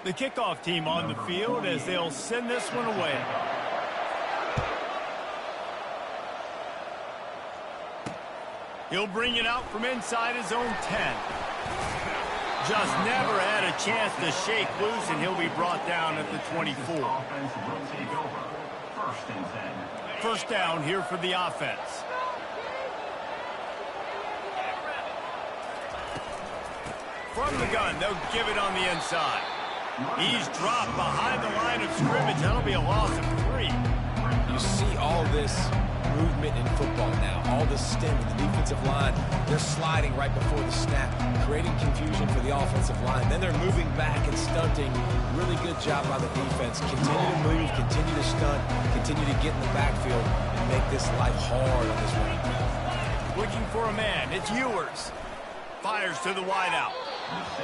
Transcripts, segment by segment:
The kickoff team on the field as they'll send this one away. He'll bring it out from inside his own 10. Just never had a chance to shake loose, and he'll be brought down at the 24. First down here for the offense. From the gun, they'll give it on the inside. He's dropped behind the line of scrimmage. That'll be a loss of 3. You see all this movement in football now. All the stem in the defensive line. They're sliding right before the snap, creating confusion for the offensive line. Then they're moving back and stunting. Really good job by the defense. Continue to move, continue to stunt, continue to get in the backfield and make this life hard on this one. Looking for a man. It's Ewers. Fires to the wideout.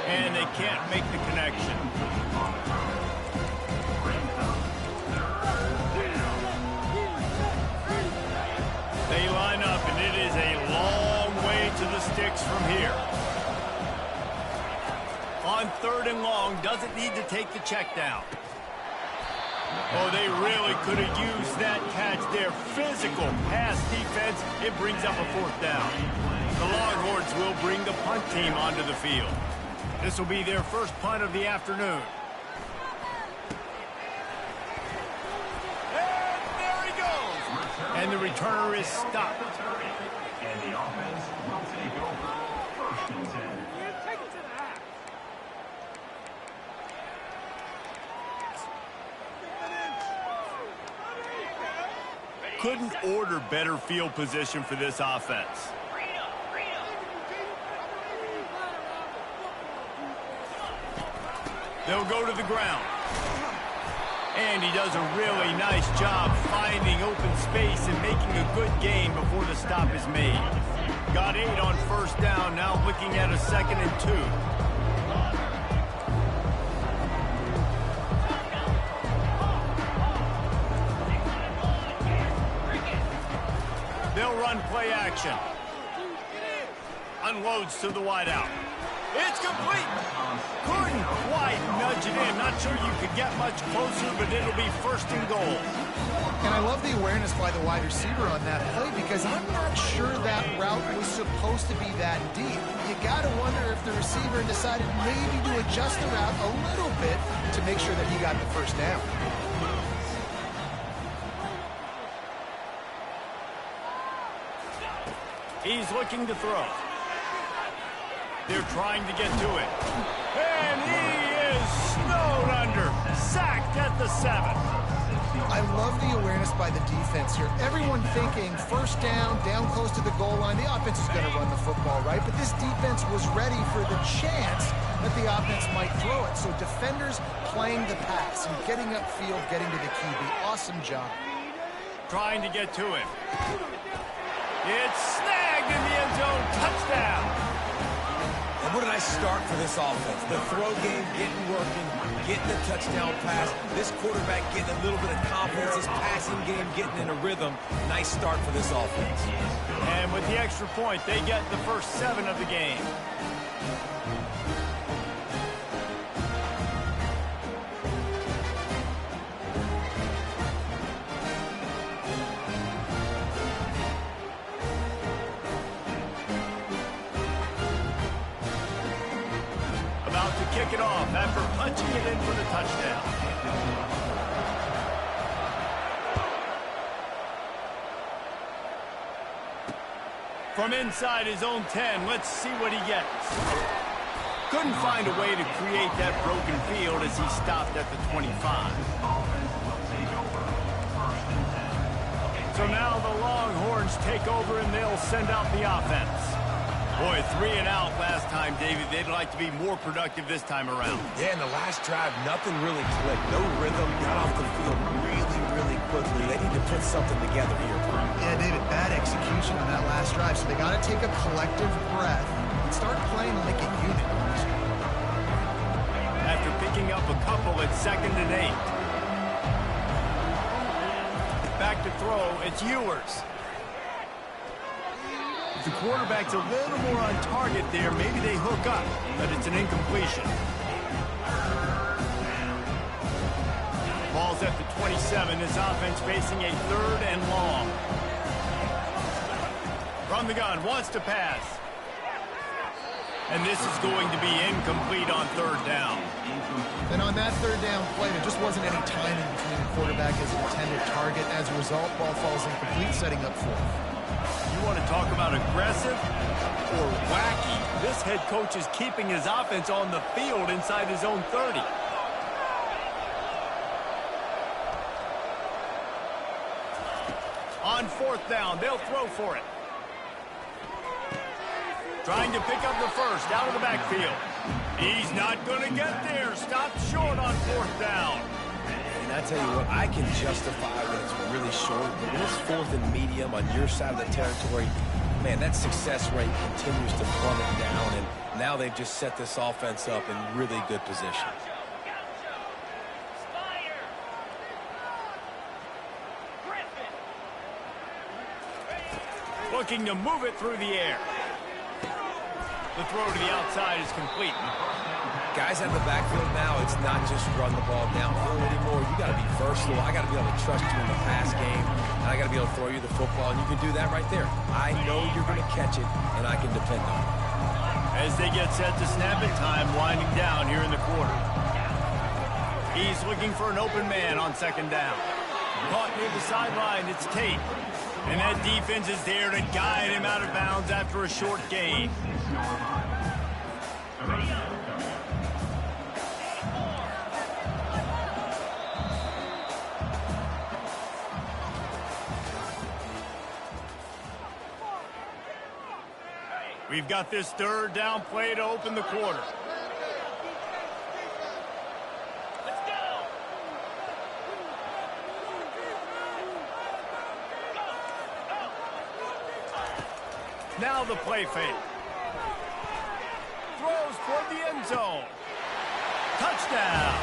And they can't make the connection. They line up, and it is a long way to the sticks from here. On 3rd and long, doesn't need to take the check down. Oh, they really could have used that catch there. Physical pass defense. It brings up a 4th down. The Longhorns will bring the punt team onto the field. This will be their first punt of the afternoon. And there he goes. And the returner is stopped. And the offense will take over 1st and 10. Take it to the half. Couldn't order better field position for this offense. They'll go to the ground. And he does a really nice job finding open space and making a good gain before the stop is made. Got 8 on 1st down, now looking at a 2nd and 2. They'll run play action. Unloads to the wideout. It's complete. Couldn't quite nudge it in. Not sure you could get much closer, but it'll be 1st and goal. And I love the awareness by the wide receiver on that play because I'm not sure that route was supposed to be that deep. You got to wonder if the receiver decided maybe to adjust the route a little bit to make sure that he got the 1st down. He's looking to throw. They're trying to get to it. And he is snowed under. Sacked at the 7. I love the awareness by the defense here. Everyone thinking 1st down, down close to the goal line. The offense is going to run the football, right? But this defense was ready for the chance that the offense might throw it. So defenders playing the pass and getting upfield, getting to the QB. Awesome job. Trying to get to it. It's snagged in the end zone. Touchdown. And what a nice start for this offense. The throw game getting working, getting the touchdown pass. This quarterback getting a little bit of confidence. His passing game getting in a rhythm. Nice start for this offense. And with the extra point, they get the first 7 of the game. Kick it off after punching it in for the touchdown. From inside his own 10, let's see what he gets. Couldn't find a way to create that broken field as he stopped at the 25. So now the Longhorns take over and they'll send out the offense. Boy, 3 and out last time, David. They'd like to be more productive this time around. Yeah, in the last drive, nothing really clicked. No rhythm, got off the field really quickly. They need to put something together here. Yeah, David, bad execution on that last drive. So they got to take a collective breath and start playing like a unit. After picking up a couple at 2nd and 8. Back to throw, it's Ewers. The quarterback's a little more on target there. Maybe they hook up, but it's an incompletion. Ball's at the 27. This offense facing a 3rd and long. From the gun, wants to pass. And this is going to be incomplete on 3rd down. And on that 3rd down play, there just wasn't any time in between the quarterback and his intended target. As a result, ball falls incomplete, setting up 4th. You want to talk about aggressive or wacky? This head coach is keeping his offense on the field inside his own 30. On 4th down, they'll throw for it. Trying to pick up the first out of the backfield. He's not going to get there. Stopped short on 4th down. And I tell you what, I can justify when it's really short, but when it's 4th and medium on your side of the territory, man, that success rate continues to plummet down, and now they've just set this offense up in really good position. Looking to move it through the air. The throw to the outside is complete. Guys out of the backfield now, it's not just run the ball downhill anymore. You got to be versatile. I got to be able to trust you in the pass game, and I got to be able to throw you the football, and you can do that right there. I know you're going to catch it, and I can depend on it. As they get set to snap it, time winding down here in the quarter. He's looking for an open man on 2nd down. Caught near the sideline, it's Tate. And that defense is there to guide him out of bounds after a short gain. We've got this 3rd down play to open the quarter. Now the play fake. Throws toward the end zone. Touchdown.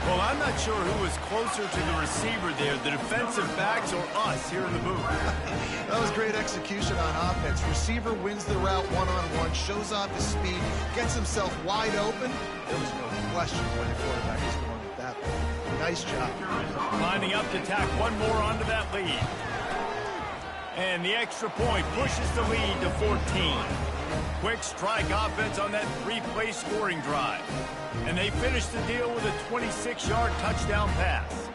Well, I'm not sure who was closer to the receiver there, the defensive backs or us here in the booth. That was great execution on offense. Receiver wins the route one-on-one, shows off his speed, gets himself wide open. There was no question where the quarterback was going with that one. Nice job. Lining up to tack one more onto that lead. And the extra point pushes the lead to 14. Quick strike offense on that 3-play scoring drive. And they finish the deal with a 26-yard touchdown pass.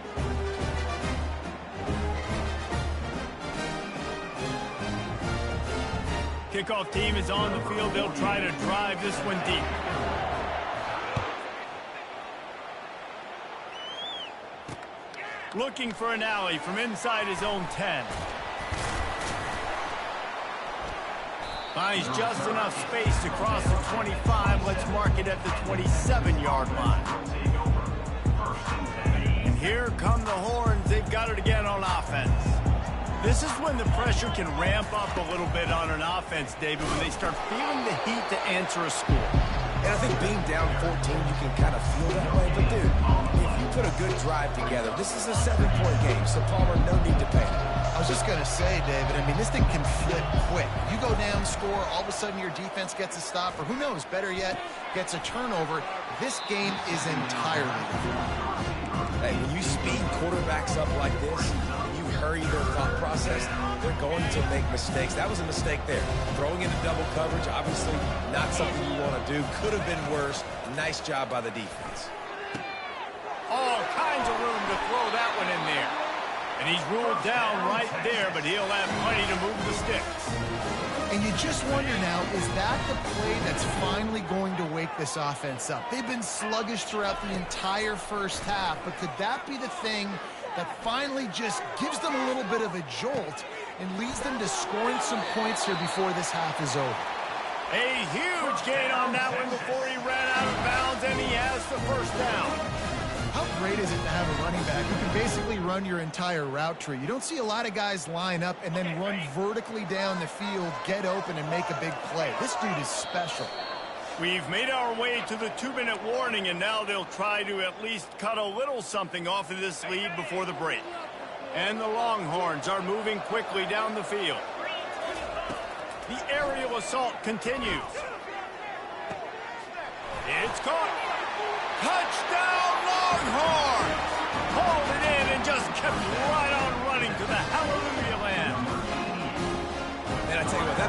Kickoff team is on the field. They'll try to drive this one deep. Looking for an alley from inside his own 10. Finds just enough space to cross the 25. Let's mark it at the 27-yard line. And here come the horns. They've got it again on offense. This is when the pressure can ramp up a little bit on an offense, David, when they start feeling the heat to answer a score. And I think being down 14, you can kind of feel that way. But, dude, if you put a good drive together, this is a 7-point game, so Palmer, no need to panic. I was just going to say, David, I mean, this thing can flip quick. You go down, score, all of a sudden your defense gets a stop, or who knows, better yet, gets a turnover. This game is entirely different. Hey, when you speed quarterbacks up like this, you hurry their thought process, they're going to make mistakes. That was a mistake there. Throwing into double coverage, obviously not something you want to do. Could have been worse. Nice job by the defense. All kinds of room to throw that one in there. And he's ruled down right there, but he'll have plenty to move the sticks. And you just wonder now, is that the play that's finally going to wake this offense up? They've been sluggish throughout the entire first half, but could that be the thing that finally just gives them a little bit of a jolt and leads them to scoring some points here before this half is over? A huge gain on that one before he ran out of bounds, and he has the first down. How great is it to have a running back who can basically run your entire route tree? You don't see a lot of guys line up and then run vertically down the field, get open, and make a big play. This dude is special. We've made our way to the 2-minute warning, and now they'll try to at least cut a little something off of this lead before the break. And the Longhorns are moving quickly down the field. The aerial assault continues. It's caught. Touchdown, Longhorns!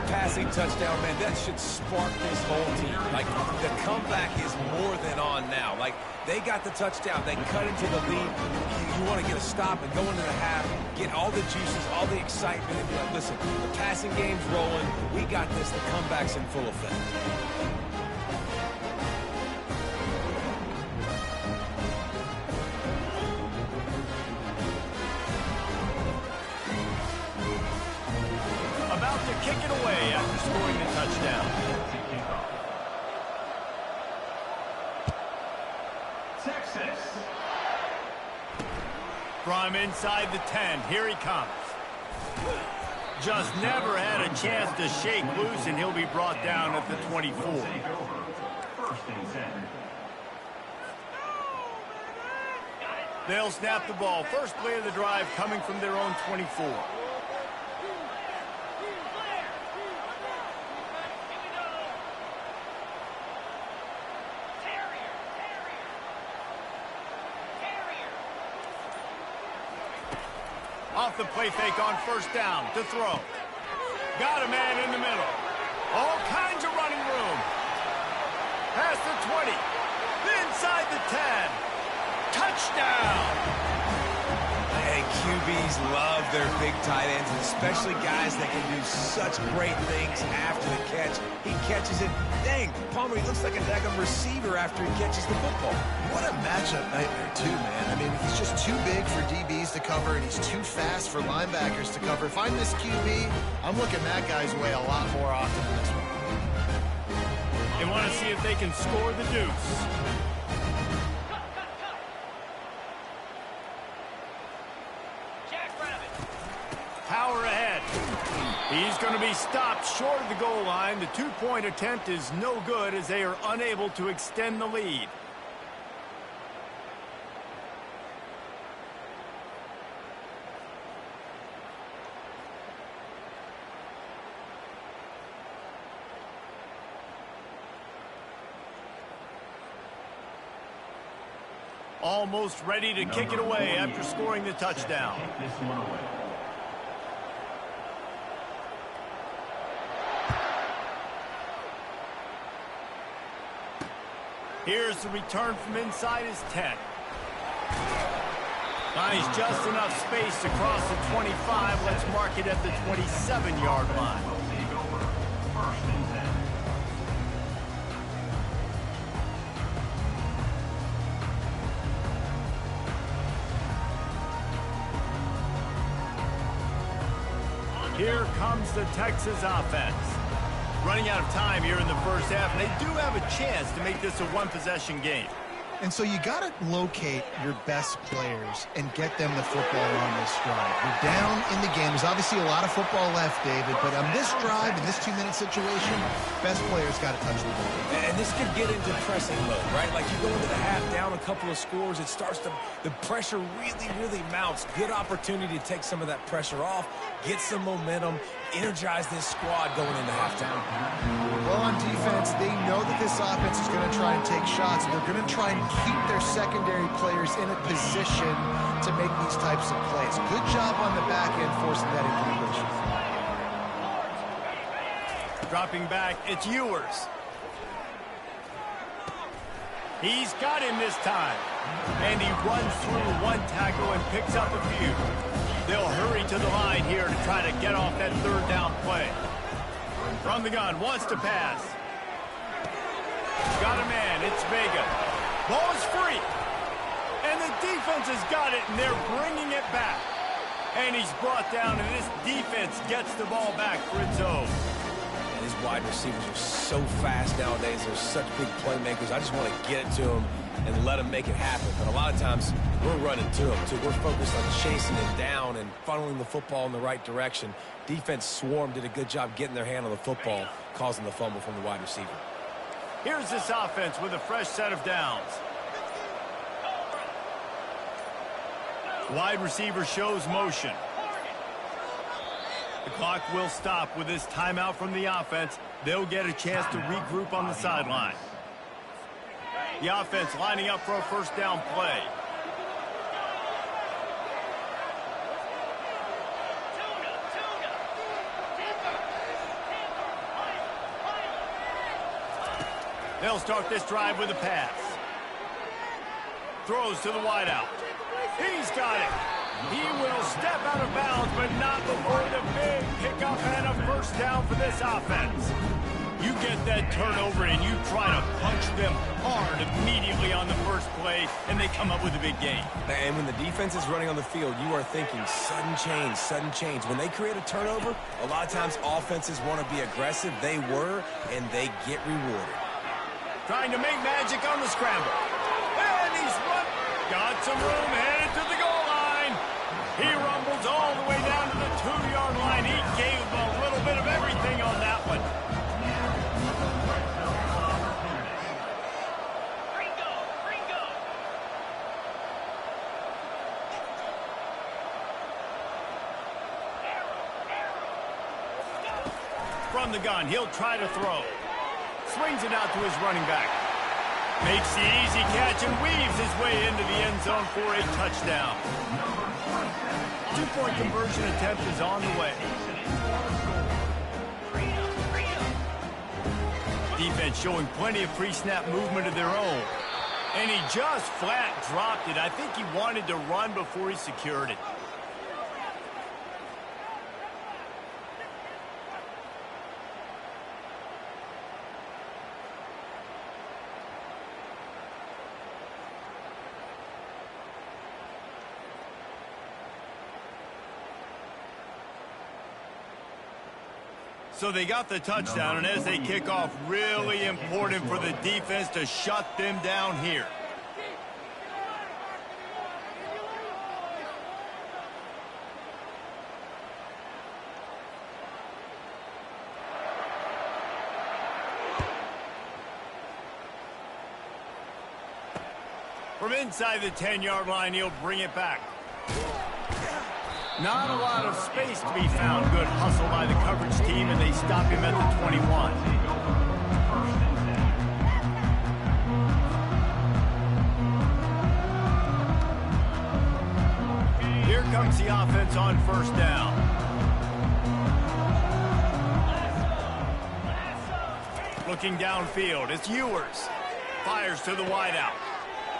that passing touchdown, man, that should spark this whole team. Like, the comeback is more than on now. Like, they got the touchdown. They cut into the lead. You want to get a stop and go into the half, get all the juices, all the excitement, and be like, listen, the passing game's rolling. We got this. The comeback's in full effect. About to kick it away after scoring the touchdown. Texas. From inside the 10, here he comes. Just never had a chance to shake loose, and he'll be brought down at the 24. Take over. First and 10. They'll snap the ball. First play of the drive coming from their own 24. Off the play fake on first down to throw. Got a man in the middle. All kinds of running room. Past the 20. Inside the 10. Touchdown. And QBs love their big tight ends, especially guys that can do such great things after the catch. He catches it. Dang, Palmer, he looks like a daggum receiver after he catches the football. What a matchup nightmare, too, man. I mean, he's just too big for DBs to cover, and he's too fast for linebackers to cover. If I'm this QB, I'm looking that guy's way a lot more often than this one. They want to see if they can score the deuce. Power ahead. He's going to be stopped short of the goal line. The two-point attempt is no good as they are unable to extend the lead. Almost ready to kick it away after scoring the touchdown. Kick this one away. Here's the return from inside his 10. Finds just enough space to cross the 25. Let's mark it at the 27-yard line. Will take over. First and 10. Here comes the Texas offense. Running out of time here in the first half, and they do have a chance to make this a one-possession game. And so you got to locate your best players and get them the football on this drive. You're down in the game. There's obviously a lot of football left, David, but on this drive, in this 2-minute situation, best players got to touch the ball. And this could get into pressing mode, right? Like you go into the half down a couple of scores, it starts to, the pressure really, really mounts. Good opportunity to take some of that pressure off, get some momentum, energize this squad going into halftime. Well, on defense, they know that this offense is going to try and take shots. They're going to try and keep their secondary players in a position to make these types of plays. Good job on the back end forcing that incompletion. Dropping back, it's Ewers. He's got him this time. And he runs through one tackle and picks up a few. They'll hurry to the line here to try to get off that third down play. From the gun, wants to pass. Got a man, it's Vega. Ball is free. And the defense has got it, and they're bringing it back. And he's brought down, and this defense gets the ball back for its own. And these wide receivers are so fast nowadays. They're such big playmakers. I just want to get it to them and let them make it happen. But a lot of times, we're running to them, too. We're focused on chasing them down and funneling the football in the right direction. Defense swarm did a good job getting their hand on the football, causing the fumble from the wide receiver. Here's this offense with a fresh set of downs. Wide receiver shows motion. The clock will stop with this timeout from the offense. They'll get a chance to regroup on the sideline. The offense lining up for a first down play. They'll start this drive with a pass. Throws to the wideout. He's got it. He will step out of bounds, but not before the big pickup and a first down for this offense. You get that turnover and you try to punch them hard immediately on the first play, and they come up with a big gain. And when the defense is running on the field, you are thinking sudden change, sudden change. When they create a turnover, a lot of times offenses want to be aggressive. They were, and they get rewarded. Trying to make magic on the scramble. And he's run. Got some room, headed to the goal line. He rumbles all the way down to the 2-yard line. He gave a little bit of everything on that one. From the gun, he'll try to throw. Swings it out to his running back. Makes the easy catch and weaves his way into the end zone for a touchdown. 2-point conversion attempt is on the way. Defense showing plenty of pre-snap movement of their own. And he just flat dropped it. I think he wanted to run before he secured it. So they got the touchdown, and as they kick off, really important for the defense to shut them down here. From inside the 10-yard line, he'll bring it back. Not a lot of space to be found. Good hustle by the coverage team, and they stop him at the 21. Here comes the offense on first down. Looking downfield, it's Ewers. Fires to the wideout.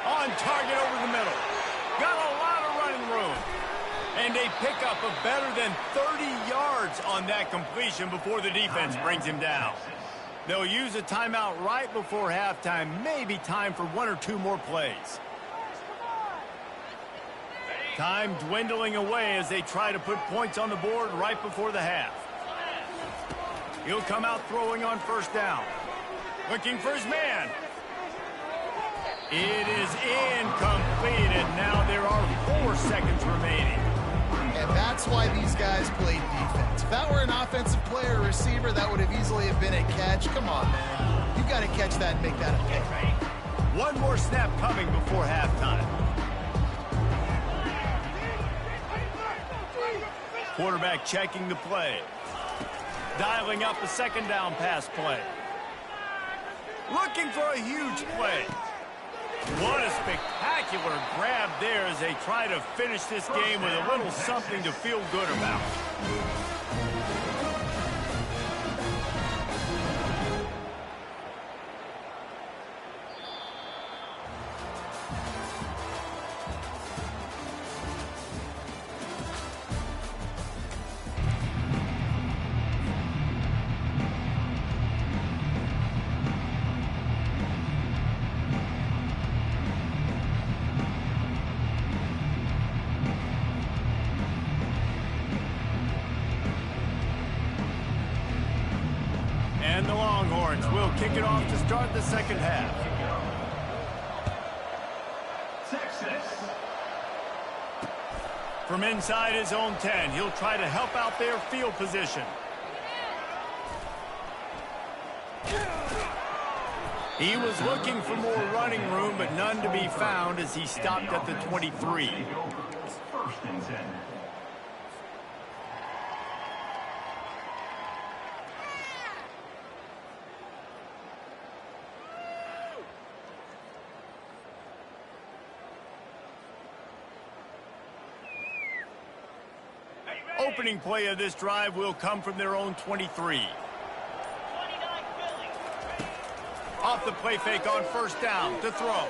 On target over the middle. Got a lot of running room. And they pick up a better than 30 yards on that completion before the defense brings him down. They'll use a timeout right before halftime. Maybe time for 1 or 2 more plays. Time dwindling away as they try to put points on the board right before the half. He'll come out throwing on first down. Looking for his man. It is incomplete, and now there are 4 seconds remaining. And that's why these guys played defense. If that were an offensive player or receiver, that would have easily have been a catch. Come on, man. You got to catch that and make that a play. 1 more snap coming before halftime. Quarterback checking the play. Dialing up a second down pass play. Looking for a huge play. What a spectacular grab there as they try to finish this game with a little something to feel good about. And the Longhorns will kick it off to start the second half. From inside his own 10, he'll try to help out their field position. He was looking for more running room, but none to be found as he stopped at the 23. First and 10. Opening play of this drive will come from their own 23. Off the play fake on first down to throw.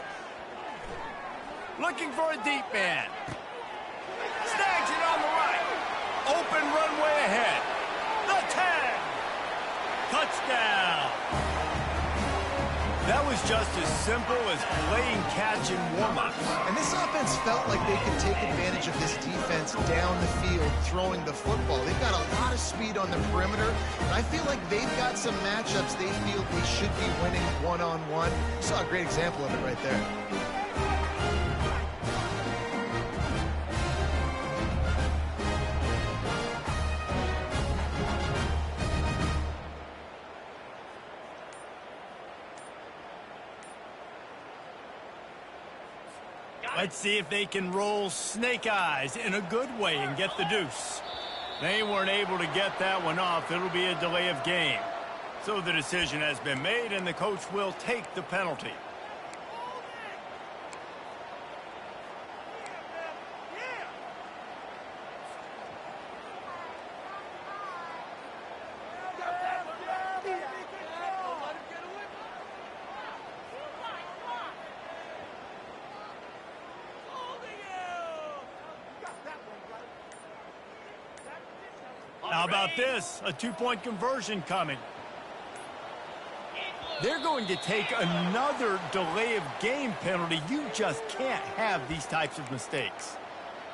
Looking for a deep man. Snags it on the right. Open runway ahead. The 10. Touchdown. That was just as simple as playing catch in warm-ups. And this offense felt like they could take advantage of this defense down the field throwing the football. They've got a lot of speed on the perimeter, and I feel like they've got some matchups they feel they should be winning one-on-one. You saw a great example of it right there. Let's see if they can roll snake eyes in a good way and get the deuce. They weren't able to get that one off. It'll be a delay of game. So the decision has been made, and the coach will take the penalty. How about this? A two-point conversion coming. They're going to take another delay of game penalty. You just can't have these types of mistakes.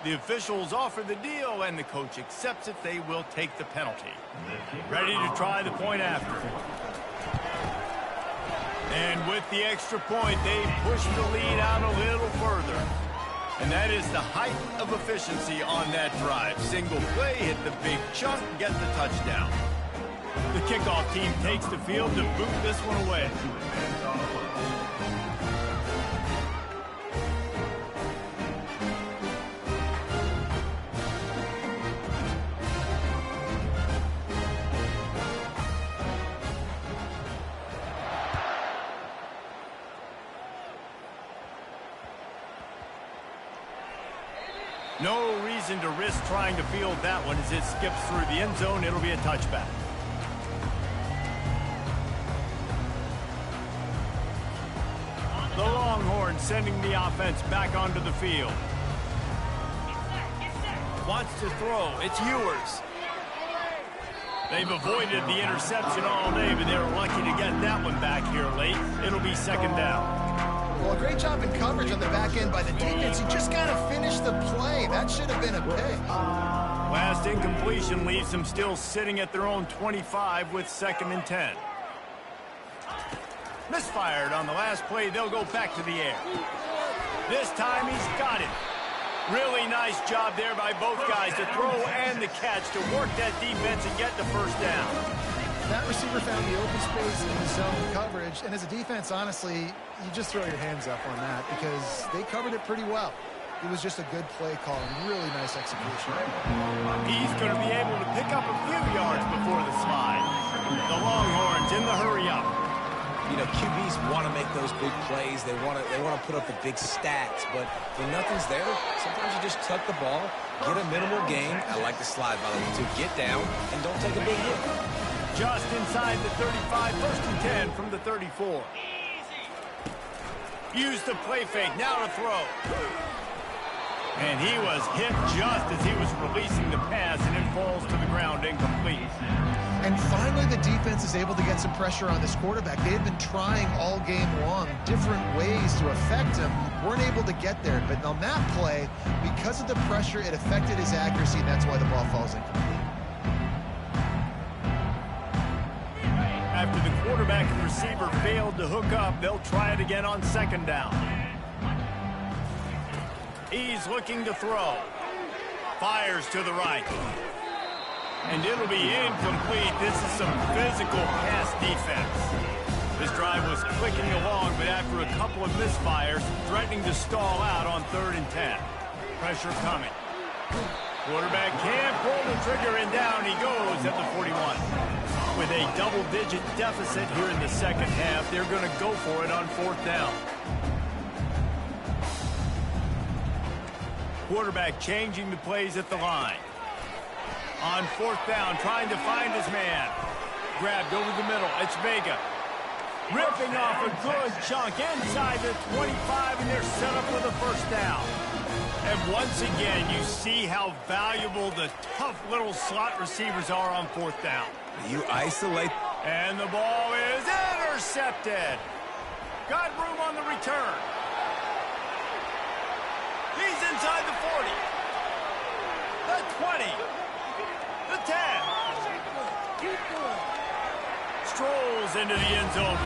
The officials offer the deal, and the coach accepts it. They will take the penalty. Ready to try the point after. And with the extra point, they push the lead out a little further. And that is the height of efficiency on that drive. Single play, hit the big chunk, get the touchdown. The kickoff team takes the field to boot this one away. No reason to risk trying to field that one as it skips through the end zone. It'll be a touchback. The Longhorns sending the offense back onto the field. Wants to throw. It's Ewers. They've avoided the interception all day, but they were lucky to get that one back here late. It'll be second down. Well, a great job in coverage on the back end by the defense. He just got to finish the play. That should have been a pick. Last incompletion leaves them still sitting at their own 25 with 2nd and 10. Misfired on the last play. They'll go back to the air. This time he's got it. Really nice job there by both guys to throw and the catch to work that defense and get the first down. That receiver found the open space in the zone coverage, and as a defense, honestly, you just throw your hands up on that because they covered it pretty well. It was just a good play call and really nice execution. He's going to be able to pick up a few yards before the slide. The Longhorns in the hurry-up. You know, QBs want to make those big plays. They want to put up the big stats, but when nothing's there, sometimes you just tuck the ball, get a minimal gain. I like the slide, by the way, to get down and don't take a big hit. Just inside the 35, 1st and 10 from the 34. Use the play fake, now to throw. And he was hit just as he was releasing the pass, and it falls to the ground incomplete. And finally, the defense is able to get some pressure on this quarterback. They had been trying all game long different ways to affect him. Weren't able to get there. But on that play, because of the pressure, it affected his accuracy, and that's why the ball falls incomplete. After the quarterback and receiver failed to hook up, they'll try it again on 2nd down. He's looking to throw. Fires to the right. And it'll be incomplete. This is some physical pass defense. This drive was clicking along, but after a couple of misfires, threatening to stall out on 3rd and 10. Pressure coming. Quarterback can't pull the trigger, and down he goes at the 41. With a double-digit deficit here in the 2nd half, they're going to go for it on 4th down. Quarterback changing the plays at the line. On 4th down, trying to find his man. Grabbed over the middle. It's Vega. Ripping off a good chunk inside the 25, and they're set up for the first down. And once again, you see how valuable the tough little slot receivers are on fourth down. You isolate. And the ball is intercepted. Got room on the return. He's inside the 40. The 20. The 10. Strolls into the end zone.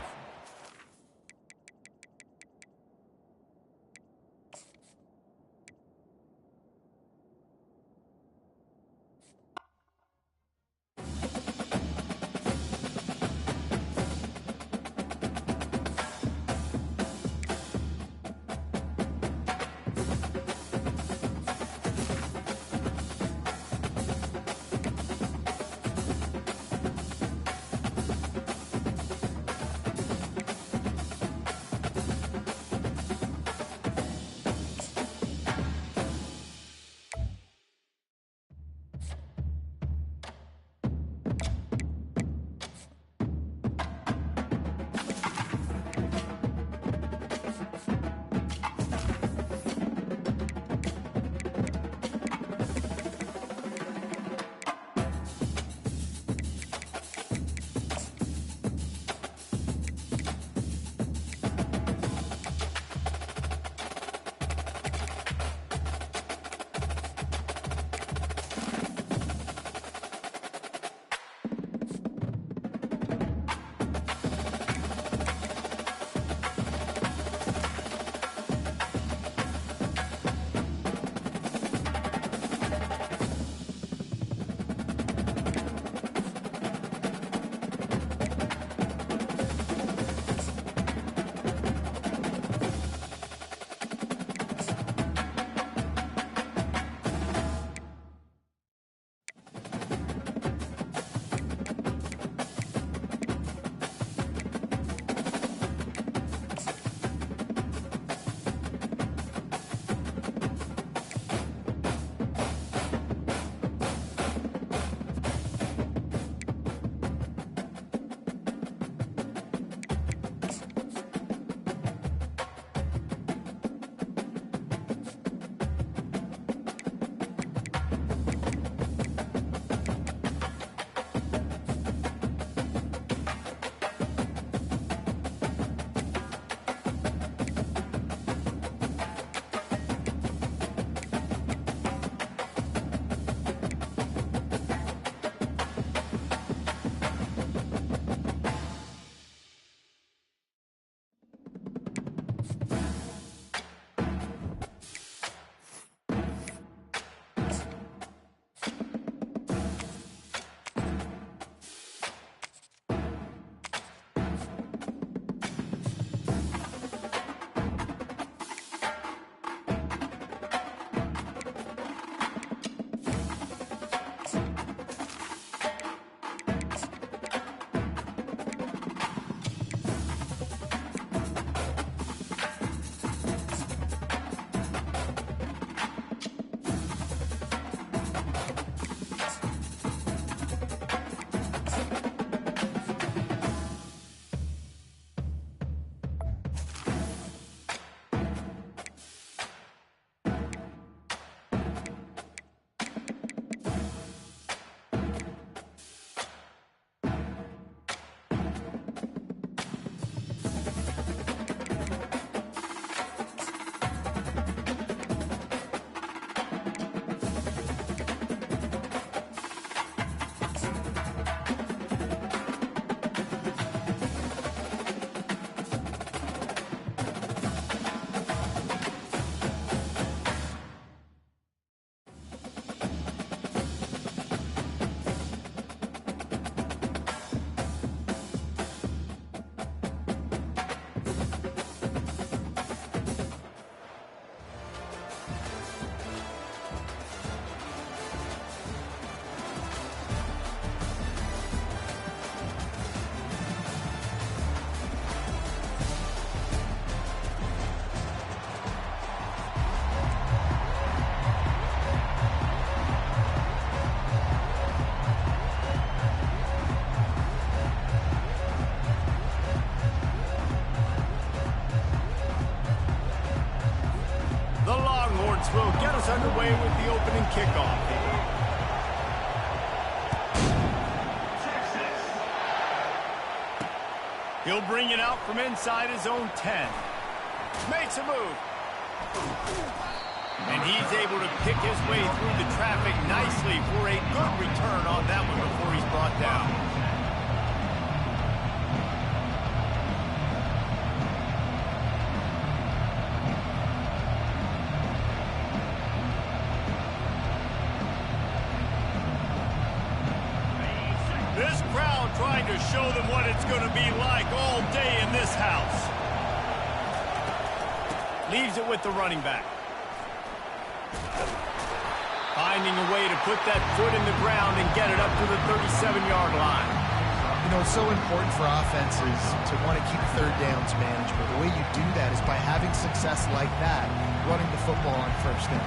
defense will get us underway with the opening kickoff. He'll bring it out from inside his own 10. Makes a move. And he's able to pick his way through the traffic nicely for a good return on that one before he's brought down. This crowd trying to show them what it's going to be like all day in this house. Leaves it with the running back. Finding a way to put that foot in the ground and get it up to the 37-yard line. You know, it's so important for offenses to want to keep third downs manageable. The way you do that is by having success like that, running the football on first down.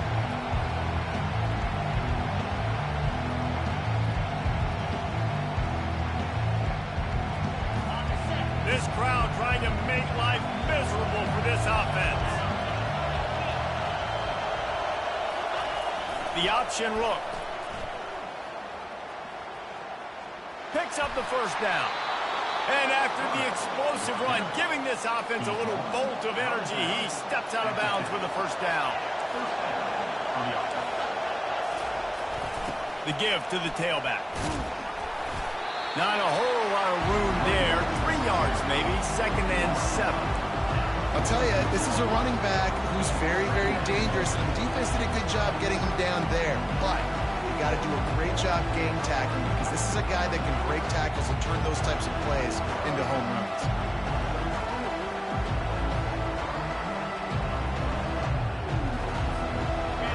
This crowd trying to make life miserable for this offense. The option look. Picks up the first down. And after the explosive run, giving this offense a little bolt of energy, he steps out of bounds with the first down. The give to the tailback. Not a whole lot of room there. 3 yards maybe, 2nd and 7. I'll tell you, this is a running back who's very, very dangerous, and the defense did a good job getting him down there. But you got to do a great job game tackling, because this is a guy that can break tackles and turn those types of plays into home runs.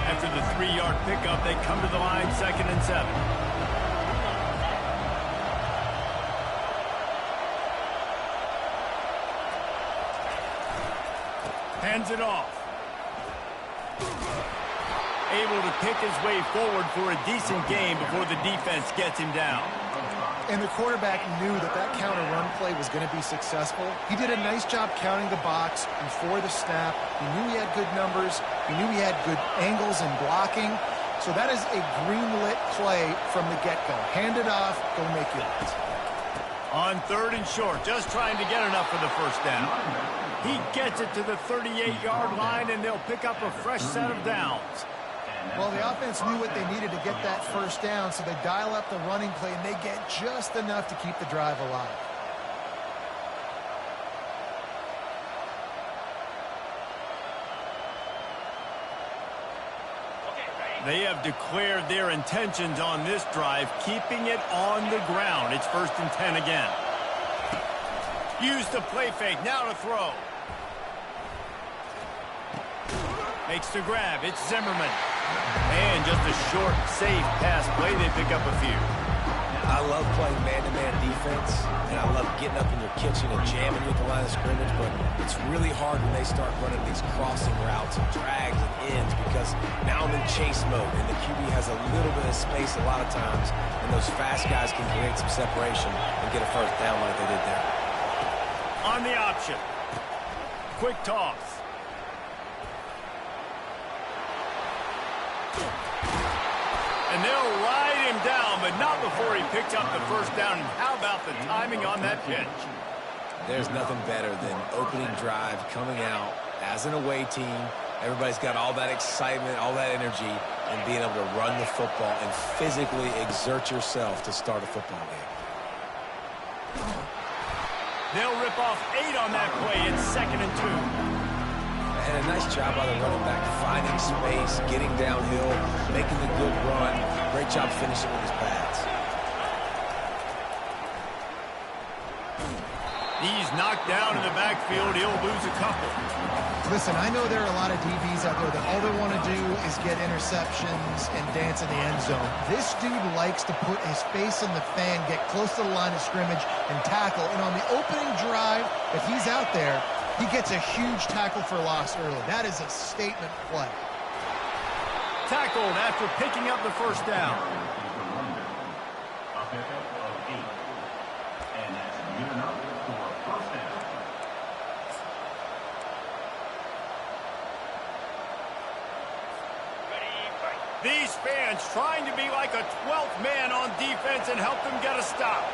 After the 3-yard pickup, they come to the line, 2nd and 7. Hands it off. Able to pick his way forward for a decent gain before the defense gets him down. And the quarterback knew that that counter run play was going to be successful. He did a nice job counting the box before the snap. He knew he had good numbers. He knew he had good angles and blocking. So that is a green-lit play from the get-go. Hand it off, go make yards. On 3rd and short, just trying to get enough for the first down. He gets it to the 38-yard line, and they'll pick up a fresh set of downs. Well, the offense knew what they needed to get that first down, so they dial up the running play, and they get just enough to keep the drive alive. They have declared their intentions on this drive, keeping it on the ground. It's 1st and 10 again. Use the play fake, now to throw. Makes the grab, it's Zimmerman. And just a short, safe pass play, they pick up a few. I love playing man-to-man defense, and I love getting up in your kitchen and jamming you at the line of scrimmage, but it's really hard when they start running these crossing routes and drags and ends, because now I'm in chase mode, and the QB has a little bit of space a lot of times, and those fast guys can create some separation and get a first down like they did there. On the option. Quick toss. And they'll ride him down, but not before he picks up the first down. And how about the timing on that pitch? There's nothing better than opening drive, coming out as an away team. Everybody's got all that excitement, all that energy, and being able to run the football and physically exert yourself to start a football game. They'll rip off 8 on that play. It's 2nd and 2. And a nice job by the running back, finding space, getting downhill, making the good run. Great job finishing with his pads. He's knocked down in the backfield. He'll lose a couple. Listen, I know there are a lot of DBs out there that all they want to do is get interceptions and dance in the end zone. This dude likes to put his face in the fan, get close to the line of scrimmage, and tackle. And on the opening drive, if he's out there, he gets a huge tackle for loss early. That is a statement play. Tackled after picking up the first down. A pickup of 8. And that's good enough for a first down. These fans trying to be like a 12th man on defense and help them get a stop.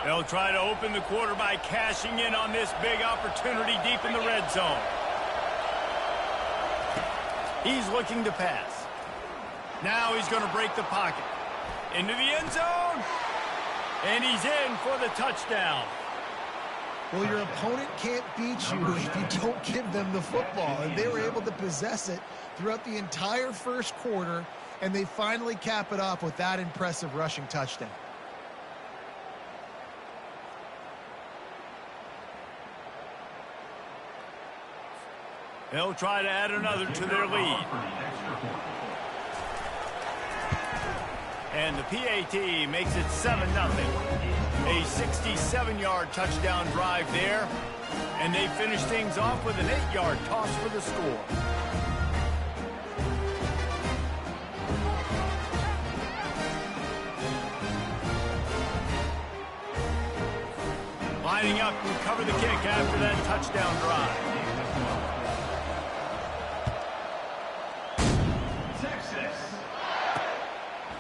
They'll try to open the quarter by cashing in on this big opportunity deep in the red zone. He's looking to pass. Now he's going to break the pocket. Into the end zone. And he's in for the touchdown. Well, your opponent can't beat you if you don't give them the football. And they were able to possess it throughout the entire first quarter, and they finally cap it off with that impressive rushing touchdown. They'll try to add another to their lead. And the PAT makes it 7-0. A 67-yard touchdown drive there. And they finish things off with an 8-yard toss for the score. Lining up to cover the kick after that touchdown drive.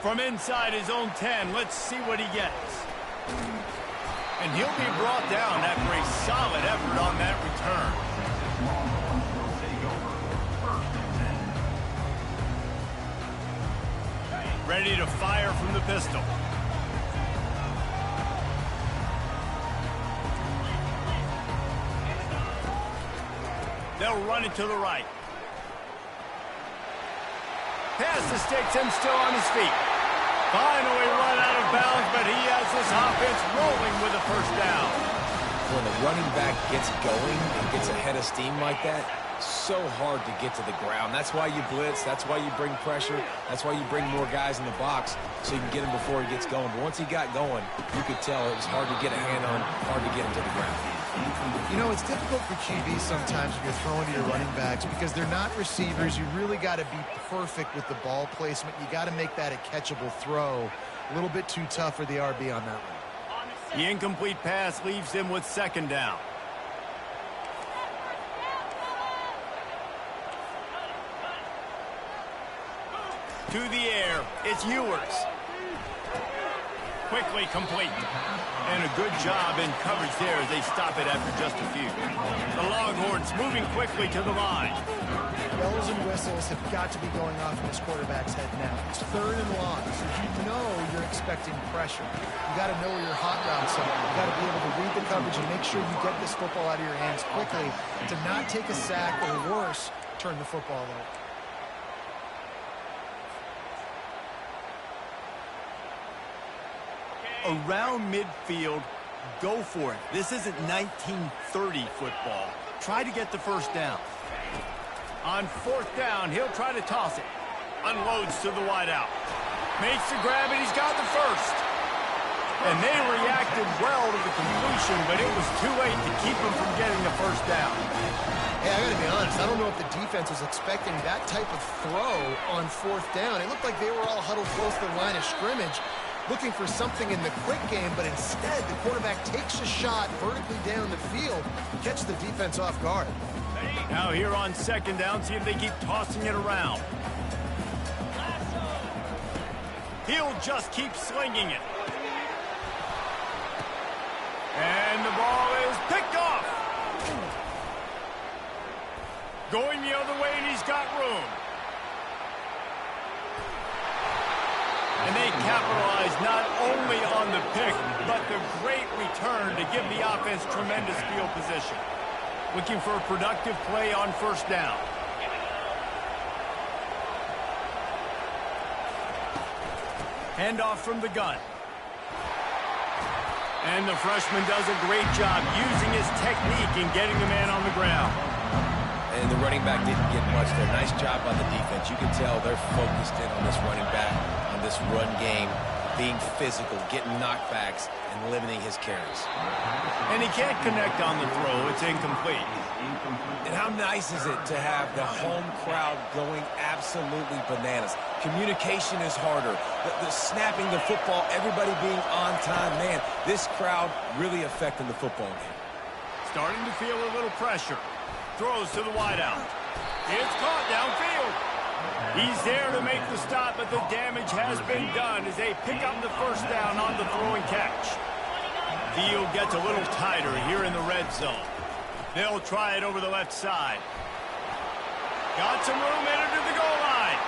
From inside his own 10, let's see what he gets. And he'll be brought down after a solid effort on that return. Ready to fire from the pistol. They'll run it to the right. Pass the sticks and still on his feet. Finally run out of bounds, but he has this offense rolling with a first down. When the running back gets going and gets ahead of steam like that, so hard to get to the ground. That's why you blitz. That's why you bring pressure. That's why you bring more guys in the box so you can get him before he gets going. But once he got going, you could tell it was hard to get a hand on, hard to get him to the ground. You know, it's difficult for QBs sometimes when you're throwing to your running backs because they're not receivers. You really got to be perfect with the ball placement. You got to make that a catchable throw. A little bit too tough for the RB on that one. The incomplete pass leaves them with second down. To the air, it's Ewers. Quickly complete. And a good job in coverage there as they stop it after just a few. The Longhorns moving quickly to the line. Bells and whistles have got to be going off in this quarterback's head now. It's 3rd and long, so you know you're expecting pressure. You got to know where your hot routes are. You got to be able to read the coverage and make sure you get this football out of your hands quickly to not take a sack or worse, turn the football over. Around midfield, go for it. This isn't 1930 football. Try to get the first down. On 4th down, he'll try to toss it. Unloads to the wideout. Makes the grab, and he's got the first. And they reacted well to the completion, but it was too late to keep him from getting the first down. Hey, I got to be honest. I don't know if the defense was expecting that type of throw on 4th down. It looked like they were all huddled close to the line of scrimmage, looking for something in the quick game, but instead the quarterback takes a shot vertically down the field, catch the defense off guard. Now here on 2nd down, see if they keep tossing it around. He'll just keep slinging it. And the ball is picked off. Going the other way, and he's got room. And they capitalize not only on the pick, but the great return to give the offense tremendous field position. Looking for a productive play on 1st down. Handoff from the gun. And the freshman does a great job using his technique and getting the man on the ground. And the running back didn't get much there. Nice job by the defense. You can tell they're focused in on this running back, on this run game. being physical, getting knockbacks, and limiting his carries. And he can't connect on the throw. It's incomplete. And how nice is it to have the home crowd going absolutely bananas? Communication is harder. The snapping the football, everybody being on time. Man, this crowd really affecting the football game. Starting to feel a little pressure. Throws to the wideout. It's caught downfield. He's there to make the stop, but the damage has been done as they pick up the first down on the throw and catch. Field gets a little tighter here in the red zone. They'll try it over the left side. Got some room, entered to the goal line.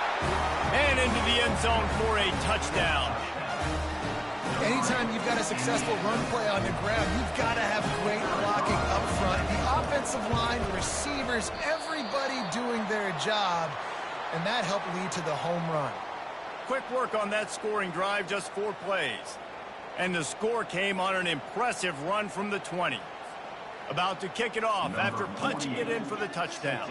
And into the end zone for a touchdown. Anytime you've got a successful run play on the ground, you've got to have great blocking up front. The offensive line, the receivers, everybody doing their job. And that helped lead to the home run. Quick work on that scoring drive, just 4 plays. And the score came on an impressive run from the 20. About to kick it off after punching it in for the touchdown.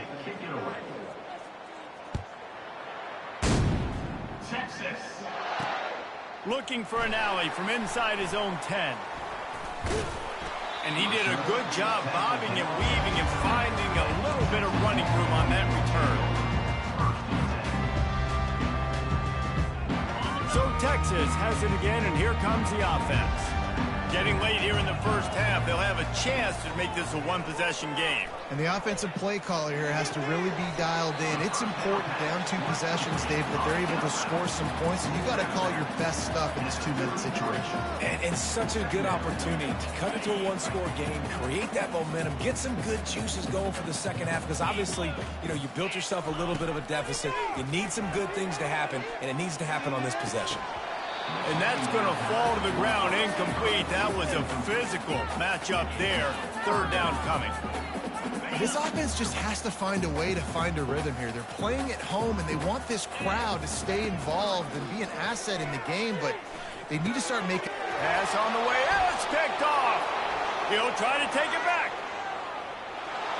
Texas. Looking for an alley from inside his own 10. And he did a good job bobbing and weaving and finding a little bit of running room on that return. So Texas has it again, and here comes the offense. Getting late here in the first half, they'll have a chance to make this a one-possession game. And the offensive play caller here has to really be dialed in. It's important down 2 possessions, Dave, that they're able to score some points. And you got to call your best stuff in this 2-minute situation. And such a good opportunity to cut into a 1-score game, create that momentum, get some good juices going for the second half. Because obviously, you know, you built yourself a little bit of a deficit. You need some good things to happen, and it needs to happen on this possession. And that's going to fall to the ground incomplete. That was a physical matchup there. 3rd down coming. This offense just has to find a way to find a rhythm here. They're playing at home, and they want this crowd to stay involved and be an asset in the game, but they need to start making... Pass on the way. It's picked off. He'll try to take it back.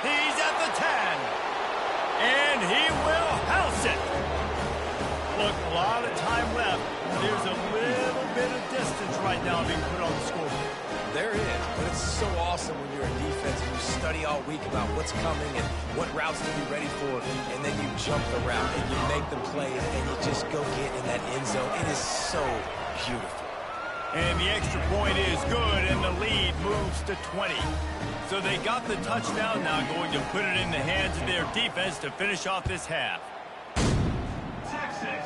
He's at the 10. And he will house it. Look, a lot of time left. There's a little bit of distance right now being put on the scoreboard. There is, but it's so awesome when you're a defense and you study all week about what's coming and what routes to be ready for, and then you jump the route and you make the play and you just go get in that end zone. It is so beautiful. And the extra point is good, and the lead moves to 20. So they got the touchdown, now going to put it in the hands of their defense to finish off this half. Texas.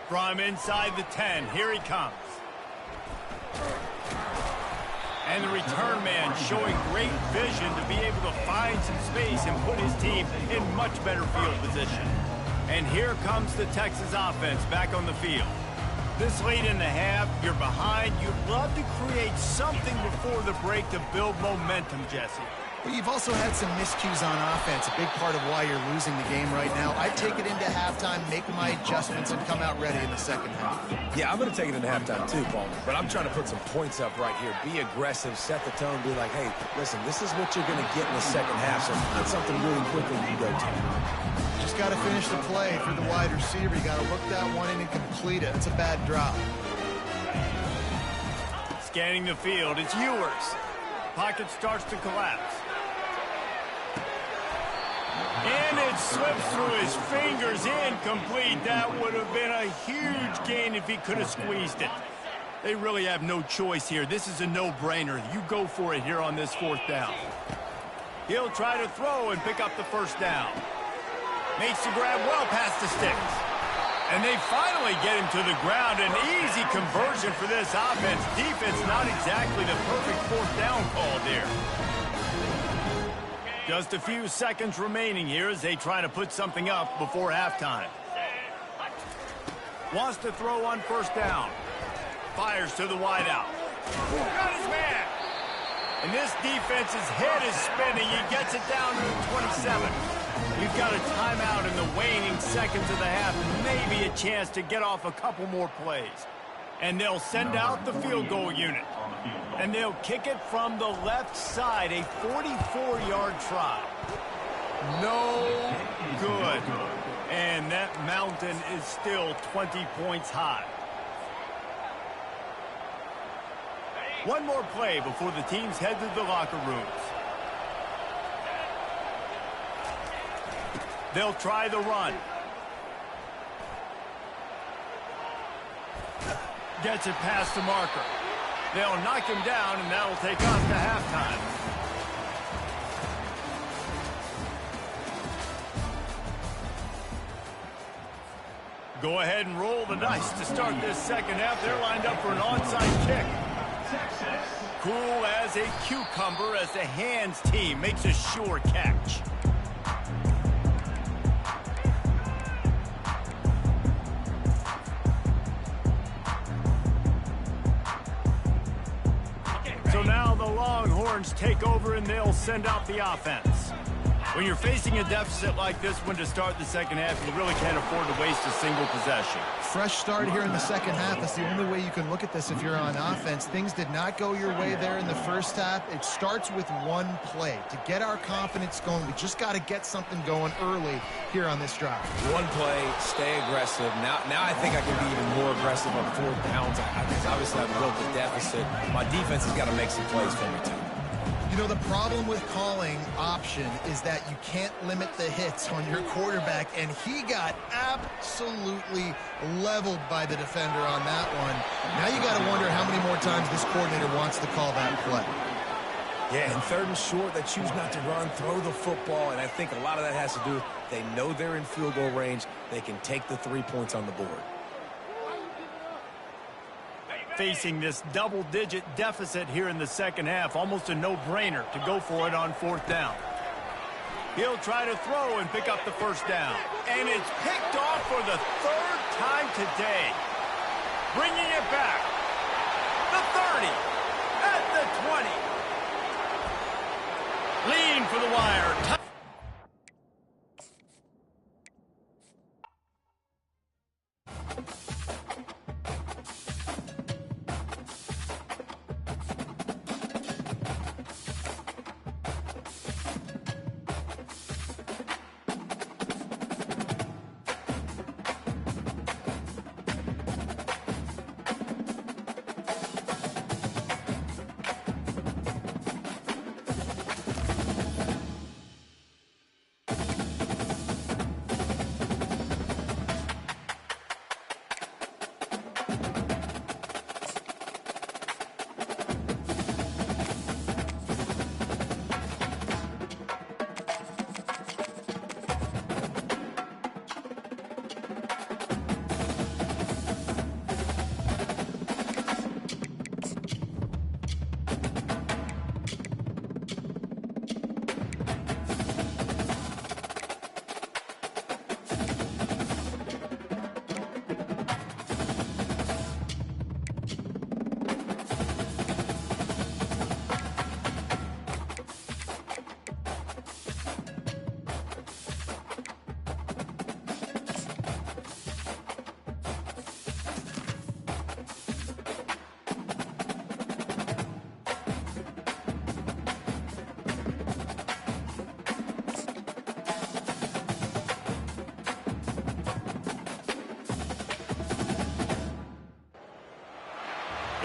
From inside the 10, here he comes. And the return man showing great vision to be able to find some space and put his team in much better field position. And here comes the Texas offense back on the field. This late in the half, you're behind. You'd love to create something before the break to build momentum, Jesse. Well, you've also had some miscues on offense, a big part of why you're losing the game right now. I'd take it into halftime, make my adjustments, and come out ready in the second half. Yeah, I'm going to take it into halftime too, Paul. But I'm trying to put some points up right here. Be aggressive, set the tone, be like, hey, listen, this is what you're going to get in the second half, so get something really quickly you can go to. Just got to finish the play for the wide receiver. You got to look that one in and complete it. It's a bad drop. Scanning the field, it's Ewers. Pocket starts to collapse. And it slips through his fingers, incomplete. That would have been a huge gain if he could have squeezed it. They really have no choice here. This is a no-brainer. You go for it here on this 4th down. He'll try to throw and pick up the first down. Makes the grab well past the sticks. And they finally get him to the ground. An easy conversion for this offense. Defense not exactly the perfect 4th down call there. Just a few seconds remaining here as they try to put something up before halftime. Wants to throw on 1st down. Fires to the wideout. Got his man. And this defense's head is spinning. He gets it down to the 27. We've got a timeout in the waning seconds of the half. Maybe a chance to get off a couple more plays. And they'll send out the field goal unit. And they'll kick it from the left side, a 44-yard try. No good. And that mountain is still 20 points high. One more play before the teams head to the locker rooms. They'll try the run. Gets it past the marker. They'll knock him down, and that'll take us to halftime. Go ahead and roll the dice to start this second half. They're lined up for an onside kick. Cool as a cucumber as the hands team makes a sure catch. So now the Longhorns take over and they'll send out the offense. When you're facing a deficit like this one to start the second half, you really can't afford to waste a single possession. Fresh start here in the second half. That's the only way you can look at this if you're on offense. Things did not go your way there in the first half. It starts with one play. To get our confidence going, we just got to get something going early here on this drive. One play, stay aggressive. Now I think I can be even more aggressive on 4th downs. Because obviously I've built the deficit. My defense has got to make some plays for me, too. You know, the problem with calling option is that you can't limit the hits on your quarterback, and he got absolutely leveled by the defender on that one. Now you got to wonder how many more times this coordinator wants to call that play. Yeah, and 3rd and short, they choose not to run, throw the football, and I think a lot of that has to do with they know they're in field goal range. They can take the 3 points on the board. Facing this double-digit deficit here in the second half, almost a no-brainer to go for it on 4th down. He'll try to throw and pick up the first down. And it's picked off for the 3rd time today. Bringing it back. The 30. At the 20. Lean for the wire.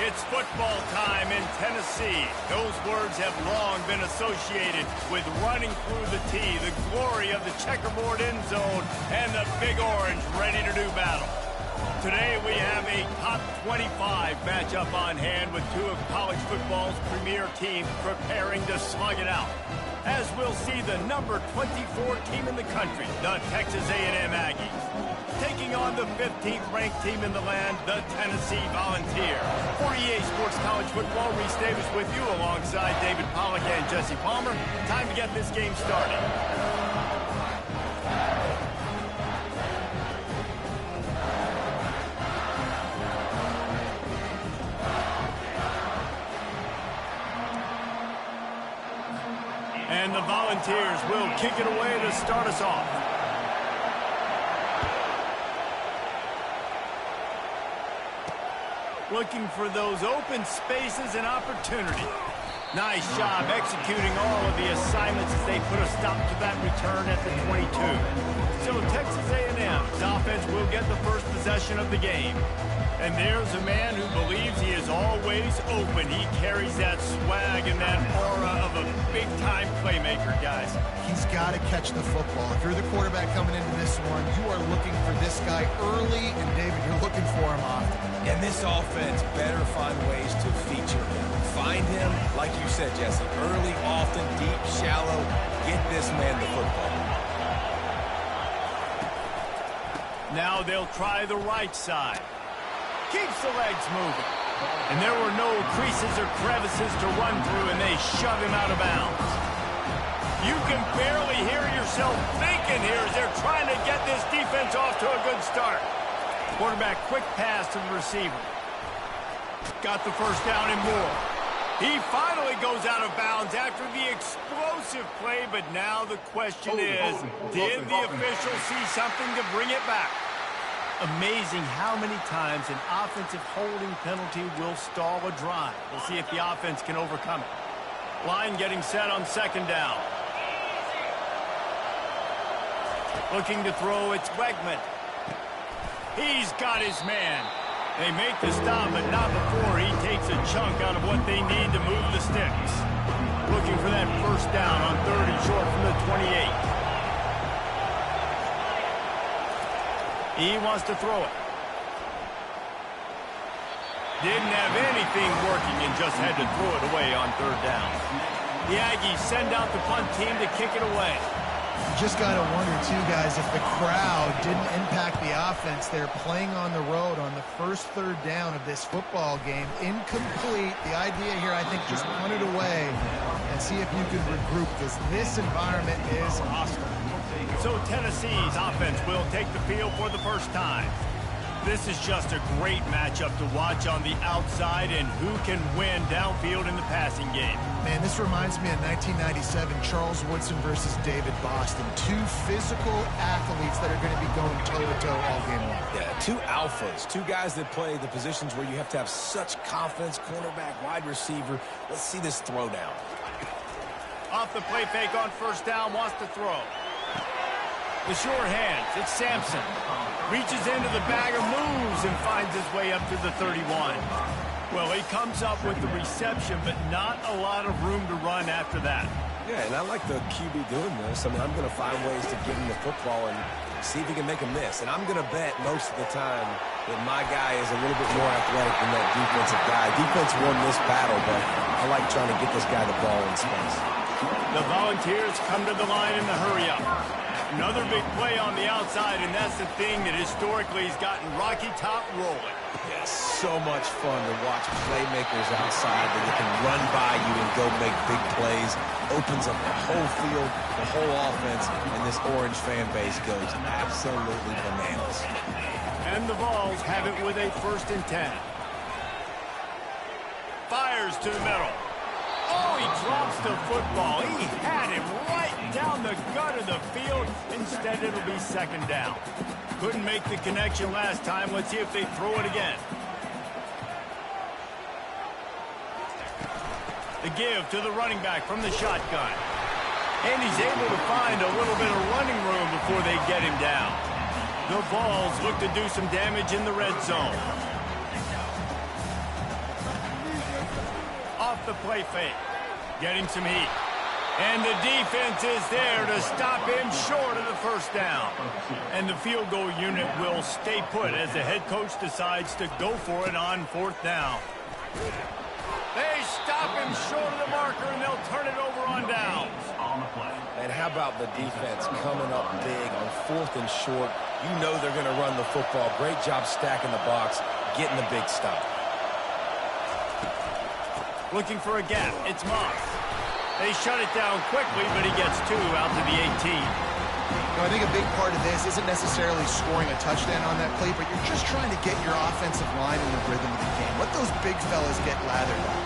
It's football time in Tennessee. Those words have long been associated with running through the tee, the glory of the checkerboard end zone, and the Big Orange ready to do battle. Today we have a top 25 matchup on hand with two of college football's premier teams preparing to slug it out. As we'll see the number 24 team in the country, the Texas A&M Aggies, taking on the 15th ranked team in the land, the Tennessee Volunteers. For EA Sports College Football, Reese Davis with you alongside David Pollack and Jesse Palmer. Time to get this game started. And the Volunteers will kick it away to start us off. Looking for those open spaces and opportunity. Nice job executing all of the assignments as they put a stop to that return at the 22. So Texas A&M's offense will get the first possession of the game. And there's a man who believes he is always open. He carries that swag and that aura of a big-time playmaker, guys. He's got to catch the football. If you're the quarterback coming into this one, you are looking for this guy early, and David, you're looking for him often. And this offense better find ways to feature him. Find him, like you said, Jesse, early, often, deep, shallow. Get this man the football. Now they'll try the right side. Keeps the legs moving. And there were no creases or crevices to run through, and they shove him out of bounds. You can barely hear yourself thinking here as they're trying to get this defense off to a good start. Quarterback quick pass to the receiver. Got the first down and more. He finally goes out of bounds after the explosive play, but now the question is, did the official see something to bring it back? Amazing how many times an offensive holding penalty will stall a drive. We'll see if the offense can overcome it. Line getting set on second down. Looking to throw, it's Wegman. He's got his man. They make the stop, but not before he takes a chunk out of what they need to move the sticks. Looking for that first down on 3rd and short from the 28. He wants to throw it. Didn't have anything working and just had to throw it away on 3rd down. The Aggies send out the punt team to kick it away. You just got to wonder, too, guys, if the crowd didn't impact the offense. They're playing on the road on the first 3rd down of this football game. Incomplete. The idea here, I think, just punt it away and see if you can regroup, because this environment is hostile. So Tennessee's offense will take the field for the first time. This is just a great matchup to watch on the outside, and who can win downfield in the passing game. Man, this reminds me of 1997, Charles Woodson versus David Boston. Two physical athletes that are going to be going toe-to-toe all game long. Yeah, two alphas, two guys that play the positions where you have to have such confidence, cornerback, wide receiver. Let's see this throw down. Off the play fake on first down, wants to throw. The short hands, it's Sampson. Reaches into the bag of moves and finds his way up to the 31. Well, he comes up with the reception, but not a lot of room to run after that. Yeah, and I like the QB doing this. I mean, I'm going to find ways to give him the football and see if he can make a miss. And I'm going to bet most of the time that my guy is a little bit more athletic than that defensive guy. Defense won this battle, but I like trying to get this guy the ball in space. The Volunteers come to the line in the hurry-up. Another big play on the outside, and that's the thing that historically has gotten Rocky Top rolling. Yeah, so much fun to watch playmakers outside that they can run by you and go make big plays. Opens up the whole field, the whole offense, and this Orange fan base goes absolutely bananas. And the Vols have it with a 1st and 10. Fires to the middle. Oh, he drops the football. He had him right down the gut of the field. Instead, it'll be 2nd down. Couldn't make the connection last time. Let's see if they throw it again. The give to the running back from the shotgun. And he's able to find a little bit of running room before they get him down. The Vols look to do some damage in the red zone. Off the play fake. Getting some heat. And the defense is there to stop him short of the first down. And the field goal unit will stay put as the head coach decides to go for it on 4th down. They stop him short of the marker, and they'll turn it over on downs. And how about the defense coming up big on 4th and short? You know they're going to run the football. Great job stacking the box, getting the big stop. Looking for a gap. It's Moss. They shut it down quickly, but he gets 2 out to the 18. I think a big part of this isn't necessarily scoring a touchdown on that play, but you're just trying to get your offensive line in the rhythm of the game. Let those big fellas get lathered up.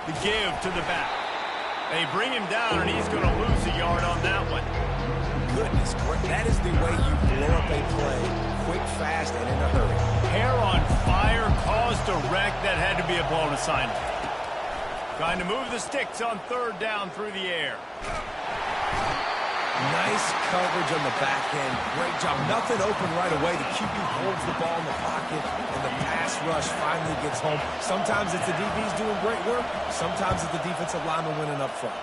The give to the back. They bring him down, and he's going to lose a yard on that one. Goodness, that is the way you blow up a play quick, fast, and in a hurry. Hair on fire caused a wreck that had to be a blown assignment. Trying to move the sticks on third down through the air. Nice coverage on the back end. Great job. Nothing open right away. The QB holds the ball in the pocket, and the pass rush finally gets home. Sometimes it's the DBs doing great work. Sometimes it's the defensive lineman winning up front.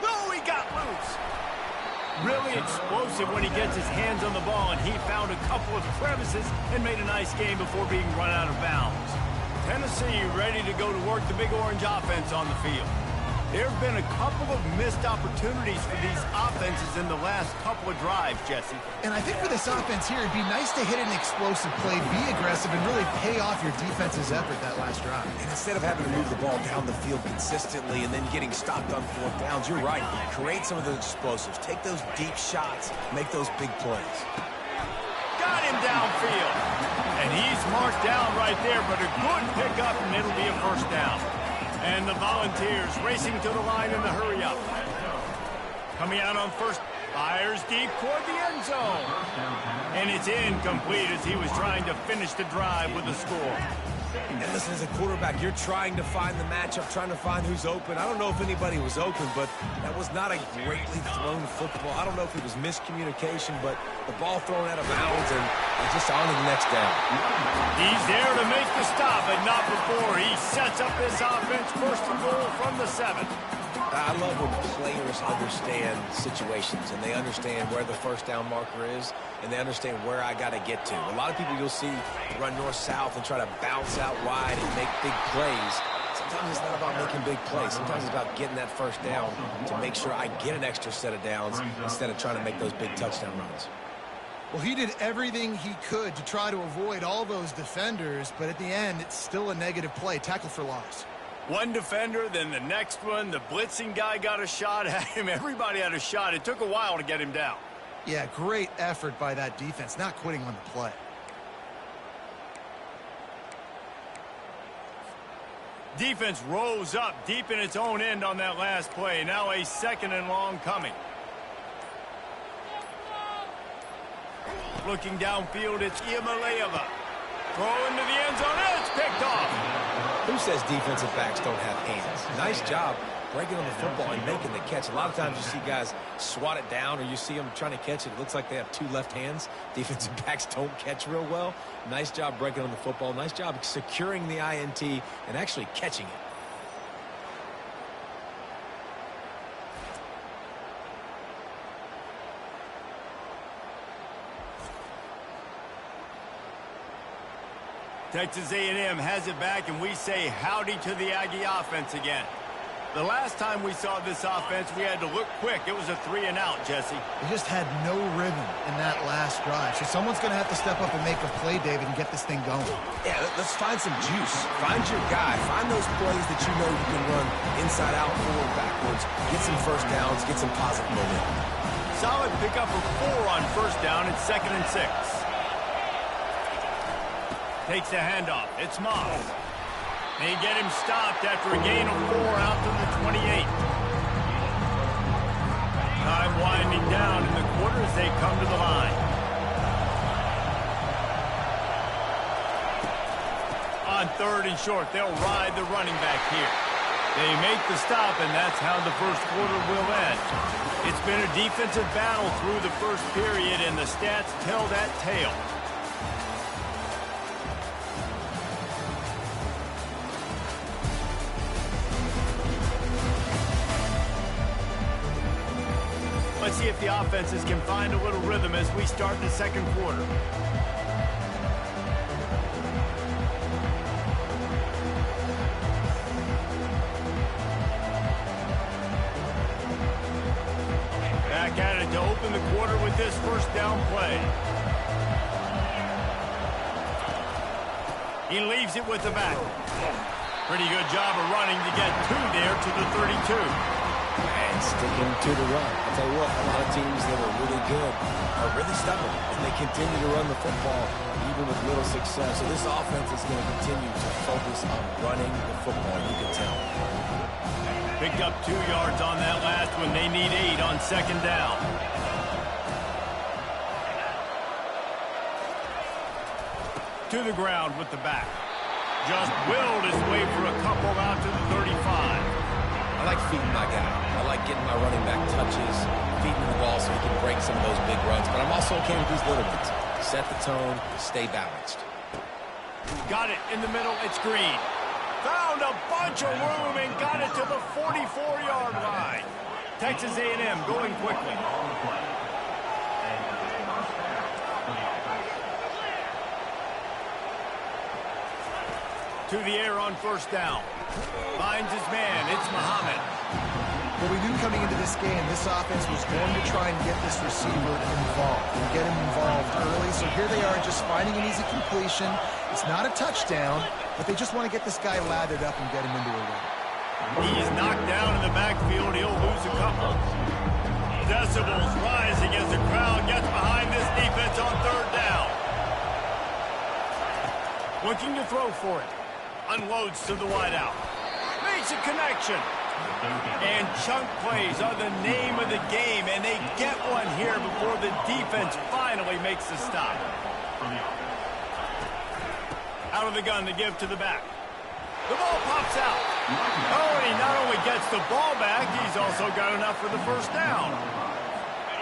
No, he got loose. Really explosive when he gets his hands on the ball, and he found a couple of crevices and made a nice game before being run out of bounds. Tennessee ready to go to work the Big Orange offense on the field. There have been a couple of missed opportunities for these offenses in the last couple of drives, Jesse. And I think for this offense here, it'd be nice to hit an explosive play, be aggressive, and really pay off your defense's effort that last drive. And instead of having to move the ball down the field consistently and then getting stopped on fourth downs, you're right. Create some of those explosives. Take those deep shots. Make those big plays. Got him downfield. And he's marked down right there, but a good pickup, and it'll be a first down. And the Volunteers racing to the line in the hurry-up. Coming out on first, fires deep toward the end zone. And it's incomplete as he was trying to finish the drive with a score. And listen, as a quarterback, you're trying to find the matchup, trying to find who's open. I don't know if anybody was open, but that was not a greatly thrown football. I don't know if it was miscommunication, but the ball thrown out of bounds and just on to the next down. He's there to make the stop, but not before he sets up this offense first and goal from the 7. I love when players understand situations and they understand where the first down marker is and they understand where I got to get to. A lot of people you'll see run north-south and try to bounce out wide and make big plays. Sometimes it's not about making big plays. Sometimes it's about getting that first down to make sure I get an extra set of downs instead of trying to make those big touchdown runs. Well, he did everything he could to try to avoid all those defenders, but at the end, it's still a negative play. Tackle for loss. One defender, then the next one. The blitzing guy got a shot at him. Everybody had a shot. It took a while to get him down. Yeah, great effort by that defense, not quitting on the play. Defense rose up deep in its own end on that last play. Now a second and long coming. Looking downfield, it's Iamaleava. Throw into the end zone. It's picked off. Who says defensive backs don't have hands? Nice job breaking on the football and making the catch. A lot of times you see guys swat it down or you see them trying to catch it. It looks like they have two left hands. Defensive backs don't catch real well. Nice job breaking on the football. Nice job securing the INT and actually catching it. Texas A&M has it back, and we say howdy to the Aggie offense again. The last time we saw this offense, we had to look quick. It was a 3-and-out, Jesse. They just had no rhythm in that last drive. So someone's going to have to step up and make a play, David, and get this thing going. Yeah, let's find some juice. Find your guy. Find those plays that you know you can run inside out, forward, backwards. Get some first downs. Get some positive momentum. Solid pickup of 4 on first down. It's 2nd and 6. Takes the handoff. It's Moss. They get him stopped after a gain of 4 out to the 28. Time winding down in the quarter as they come to the line. On 3rd and short, they'll ride the running back here. They make the stop, and that's how the first quarter will end. It's been a defensive battle through the first period, and the stats tell that tale. Let's see if the offenses can find a little rhythm as we start the second quarter. Back at it to open the quarter with this first down play. He leaves it with the back. Pretty good job of running to get 2 there to the 32. And sticking to the run. I'll tell you what, a lot of teams that are really good are really stubborn, and they continue to run the football even with little success. So this offense is going to continue to focus on running the football, you can tell. Picked up 2 yards on that last one. They need 8 on 2nd down. To the ground with the back. Just willed his way for a couple out to the 35. I like feeding my guy. I like getting my running back touches, feeding the ball so he can break some of those big runs. But I'm also okay with these little ones. Set the tone, stay balanced. Got it in the middle. It's Green. Found a bunch of room and got it to the 44-yard line. Texas A&M going quickly. To the air on first down. Finds his man. It's Muhammad. Well, we knew coming into this game, this offense was going to try and get this receiver involved and get him involved early. So here they are just finding an easy completion. It's not a touchdown, but they just want to get this guy lathered up and get him into a run. He's knocked down in the backfield. He'll lose a couple. Decibels rising as the crowd gets behind this defense on third down. Looking to throw for it. Unloads to the wideout. Makes a connection. And chunk plays are the name of the game, and they get one here before the defense finally makes the stop. Out of the gun to give to the back. The ball pops out. Oh, and he not only gets the ball back, he's also got enough for the first down.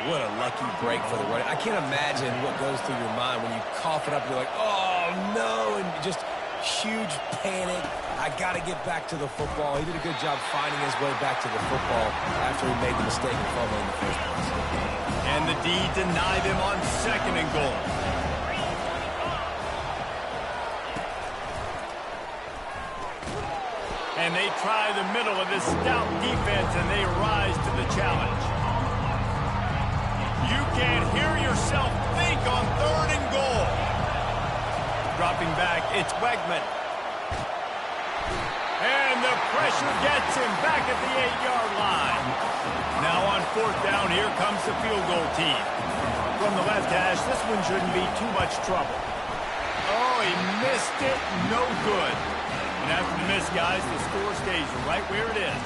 What a lucky break for the running. I can't imagine what goes through your mind when you cough it up and you're like, oh, no, and just huge panic. I got to get back to the football. He did a good job finding his way back to the football after he made the mistake of fumbling in the first place. And the D denied him on second and goal. And they try the middle of this stout defense, and they rise to the challenge. You can't hear yourself think on third and goal. Dropping back, it's Wegman. And the pressure gets him back at the 8-yard line. Now on fourth down, here comes the field goal team. From the left hash, this one shouldn't be too much trouble. Oh, he missed it. No good. And after the miss, guys, the score stays right where it is.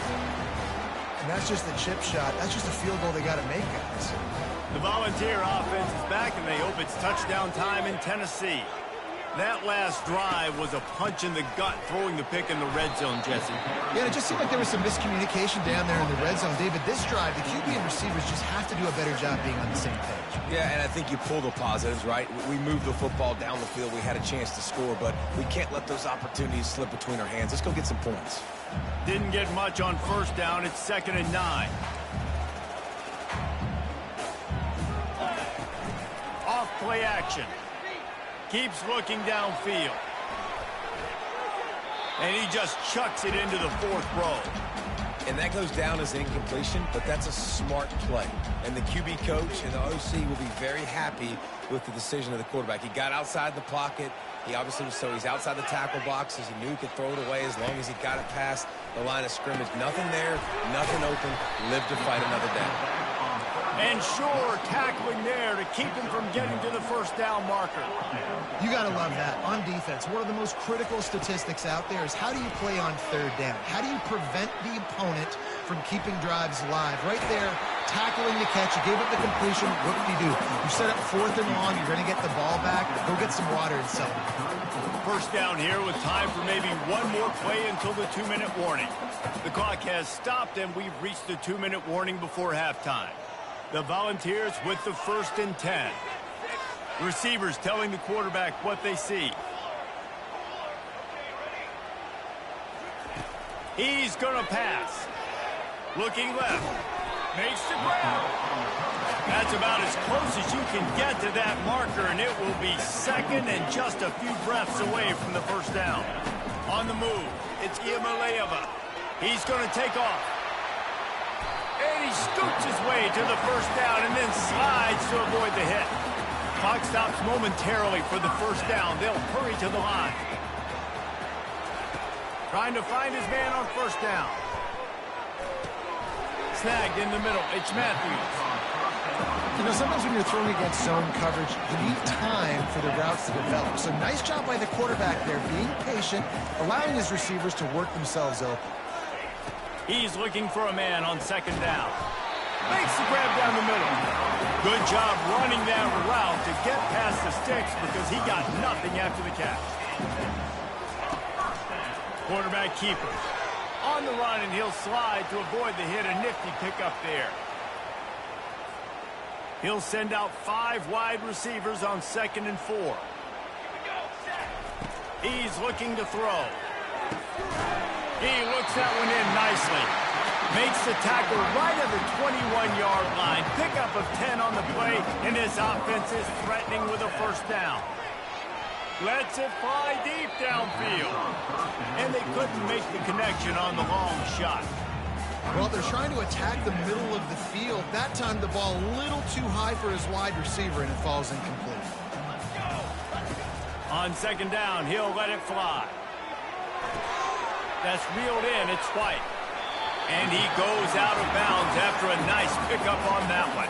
And that's just a chip shot. That's just a field goal they got to make, guys. The Volunteer offense is back, and they hope it's touchdown time in Tennessee. That last drive was a punch in the gut, throwing the pick in the red zone, Jesse. Yeah, it just seemed like there was some miscommunication down there in the red zone. David, this drive, the QB and receivers just have to do a better job being on the same page. Yeah, and I think you pull the positives, right? We moved the football down the field. We had a chance to score, but we can't let those opportunities slip between our hands. Let's go get some points. Didn't get much on first down. It's 2nd and 9. Off play action. Keeps looking downfield. And he just chucks it into the fourth row. And that goes down as an incompletion, but that's a smart play. And the QB coach and the OC will be very happy with the decision of the quarterback. He got outside the pocket. He obviously was so he's outside the tackle boxes. He knew he could throw it away as long as he got it past the line of scrimmage. Nothing there, nothing open. Live to fight another down. And sure, tackling there to keep him from getting to the first down marker. You got to love that. On defense, one of the most critical statistics out there is how do you play on third down? How do you prevent the opponent from keeping drives alive? Right there, tackling the catch. You gave up the completion. What did you do? You set up 4th and long. You're going to get the ball back. Go get some water and sell it. First down here with time for maybe one more play until the 2-minute warning. The clock has stopped, and we've reached the 2-minute warning before halftime. The Volunteers with the 1st and 10. Receivers telling the quarterback what they see. He's going to pass. Looking left. Makes the grab. That's about as close as you can get to that marker, and it will be 2nd and just a few breaths away from the first down. On the move, it's Iamaleava. He's going to take off. And he scoots his way to the first down and then slides to avoid the hit. Clock stops momentarily for the first down. They'll hurry to the line. Trying to find his man on first down. Snagged in the middle. It's Matthews. You know, sometimes when you're throwing against zone coverage, you need time for the routes to develop. So nice job by the quarterback there, being patient, allowing his receivers to work themselves open. He's looking for a man on 2nd down. Makes the grab down the middle. Good job running that route to get past the sticks because he got nothing after the catch. Quarterback keeper on the run, and he'll slide to avoid the hit. A nifty pickup there. He'll send out 5 wide receivers on 2nd and 4. He's looking to throw. He looks that one in nicely. Makes the tackle right at the 21-yard line. Pickup of 10 on the play, and his offense is threatening with a first down. Lets it fly deep downfield. And they couldn't make the connection on the long shot. Well, they're trying to attack the middle of the field. That time the ball a little too high for his wide receiver, and it falls incomplete. On 2nd down, he'll let it fly. That's reeled in. It's White. And he goes out of bounds after a nice pickup on that one.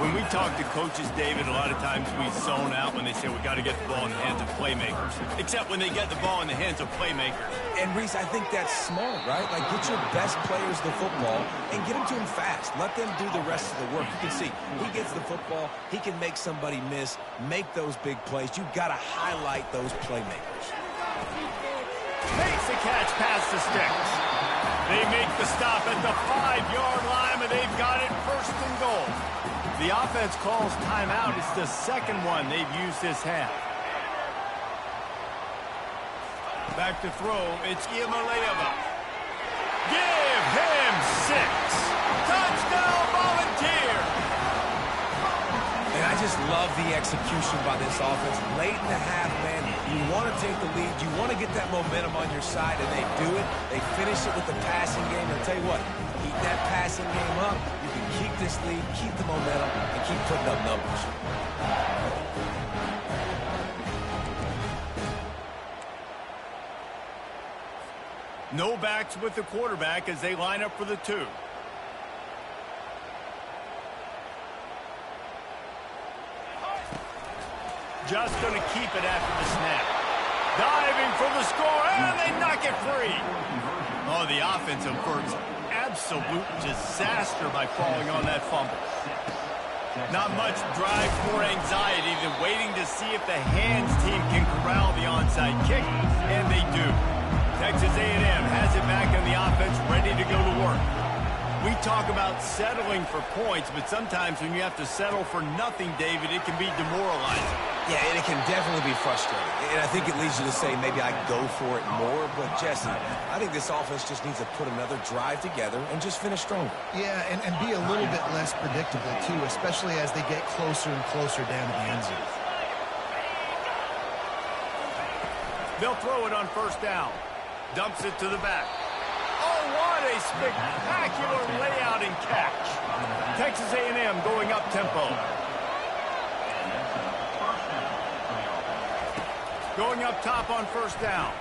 When we talk to coaches, David, a lot of times we zone out when they say we got to get the ball in the hands of playmakers. Except when they get the ball in the hands of playmakers. And, Reese, I think that's smart, right? Like, get your best players the football and get them to him fast. Let them do the rest of the work. You can see, he gets the football, he can make somebody miss, make those big plays. You've got to highlight those playmakers. Makes the catch past the sticks. They make the stop at the 5-yard line, and they've got it 1st and goal. The offense calls timeout. It's the 2nd one they've used this half. Back to throw. It's Iamaleava. Give him 6. Touchdown, Volunteer. And I just love the execution by this offense. Late in the half, man, you want to take the lead. You want to get that momentum on your side, and they do it. They finish it with the passing game. And I'll tell you what, keep that passing game up. You can keep this lead, keep the momentum, and keep putting up numbers. No backs with the quarterback as they line up for the 2. Just going to keep it after the snap. Diving for the score, and they knock it free. Oh, the offense averts absolute disaster by falling on that fumble. Not much drive for anxiety than waiting to see if the hands team can corral the onside kick, and they do. Texas A&M has it back on the offense, ready to go to work. We talk about settling for points, but sometimes when you have to settle for nothing, David, it can be demoralizing. Yeah, and it can definitely be frustrating. And I think it leads you to say maybe I go for it more. But, Jesse, I think this offense just needs to put another drive together and just finish stronger. Yeah, and be a little bit less predictable, too, especially as they get closer and closer down to the end zone. They'll throw it on 1st down. Dumps it to the back. Oh, what a spectacular layout and catch. Texas A&M going up tempo. Going up top on 1st down.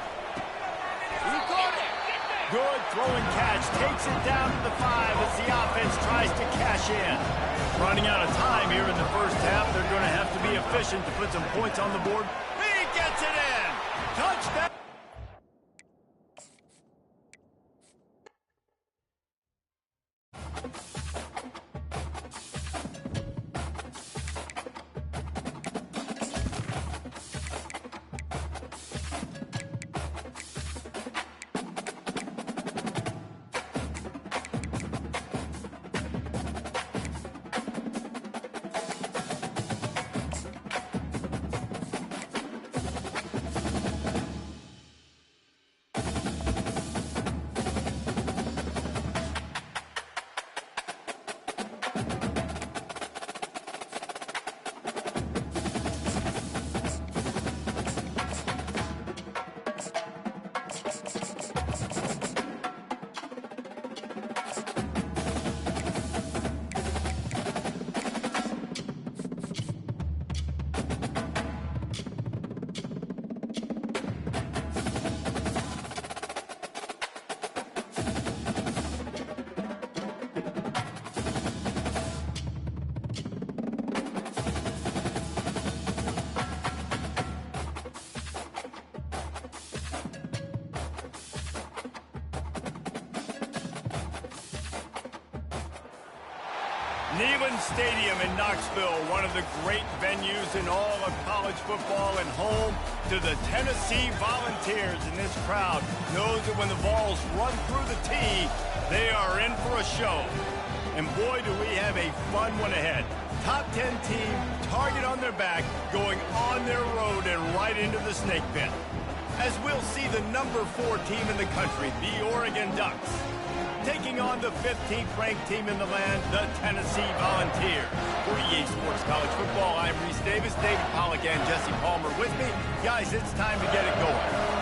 He caught it. Good throwing catch. Takes it down to the 5 as the offense tries to cash in. Running out of time here in the 1st half. They're going to have to be efficient to put some points on the board. He gets it in. Touchdown. Neyland Stadium in Knoxville, one of the great venues in all of college football and home to the Tennessee Volunteers. And this crowd knows that when the Vols run through the tee, they are in for a show. And boy, do we have a fun one ahead. Top 10 team, target on their back, going on their road and right into the snake pit. As we'll see the number 4 team in the country, the Oregon Ducks, taking on the 15th ranked team in the land, the Tennessee Volunteers. For EA Sports College Football, I'm Reese Davis, David Pollack, and Jesse Palmer with me. Guys, it's time to get it going.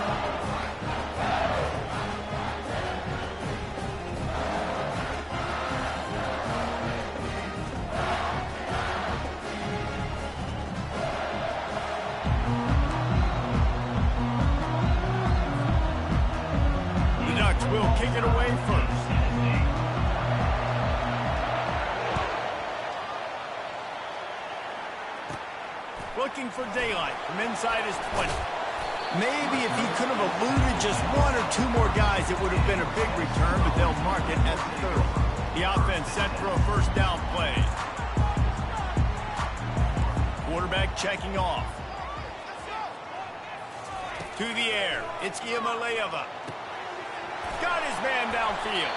Will kick it away first. Looking for daylight from inside his 20. Maybe if he could have eluded just 1 or 2 more guys, it would have been a big return, but they'll mark it as a third. The offense set for a first down play. Quarterback checking off. To the air. It's Iamaleava. Got his man downfield.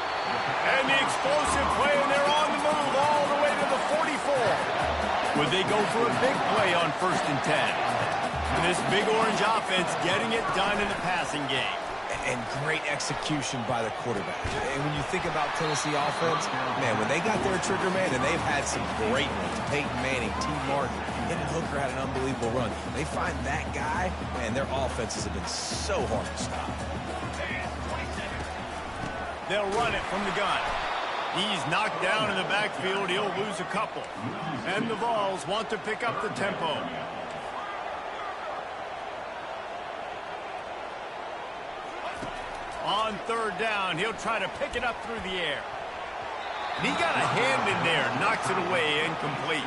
And the explosive play, and they're on the move all the way to the 44. Would they go for a big play on 1st and 10? And this big orange offense getting it done in the passing game. And great execution by the quarterback. And when you think about Tennessee offense, man, when they got their trigger man, and they've had some great ones, Peyton Manning, T. Martin, Hendon Hooker had an unbelievable run. They find that guy, man, their offenses have been so hard to stop. They'll run it from the gun. He's knocked down in the backfield. He'll lose a couple. And the Vols want to pick up the tempo. On 3rd down, he'll try to pick it up through the air. And he got a hand in there, knocks it away, incomplete.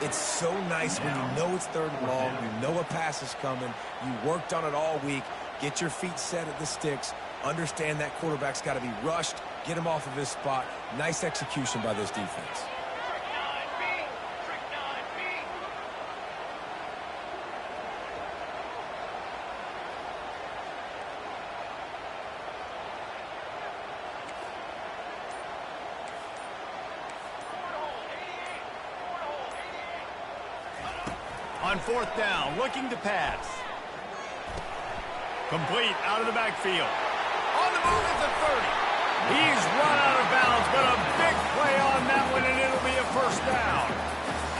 It's so nice when you know it's 3rd and long, you know a pass is coming, you worked on it all week, get your feet set at the sticks, understand that quarterback's got to be rushed, get him off of his spot. Nice execution by this defense. On 4th down, looking to pass. Complete out of the backfield. On the move at the 30. He's run out of bounds, but a big play on that one, and it'll be a first down.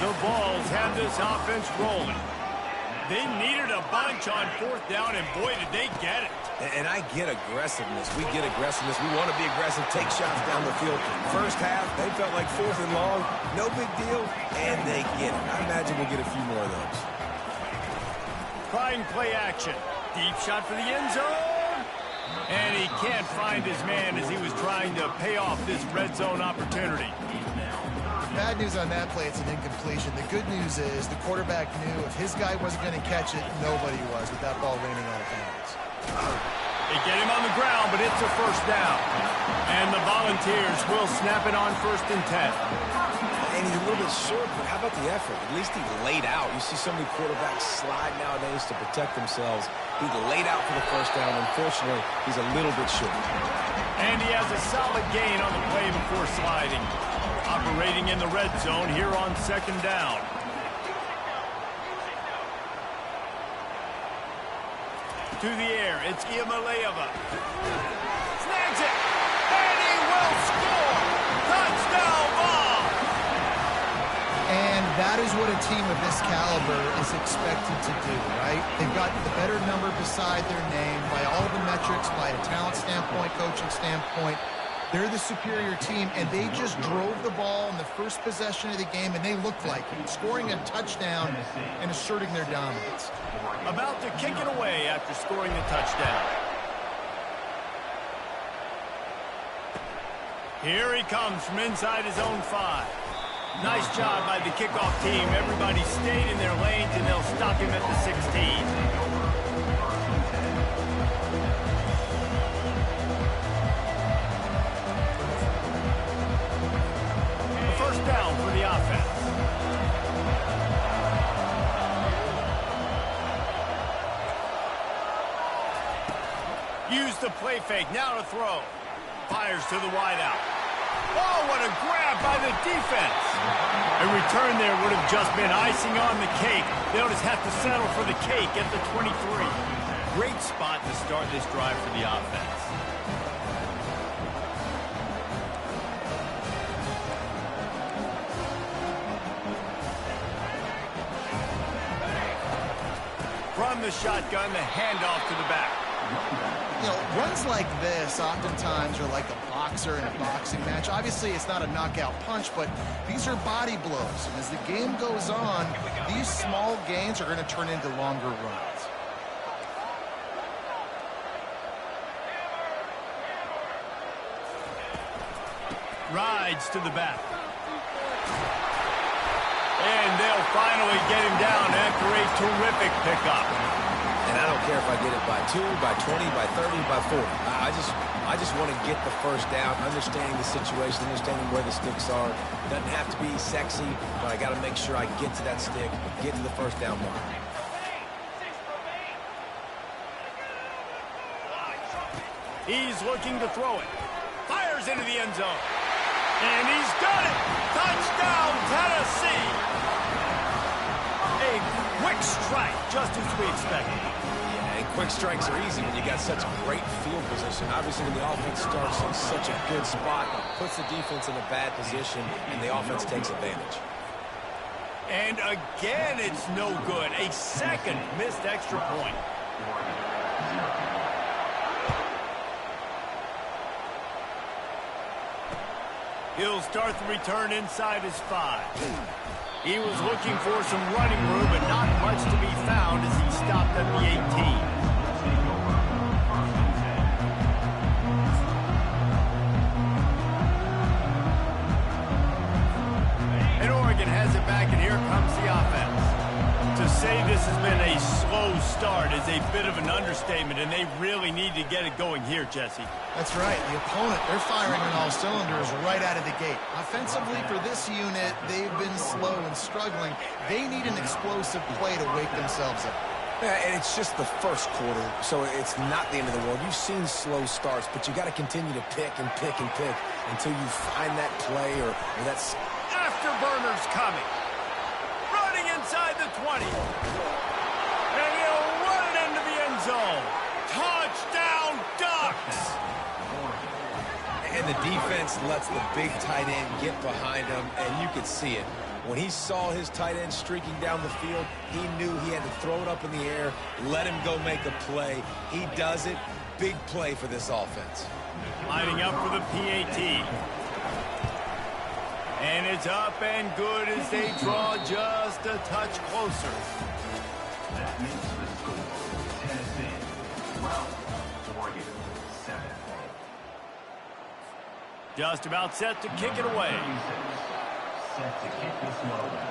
The Vols have this offense rolling. They needed a bunch on 4th down, and boy, did they get it. And I get aggressiveness. We get aggressiveness. We want to be aggressive, take shots down the field. First half, they felt like 4th and long. No big deal, and they get it. I imagine we'll get a few more of those. Trying play action. Deep shot for the end zone. And he can't find his man as he was trying to pay off this red zone opportunity. Bad news on that play, it's an incompletion. The good news is the quarterback knew if his guy wasn't going to catch it, nobody was with that ball raining out of bounds. They get him on the ground, but it's a first down. And the Volunteers will snap it on 1st and 10. And he's a little bit short, but how about the effort? At least he laid out. You see so many quarterbacks slide nowadays to protect themselves. He laid out for the first down. Unfortunately, he's a little bit short. And he has a solid gain on the play before sliding. Operating in the red zone here on 2nd down. To the air, it's Iamaleava. Snags it, and he will score! Touchdown ball! And that is what a team of this caliber is expected to do, right? They've got the better number beside their name by all the metrics, by a talent standpoint, coaching standpoint. They're the superior team, and they just drove the ball in the first possession of the game, and they looked like it, scoring a touchdown and asserting their dominance. About to kick it away after scoring the touchdown. Here he comes from inside his own 5. Nice job by the kickoff team. Everybody stayed in their lanes, and they'll stop him at the 16. Down for Use the play fake. Now to throw. Fires to the wideout. Oh, what a grab by the defense. A return there would have just been icing on the cake. They'll just have to settle for the cake at the 23. Great spot to start this drive for the offense. From the shotgun, the handoff to the back. You know, runs like this oftentimes are like a boxer in a boxing match. Obviously, it's not a knockout punch, but these are body blows. And as the game goes on, these small gains are going to turn into longer runs. Rides to the back. And they'll finally get him down after a terrific pickup. And I don't care if I get it by 2, by 20, by 30, by 40. I just want to get the first down, understanding the situation, understanding where the sticks are. Doesn't have to be sexy, but I got to make sure I get to that stick, get to the first down mark. He's looking to throw it. Fires into the end zone. And he's got it! Touchdown, Tennessee! A quick strike, just as we expected. Yeah, and quick strikes are easy when you got such great field position. Obviously, when the offense starts in such a good spot, puts the defense in a bad position, and the offense takes advantage. And again, it's no good. A second missed extra point. He'll start the return inside his 5. He was looking for some running room, but not much to be found as he stopped at the 18. And Oregon has it back, and here comes the offense. To say this has been a slow start is a bit of an understatement, and they really need to get it going here, Jesse. That's right. The opponent, they're firing on all cylinders right out of the gate. Offensively, for this unit, they've been slow and struggling. They need an explosive play to wake themselves up. Yeah, and it's just the first quarter, so it's not the end of the world. You've seen slow starts, but you got to continue to pick and pick and pick until you find that play or that's... Afterburners coming. Running inside the 20. And he'll run it into the end zone. Touchdown, Ducks! And the defense lets the big tight end get behind him, and you could see it. When he saw his tight end streaking down the field, he knew he had to throw it up in the air, let him go make a play. He does it. Big play for this offense. Lining up for the PAT. And it's up and good as they draw just a touch closer. That makes the score Tennessee 12, Oregon 7. Just about set to kick it away. Set to kick this one away.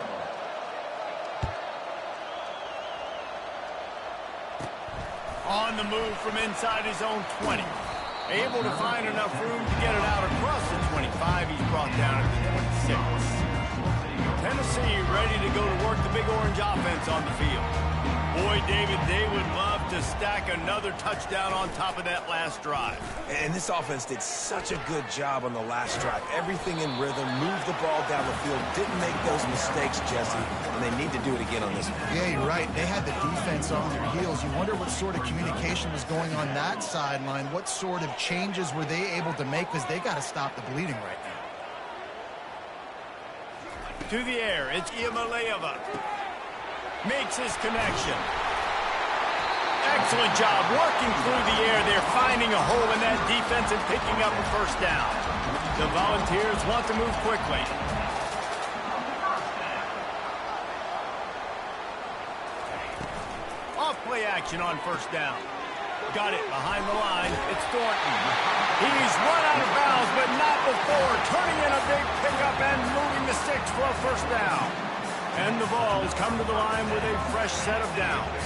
On the move from inside his own 20. Able to find enough room to get it out across the 25. He's brought down at the 26. Tennessee ready to go to work the Big Orange offense on the field. Boy, David, they would love to stack another touchdown on top of that last drive. And this offense did such a good job on the last drive. Everything in rhythm, moved the ball down the field, didn't make those mistakes, Jesse, and they need to do it again on this one. Yeah, you're right. They had the defense on their heels. You wonder what sort of communication was going on that sideline. What sort of changes were they able to make, because they got to stop the bleeding right now. To the air, it's Iamaleava. Makes his connection. Excellent job working through the air. They're finding a hole in that defense and picking up a first down. The Volunteers want to move quickly. Off play action on first down. Got it behind the line. It's Thornton. He's run out of bounds, but not before turning in a big pickup and moving the sticks for a first down. And the Vols come to the line with a fresh set of downs.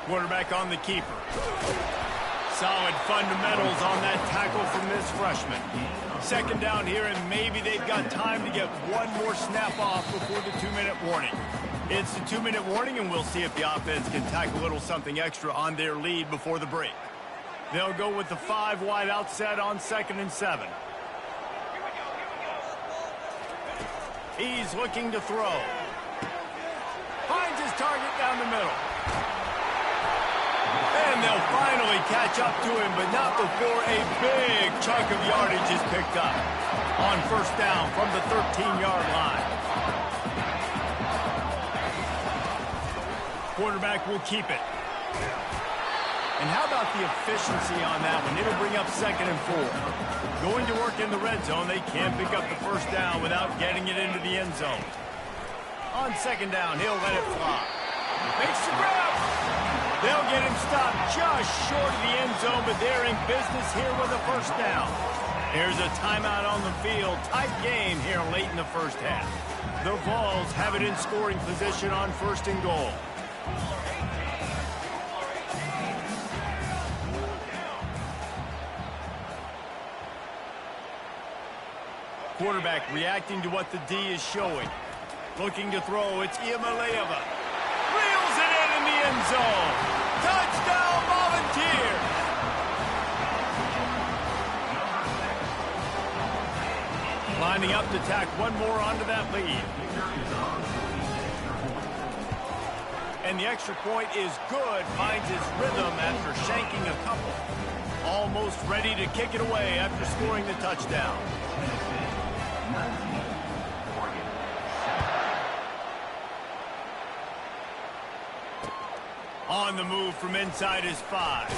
Quarterback on the keeper. Solid fundamentals on that tackle from this freshman. Second down here, and maybe they've got time to get one more snap off before the 2-minute warning. It's the 2-minute warning, and we'll see if the offense can tack a little something extra on their lead before the break. They'll go with the 5 wide out set on 2nd and 7. He's looking to throw. Finds his target down the middle. And they'll finally catch up to him, but not before a big chunk of yardage is picked up. On first down from the 13-yard line. Quarterback will keep it. And how about the efficiency on that one? It'll bring up 2nd and 4. Going to work in the red zone, they can't pick up the first down without getting it into the end zone. On 2nd down, he'll let it fly. Makes the grab. They'll get him stopped just short of the end zone, but they're in business here with a first down. Here's a timeout on the field. Tight game here late in the first half. The Vols have it in scoring position on 1st and goal. Quarterback reacting to what the D is showing. Looking to throw, it's Iamaleava. Reels it in the end zone. Touchdown, Volunteers! Lining up to tack one more onto that lead. And the extra point is good. Finds his rhythm after shanking a couple. Almost ready to kick it away after scoring the touchdown. On the move from inside his 5.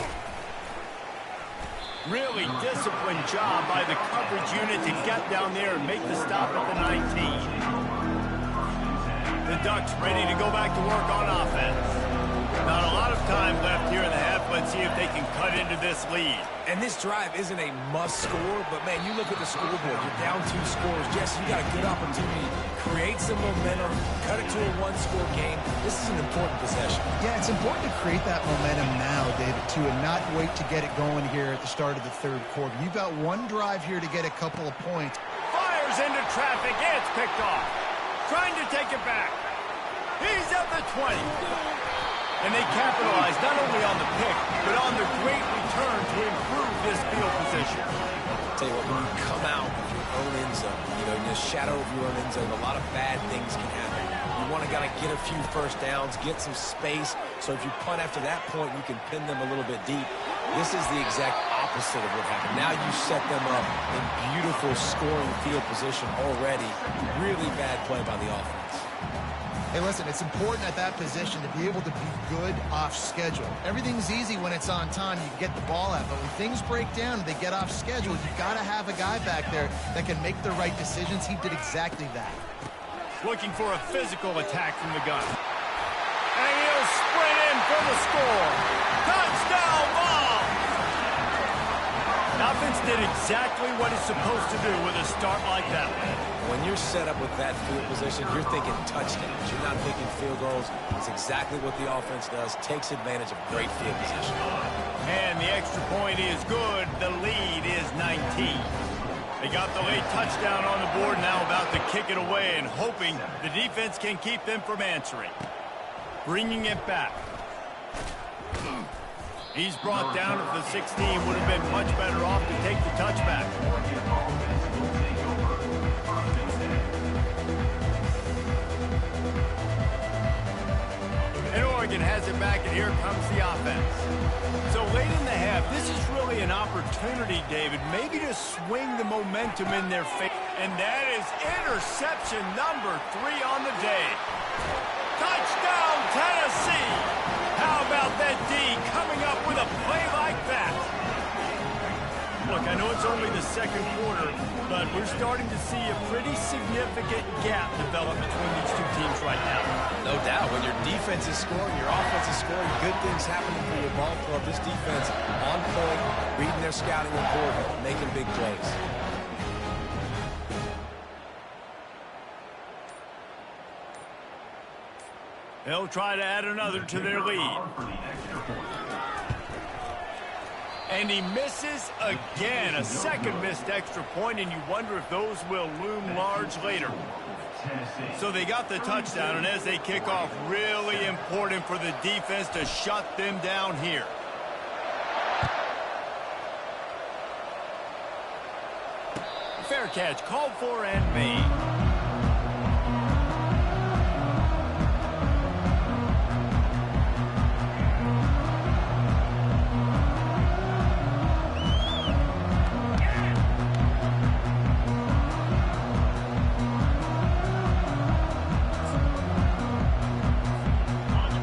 Really disciplined job by the coverage unit to get down there and make the stop at the 19. The Ducks ready to go back to work on offense. Not a lot of time left here in the half. Let's see if they can cut into this lead. And this drive isn't a must score, but man, you look at the scoreboard, you're down 2 scores. Jesse, you got a good opportunity. Create some momentum, cut it to a 1-score game. This is an important possession. Yeah, it's important to create that momentum now, David, too, and not wait to get it going here at the start of the 3rd quarter. You've got one drive here to get a couple of points. Fires into traffic. It's picked off. Trying to take it back. He's at the 20. And they capitalize not only on the pick, but on the great return to improve this field position. I'll tell you what, when you come out of your own end zone, in the shadow of your own end zone, a lot of bad things can happen. You want to kind of get a few first downs, get some space, so if you punt after that point, you can pin them a little bit deep. This is the exact opposite of what happened. Now you set them up in beautiful scoring field position already. Really bad play by the offense. Hey, listen, it's important at that position to be able to be good off schedule. Everything's easy when it's on time. You can get the ball out. But when things break down and they get off schedule, you've got to have a guy back there that can make the right decisions. He did exactly that. Looking for a physical attack from the gun. And he'll sprint in for the score. Touchdown ball! The offense did exactly what it's supposed to do with a start like that. When you're set up with that field position, you're thinking touchdowns. You're not thinking field goals. It's exactly what the offense does. Takes advantage of great field position. And the extra point is good. The lead is 19. They got the late touchdown on the board, now about to kick it away and hoping the defense can keep them from answering. Bringing it back. He's brought down at the 16. Would have been much better off to take the touchback. And Oregon has it back, and here comes the offense. So late in the half, this is really an opportunity, David, maybe to swing the momentum in their favor. And that is interception number 3 on the day. Touchdown, Tennessee! How about that D coming up with a play like that? Look, I know it's only the 2nd quarter, but we're starting to see a pretty significant gap develop between these two teams right now. No doubt. When your defense is scoring, your offense is scoring, good things happening for your ball club. This defense on point, reading their scouting report, making big plays. They'll try to add another to their lead. And he misses again. A second missed extra point, and you wonder if those will loom large later. So they got the touchdown, and as they kick off, really important for the defense to shut them down here. Fair catch called for and made.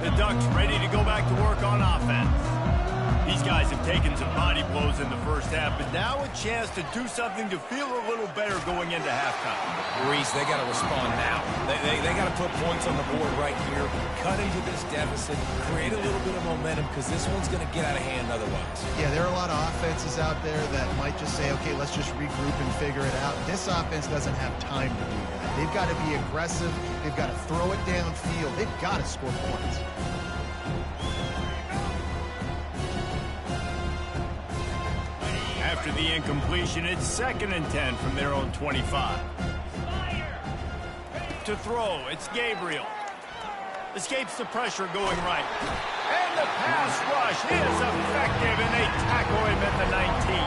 The Ducks ready to go back to work on offense. These guys have taken some body blows in the first half, but now a chance to do something to feel a little better going into halftime. Reese, they got to respond now. They got to put points on the board right here, cut into this deficit, create a little bit of momentum, because this one's going to get out of hand otherwise. Yeah, there are a lot of offenses out there that might just say, okay, let's just regroup and figure it out. This offense doesn't have time to do that. They've got to be aggressive. They've got to throw it downfield. They've got to score points. After the incompletion, it's 2nd and 10 from their own 25. To throw, it's Gabriel. Escapes the pressure going right. And the pass rush is effective, and they tackle him at the 19.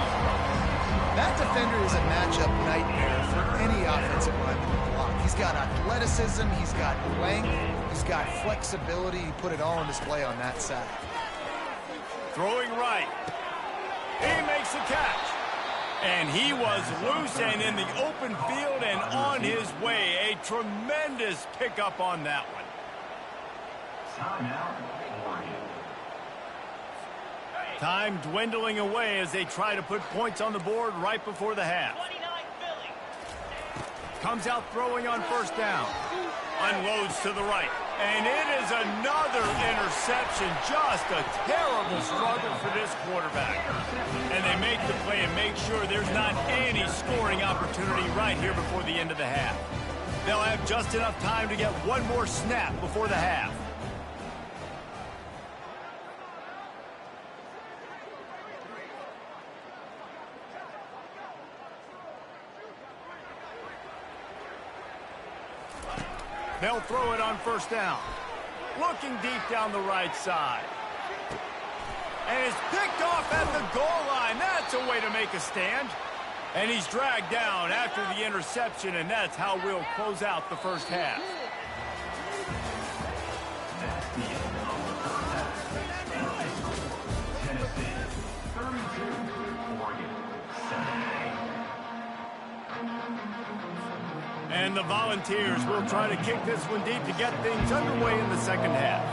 That defender is a matchup nightmare for any offensive lineman to block. He's got athleticism, he's got length, he's got flexibility. He put it all on display on that side. Throwing right. He makes the catch. And he was loose and in the open field and on his way. A tremendous pickup on that one. Time dwindling away as they try to put points on the board right before the half. Comes out throwing on first down. Unloads to the right. And it is another interception. Just a terrible struggle for this quarterback. And they make the play and make sure there's not any scoring opportunity right here before the end of the half. They'll have just enough time to get one more snap before the half. They'll throw it on first down. Looking deep down the right side. And it's picked off at the goal line. That's a way to make a stand. And he's dragged down after the interception, and that's how we'll close out the first half. And the Volunteers will try to kick this one deep to get things underway in the second half.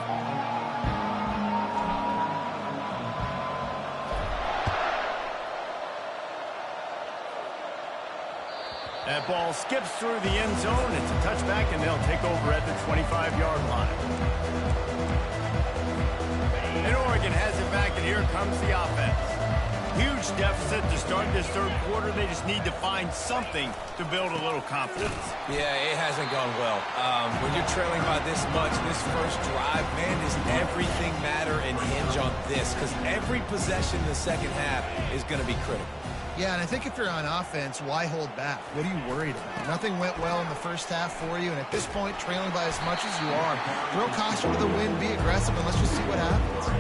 That ball skips through the end zone. It's a touchback, and they'll take over at the 25-yard line. And Oregon has it back, and here comes the offense. Huge deficit to start this third quarter. They just need to find something to build a little confidence. Yeah, it hasn't gone well. When you're trailing by this much, this first drive, man, does everything matter and hinge on this? Because every possession in the second half is going to be critical. Yeah, and I think if you're on offense, why hold back? What are you worried about? Nothing went well in the first half for you, and at this point, trailing by as much as you are, throw caution to the wind, be aggressive, and let's just see what happens.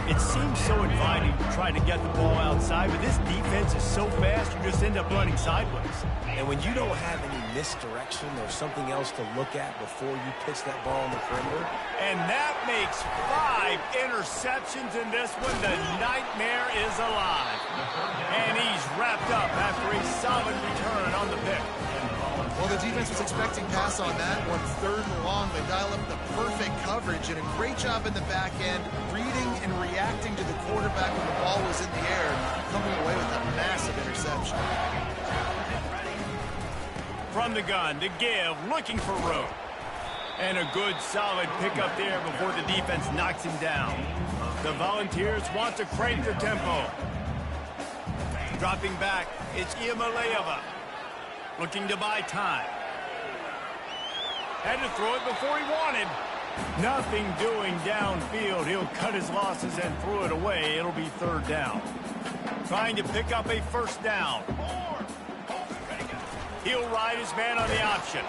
It seems so inviting to try to get the ball outside, but this defense is so fast, you just end up running sideways. And when you don't have any misdirection or something else to look at before you pitch that ball on the perimeter. And that makes 5 interceptions in this one. The nightmare is alive. And he's wrapped up after a solid return on the pick. Well, the defense was expecting pass on that one. 3rd and long. They dial up the perfect coverage and a great job in the back end, reading and reacting to the quarterback when the ball was in the air, coming away with a massive interception. From the gun to give, looking for room. And a good, solid pickup there before the defense knocks him down. The Volunteers want to crank the tempo. Dropping back, it's Iamaleava. Looking to buy time. Had to throw it before he wanted. Nothing doing downfield. He'll cut his losses and throw it away. It'll be 3rd down. trying to pick up a first down. He'll ride his man on the option.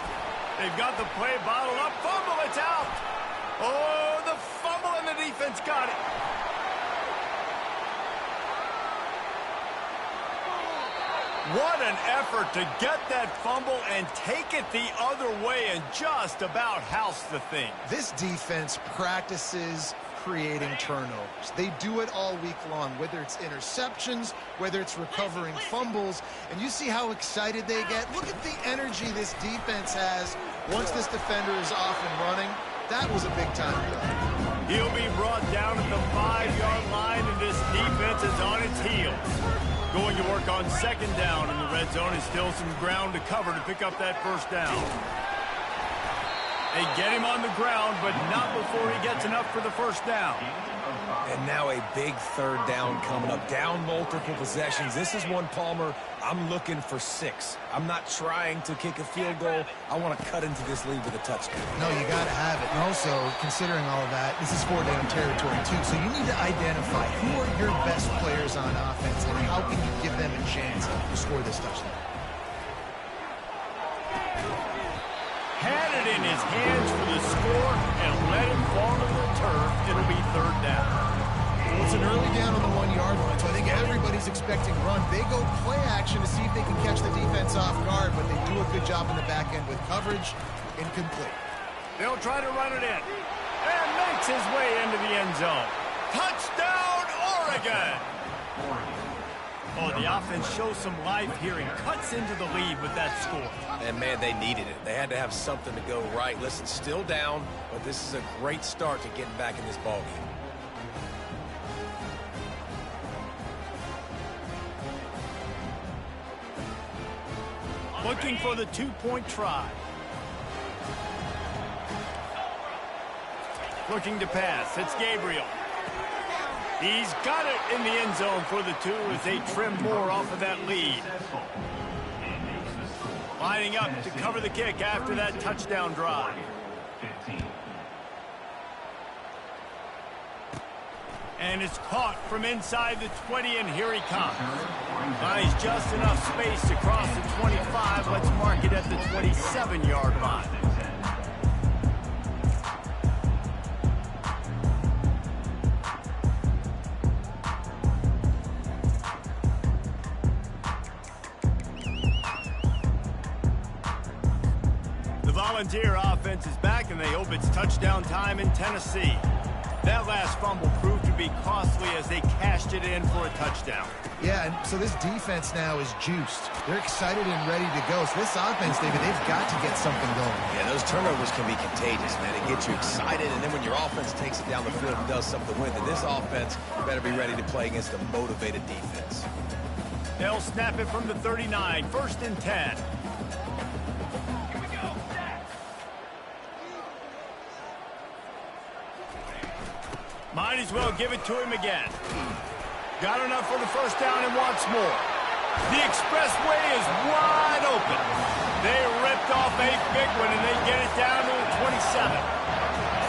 They've got the play bottled up. Fumble, it's out. Oh, the fumble, and the defense got it. What an effort to get that fumble and take it the other way and just about house the thing. This defense practices creating turnovers. They do it all week long, whether it's interceptions, whether it's recovering fumbles, and you see how excited they get. Look at the energy this defense has once this defender is off and running. That was a big-time play. He'll be brought down at the 5-yard line, and this defense is on its heels. Going to work on second down in the red zone. Is still some ground to cover to pick up that first down. They get him on the ground, but not before he gets enough for the first down. And now a big third down coming up. Down multiple possessions. This is one, Palmer, I'm looking for 6. I'm not trying to kick a field goal. I want to cut into this lead with a touchdown. No, you got to have it. And also, considering all of that, this is 4-down territory, too. So you need to identify who are your best players on offense and how can you give them a chance to score this touchdown. Had it in his hands for the score and let it fall to the turf. It'll be third down. Well, it's an early down on the 1-yard line, so I think everybody's expecting run. They go play action to see if they can catch the defense off guard, but they do a good job in the back end with coverage. Incomplete. They'll try to run it in. And makes his way into the end zone. Touchdown, Oregon! Oh, the offense shows some life here and cuts into the lead with that score. And, man, they needed it. They had to have something to go right. Listen, still down, but this is a great start to getting back in this ballgame. Looking for the 2-point try. Looking to pass. It's Gabriel. He's got it in the end zone for the 2 as they trim more off of that lead. Lining up to cover the kick after that touchdown drive. And it's caught from inside the 20, and here he comes. Finds just enough space to cross the 25. Let's mark it at the 27-yard line. Volunteer offense is back, and they hope it's touchdown time in Tennessee. That last fumble proved to be costly as they cashed it in for a touchdown. Yeah, and so this defense now is juiced. They're excited and ready to go. So this offense, David, they've got to get something going. Yeah, those turnovers can be contagious, man. It gets you excited, and then when your offense takes it down the field and does something with it, this offense better be ready to play against a motivated defense. They'll snap it from the 39, 1st and 10. Might as well give it to him again. Got enough for the first down and wants more. The expressway is wide open. They ripped off a big one, and they get it down to the 27.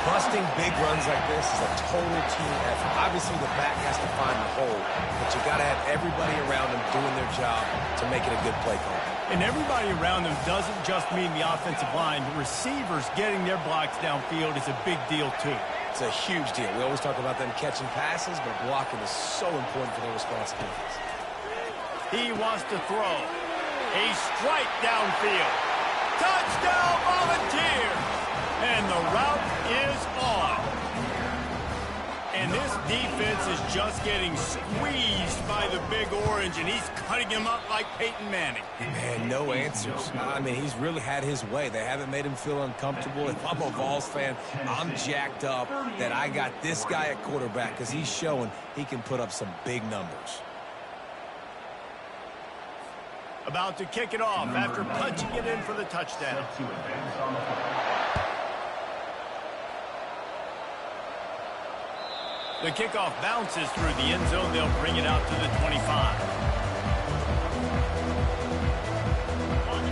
Busting big runs like this is a total team effort. Obviously, the back has to find the hole, but you got to have everybody around them doing their job to make it a good play call. And everybody around them doesn't just mean the offensive line. The receivers getting their blocks downfield is a big deal, too. It's a huge deal. We always talk about them catching passes, but blocking is so important for their responsibilities. He wants to throw. A strike downfield. Touchdown, Volunteers! And the route is on. And this defense is just getting squeezed by the Big Orange, and he's cutting him up like Peyton Manning. Man, no answers. I mean, he's really had his way. They haven't made him feel uncomfortable. If I'm a Vols fan, I'm jacked up that I got this guy at quarterback because he's showing he can put up some big numbers. About to kick it off after punching it in for the touchdown. The kickoff bounces through the end zone. They'll bring it out to the 25.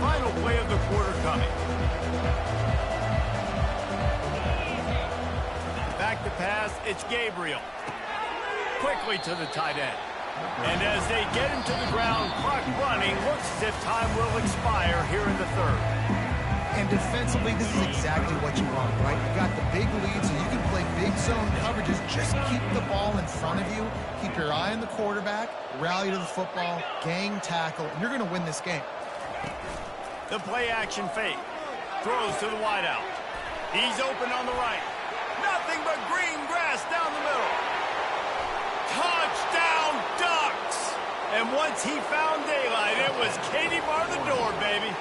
Final play of the quarter coming. Back to pass. It's Gabriel. Quickly to the tight end. And as they get him to the ground, clock running, looks as if time will expire here in the third. And defensively, this is exactly what you want, right? You got the big lead, so you can play big zone coverages. Just keep the ball in front of you. Keep your eye on the quarterback, rally to the football, gang tackle, and you're going to win this game. The play action fake. Throws to the wideout. He's open on the right. Nothing but green grass down the middle. Touchdown, Ducks! And once he found daylight, it was Katie bar the door, baby.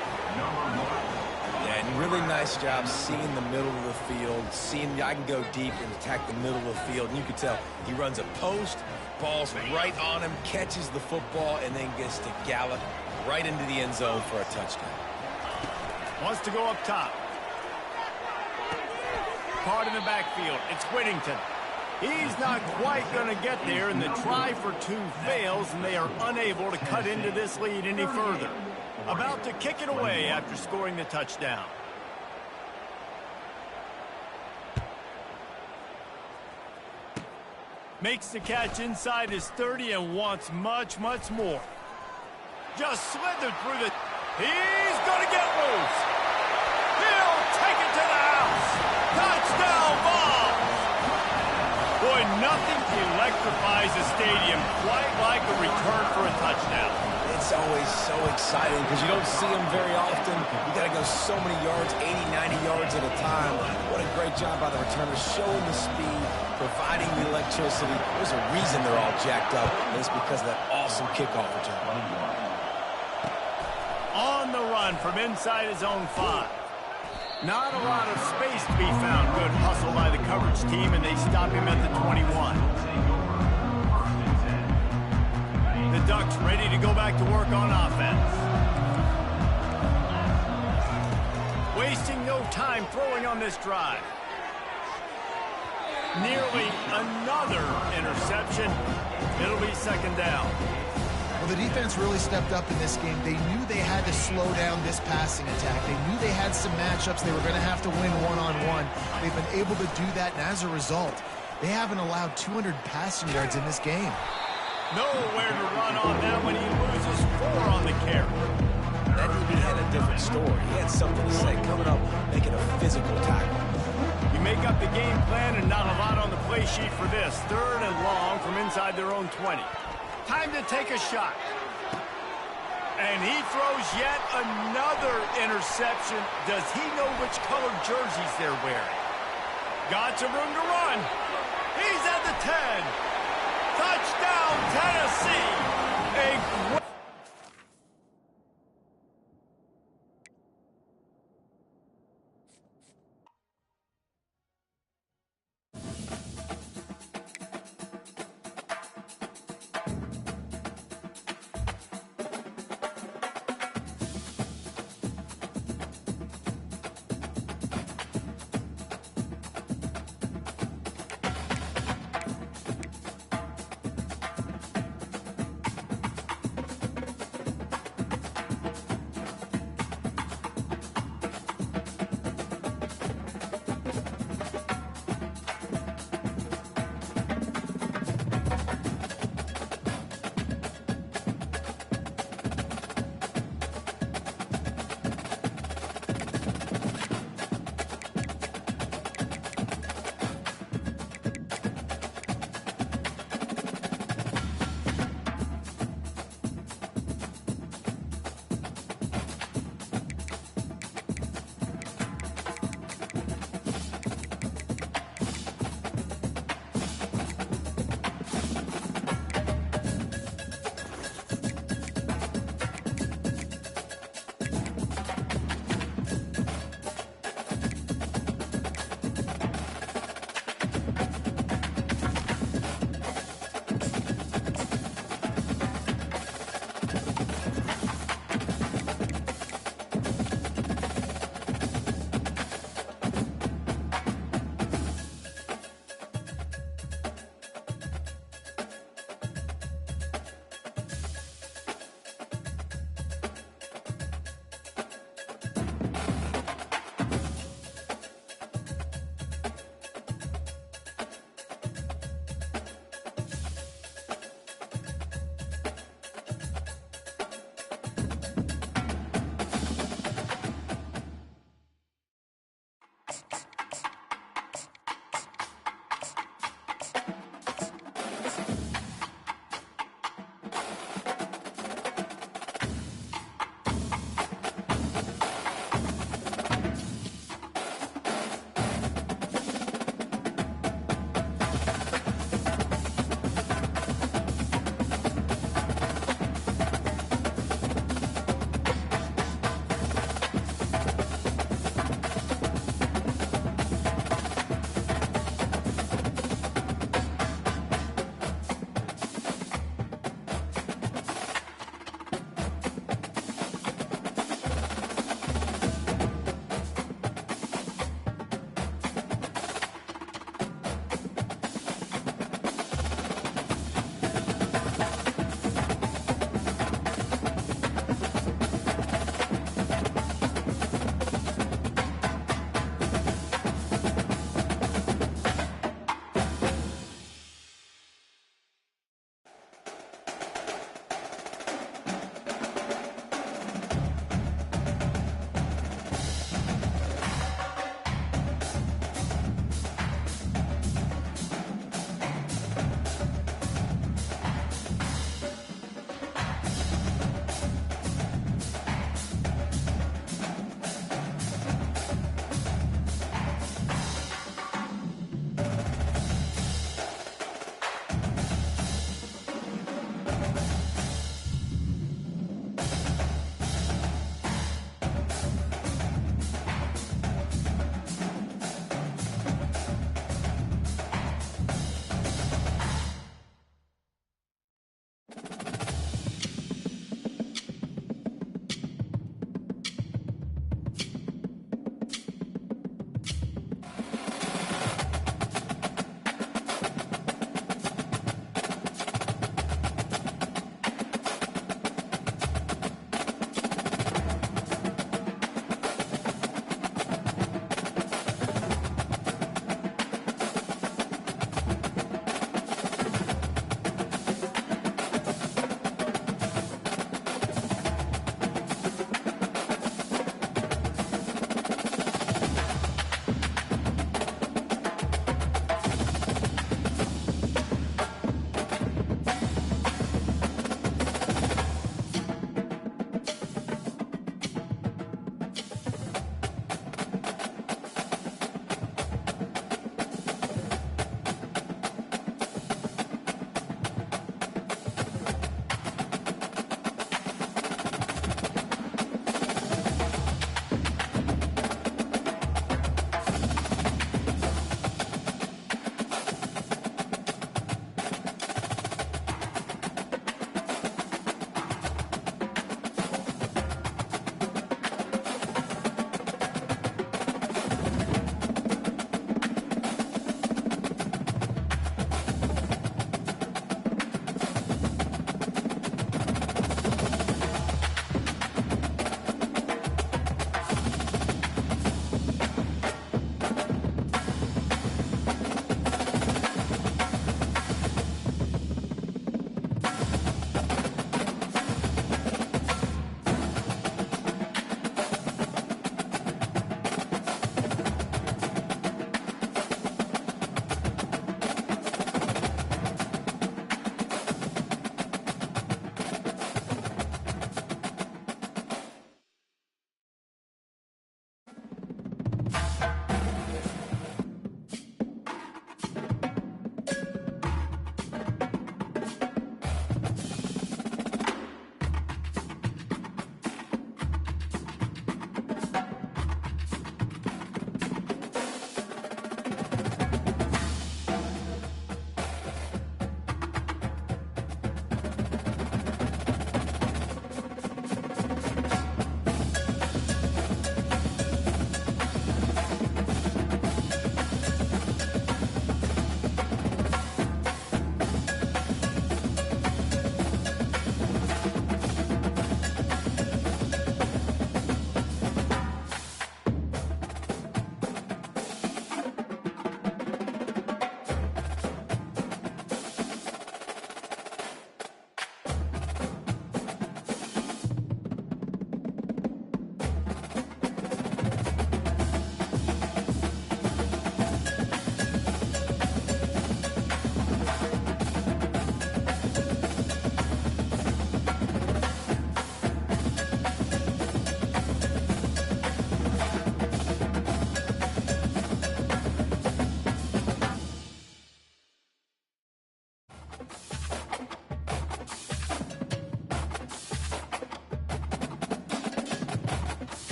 Yeah, and really nice job seeing the middle of the field, seeing I can go deep and attack the middle of the field. And you can tell he runs a post, ball's right on him, catches the football, and then gets to gallop right into the end zone for a touchdown. Wants to go up top. Caught in the backfield. It's Whittington. He's not quite going to get there, and the try for two fails, and they are unable to cut into this lead any further. About to kick it away after scoring the touchdown. Makes the catch inside his 30 and wants much, much more. Just slithered through the... He's going to get loose. He'll take it to the house. Touchdown ball. Boy, nothing electrifies a stadium quite like a return for a touchdown. It's always so exciting because you don't see them very often. You got to go so many yards, 80, 90 yards at a time. What a great job by the returners, showing the speed, providing the electricity. There's a reason they're all jacked up, and it's because of that awesome kickoff return. On the run from inside his own 5. Not a lot of space to be found. Good hustle by the coverage team, and they stop him at the 21. The Ducks ready to go back to work on offense. Wasting no time throwing on this drive. Nearly another interception. It'll be second down. Well, the defense really stepped up in this game. They knew they had to slow down this passing attack. They knew they had some matchups they were going to have to win one-on-one. They've been able to do that, and as a result, they haven't allowed 200 passing yards in this game. Nowhere to run on that when he loses 4 on the carry. That DB had a different story. He had something to say, coming up, making a physical tackle. You make up the game plan and not a lot on the play sheet for this. 3rd and long from inside their own 20. Time to take a shot. And he throws yet another interception. Does he know which colored jerseys they're wearing? Got some room to run. He's at the 10. Touchdown, Tennessee.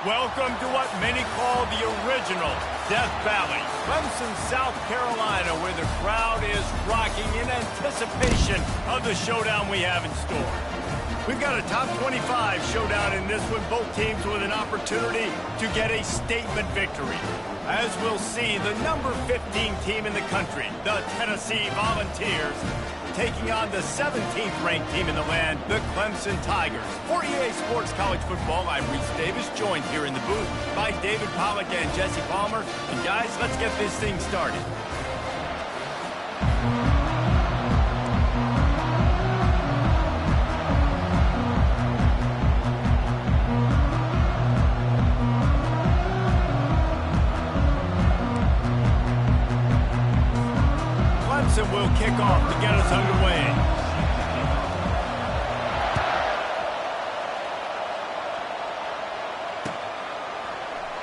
Welcome to what many call the original Death Valley, Clemson, South Carolina, where the crowd is rocking in anticipation of the showdown we have in store. We've got a top 25 showdown in this one, both teams with an opportunity to get a statement victory. As we'll see, the number 15 team in the country, the Tennessee Volunteers, taking on the 17th ranked team in the land, the Clemson Tigers. For EA Sports College Football, I'm Reese Davis, joined here in the booth by David Pollack and Jesse Palmer. And guys, let's get this thing started. Clemson will kick off to get us underway.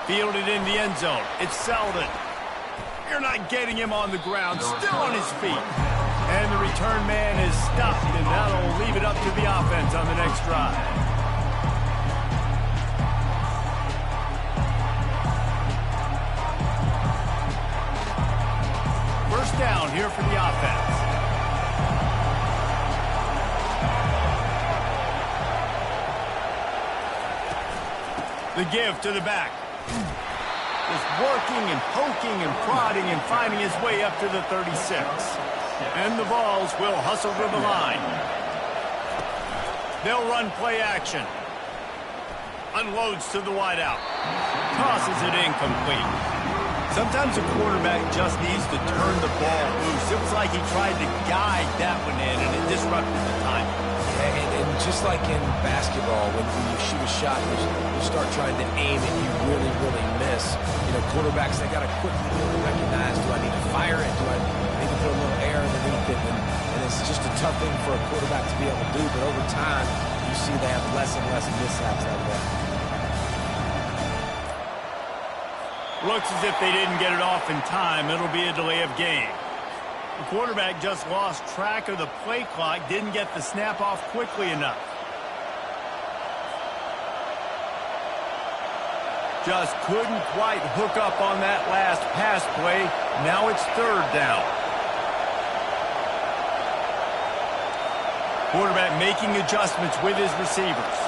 Fielded in the end zone. It's Selden. You're not getting him on the ground. Still on his feet. And the return man is stopped, and that'll leave it up to the offense on the next drive. First down here for the offense. The give to the back. Just working and poking and prodding and finding his way up to the 36. And the Vols will hustle to the line. They'll run play action. Unloads to the wideout. Tosses it incomplete. Sometimes a quarterback just needs to turn the ball loose. It was like he tried to guide that one in, and it disrupted the time. And just like in basketball, when you shoot a shot, you start trying to aim and you really, really miss. You know, quarterbacks, they got to quickly be able to recognize, do I need to fire it? Do I need to put a little air underneath it? And it's just a tough thing for a quarterback to be able to do. But over time, you see they have less and less mishaps like that. Looks as if they didn't get it off in time. It'll be a delay of game. The quarterback just lost track of the play clock, didn't get the snap off quickly enough. Just couldn't quite hook up on that last pass play. Now it's third down. Quarterback making adjustments with his receivers.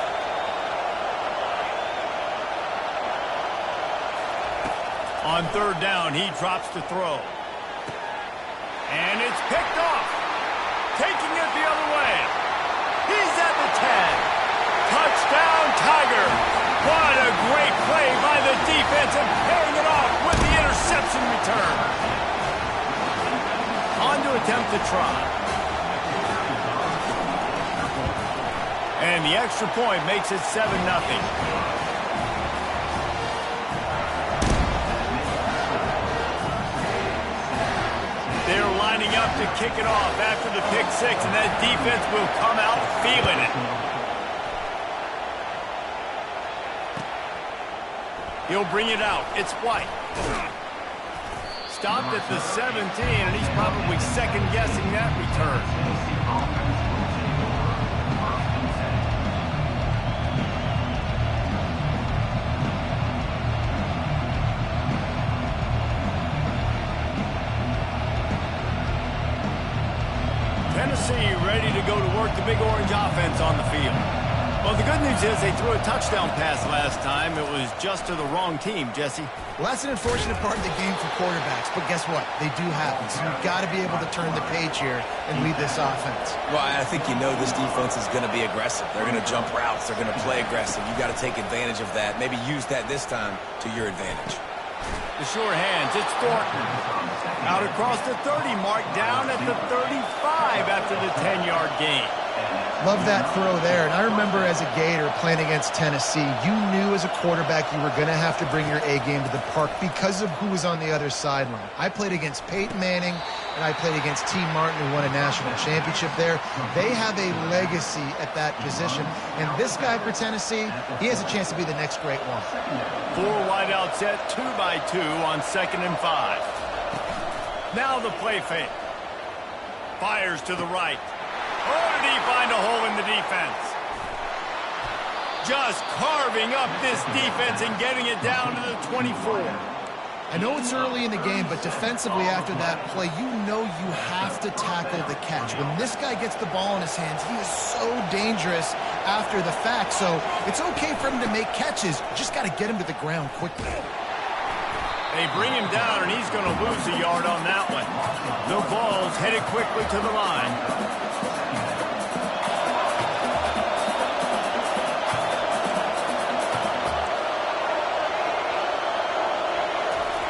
On third down, he drops to throw. And it's picked off. Taking it the other way. He's at the 10. Touchdown, Tiger. What a great play by the defense and paying it off with the interception return. On to attempt to try. And the extra point makes it 7-0. They're lining up to kick it off after the pick six, and that defense will come out feeling it. He'll bring it out. It's White. Stopped at the 17, and he's probably second-guessing that return. Tennessee ready to go to work the Big Orange offense on the field. Well, the good news is they threw a touchdown pass last time. It was just to the wrong team, Jesse. Well, that's an unfortunate part of the game for quarterbacks, but guess what? They do happen, so you've got to be able to turn the page here and lead this offense. Well, I think you know this defense is going to be aggressive. They're going to jump routes. They're going to play aggressive. You've got to take advantage of that. Maybe use that this time to your advantage. The sure hands, it's Thornton. Out across the 30, marked down at the 35 after the 10-yard gain. Love that throw there. And I remember as a Gator playing against Tennessee, you knew as a quarterback you were going to have to bring your A game to the park because of who was on the other sideline. I played against Peyton Manning, and I played against T. Martin, who won a national championship there. They have a legacy at that position. And this guy for Tennessee, he has a chance to be the next great one. 4 wide out set, 2 by 2 on 2nd and 5. Now the play fake. Fires to the right. Oh, did he find a hole in the defense? just carving up this defense and getting it down to the 24. I know it's early in the game, but defensively after that play, you know you have to tackle the catch. When this guy gets the ball in his hands, he is so dangerous after the fact. So it's okay for him to make catches. Just got to get him to the ground quickly. They bring him down, and he's going to lose a yard on that one. The ball's headed quickly to the line.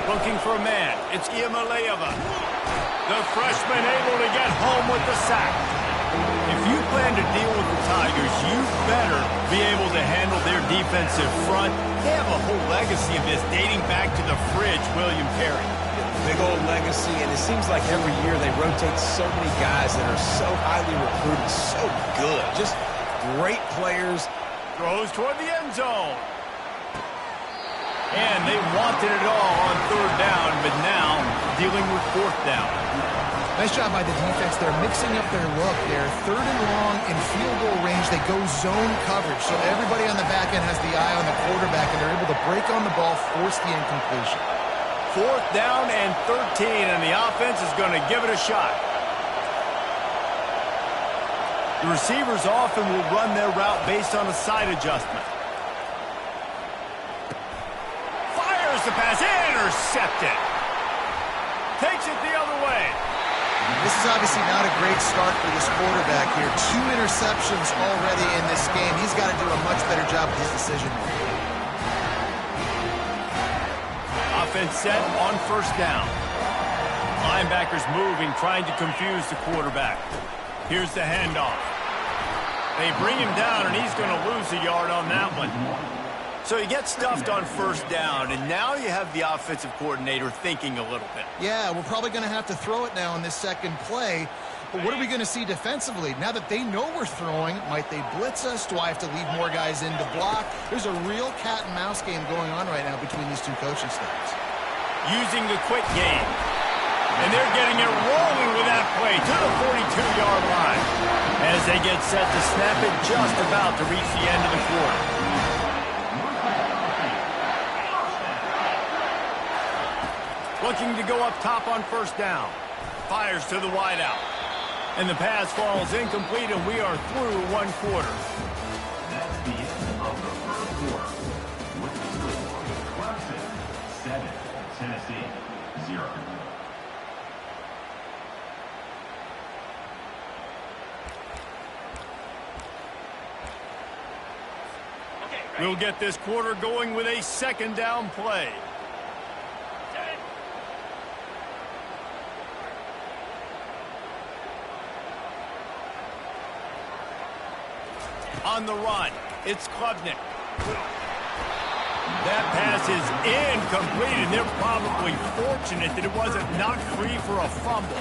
Looking for a man. It's Iamaleava. The freshman able to get home with the sack. If you plan to deal with the Tigers, you better be able to handle their defensive front. They have a whole legacy of this dating back to the fridge, William Perry. Big old legacy, and it seems like every year they rotate so many guys that are so highly recruited, so good. Just great players. Throws toward the end zone. And they wanted it all on third down, but now dealing with fourth down. Nice job by the defense. They're mixing up their look. They're third and long in field goal range. They go zone coverage. So everybody on the back end has the eye on the quarterback, and they're able to break on the ball, force the incompletion. Fourth down and 13, and the offense is going to give it a shot. The receivers often will run their route based on a side adjustment. Fires the pass, intercepted. Takes it the other way. This is obviously not a great start for this quarterback here. 2 interceptions already in this game. He's got to do a much better job with his decision making. Offense set on first down. Linebackers moving, trying to confuse the quarterback. Here's the handoff. They bring him down, and he's going to lose a yard on that one. So he gets stuffed on first down, and now you have the offensive coordinator thinking a little bit. Yeah, we're probably going to have to throw it now in this second play. But what are we going to see defensively? Now that they know we're throwing, might they blitz us? Do I have to leave more guys in to block? There's a real cat and mouse game going on right now between these two coaching staffs. Using the quick game. And they're getting it rolling with that play to the 42-yard line. As they get set to snap it just about to reach the end of the quarter. Looking to go up top on first down. Fires to the wideout. And the pass falls incomplete, and we are through one quarter. That's the end of the first quarter. With the score, Clemson 7, Tennessee 0. We'll get this quarter going with a second down play. On the run, it's Klubnik. That pass is incomplete, and they're probably fortunate that it wasn't knocked free for a fumble.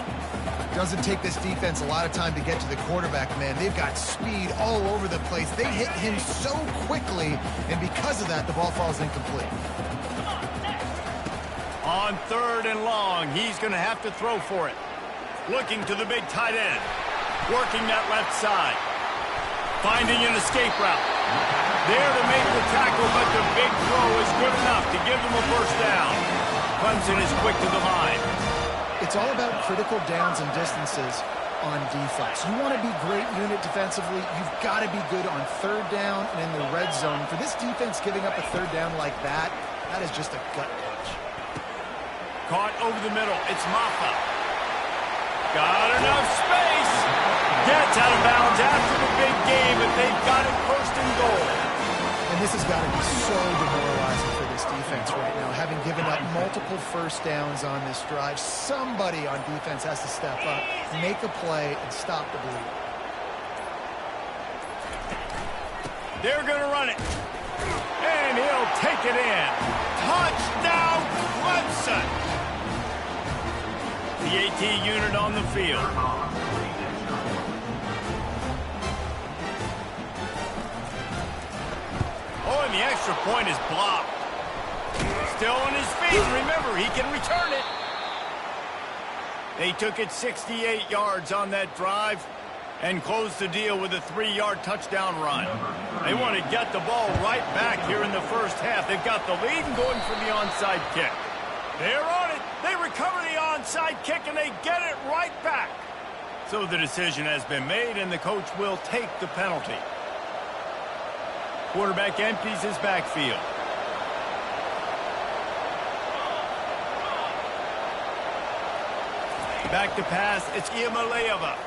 Doesn't take this defense a lot of time to get to the quarterback, man. They've got speed all over the place. They hit him so quickly, and because of that, the ball falls incomplete. On third and long, he's going to have to throw for it. Looking to the big tight end. Working that left side. Finding an escape route. There to make the tackle, but the big throw is good enough to give them a first down. Clemson is quick to the line. It's all about critical downs and distances on defense. You want to be great unit defensively, you've got to be good on third down and in the red zone. For this defense giving up a third down like that, that is just a gut punch. Caught over the middle. It's Maffa. Got enough space. Gets out of bounds after the big game, and they've got it first and goal. And this has got to be so demoralizing for this defense right now. Having given up multiple first downs on this drive, somebody on defense has to step up, make a play, and stop the bleed. They're going to run it. And he'll take it in. Touchdown, Clemson. The AT unit on the field. Oh, and the extra point is blocked. Still on his feet. Remember, he can return it. They took it 68 yards on that drive. And close the deal with a 3-yard touchdown run. They want to get the ball right back here in the first half. They've got the lead and going for the onside kick. They're on it. They recover the onside kick, and they get it right back. So the decision has been made, and the coach will take the penalty. Quarterback empties his backfield. Back to pass. It's Iamaleava.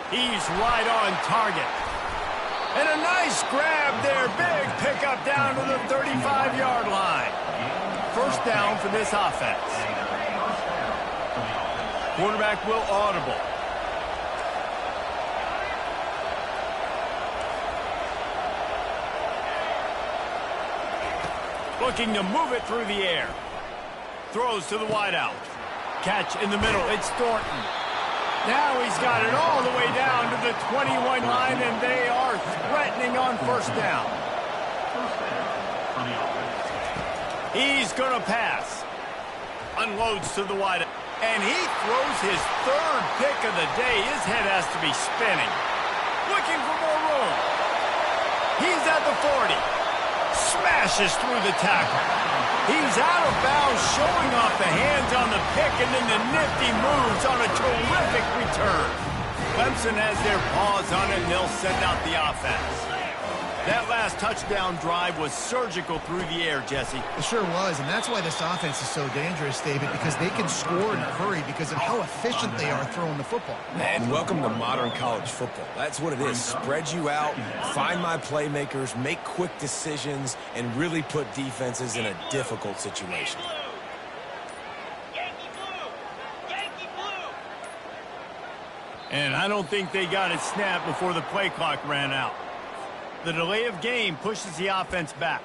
He's right on target. And a nice grab there. Big pickup down to the 35-yard line. First down for this offense. Quarterback will audible. Looking to move it through the air. Throws to the wideout. Catch in the middle. It's Thornton. Now he's got it all the way down to the 21 line, and they are threatening on first down. He's going to pass. Unloads to the wide, and he throws his third pick of the day. His head has to be spinning. Looking for more room. He's at the 40. Smashes through the tackle. He's out of bounds, showing off the hands on the pick, and then the nifty moves on a terrific return. Clemson has their paws on it, and they'll send out the offense. That last touchdown drive was surgical through the air, Jesse. It sure was, and that's why this offense is so dangerous, David, because they can score in a hurry because of how efficient they are throwing the football. And welcome to modern college football. That's what it is. Spread you out, find my playmakers, make quick decisions, and really put defenses in a difficult situation. And I don't think they got it snapped before the play clock ran out. The delay of game pushes the offense back.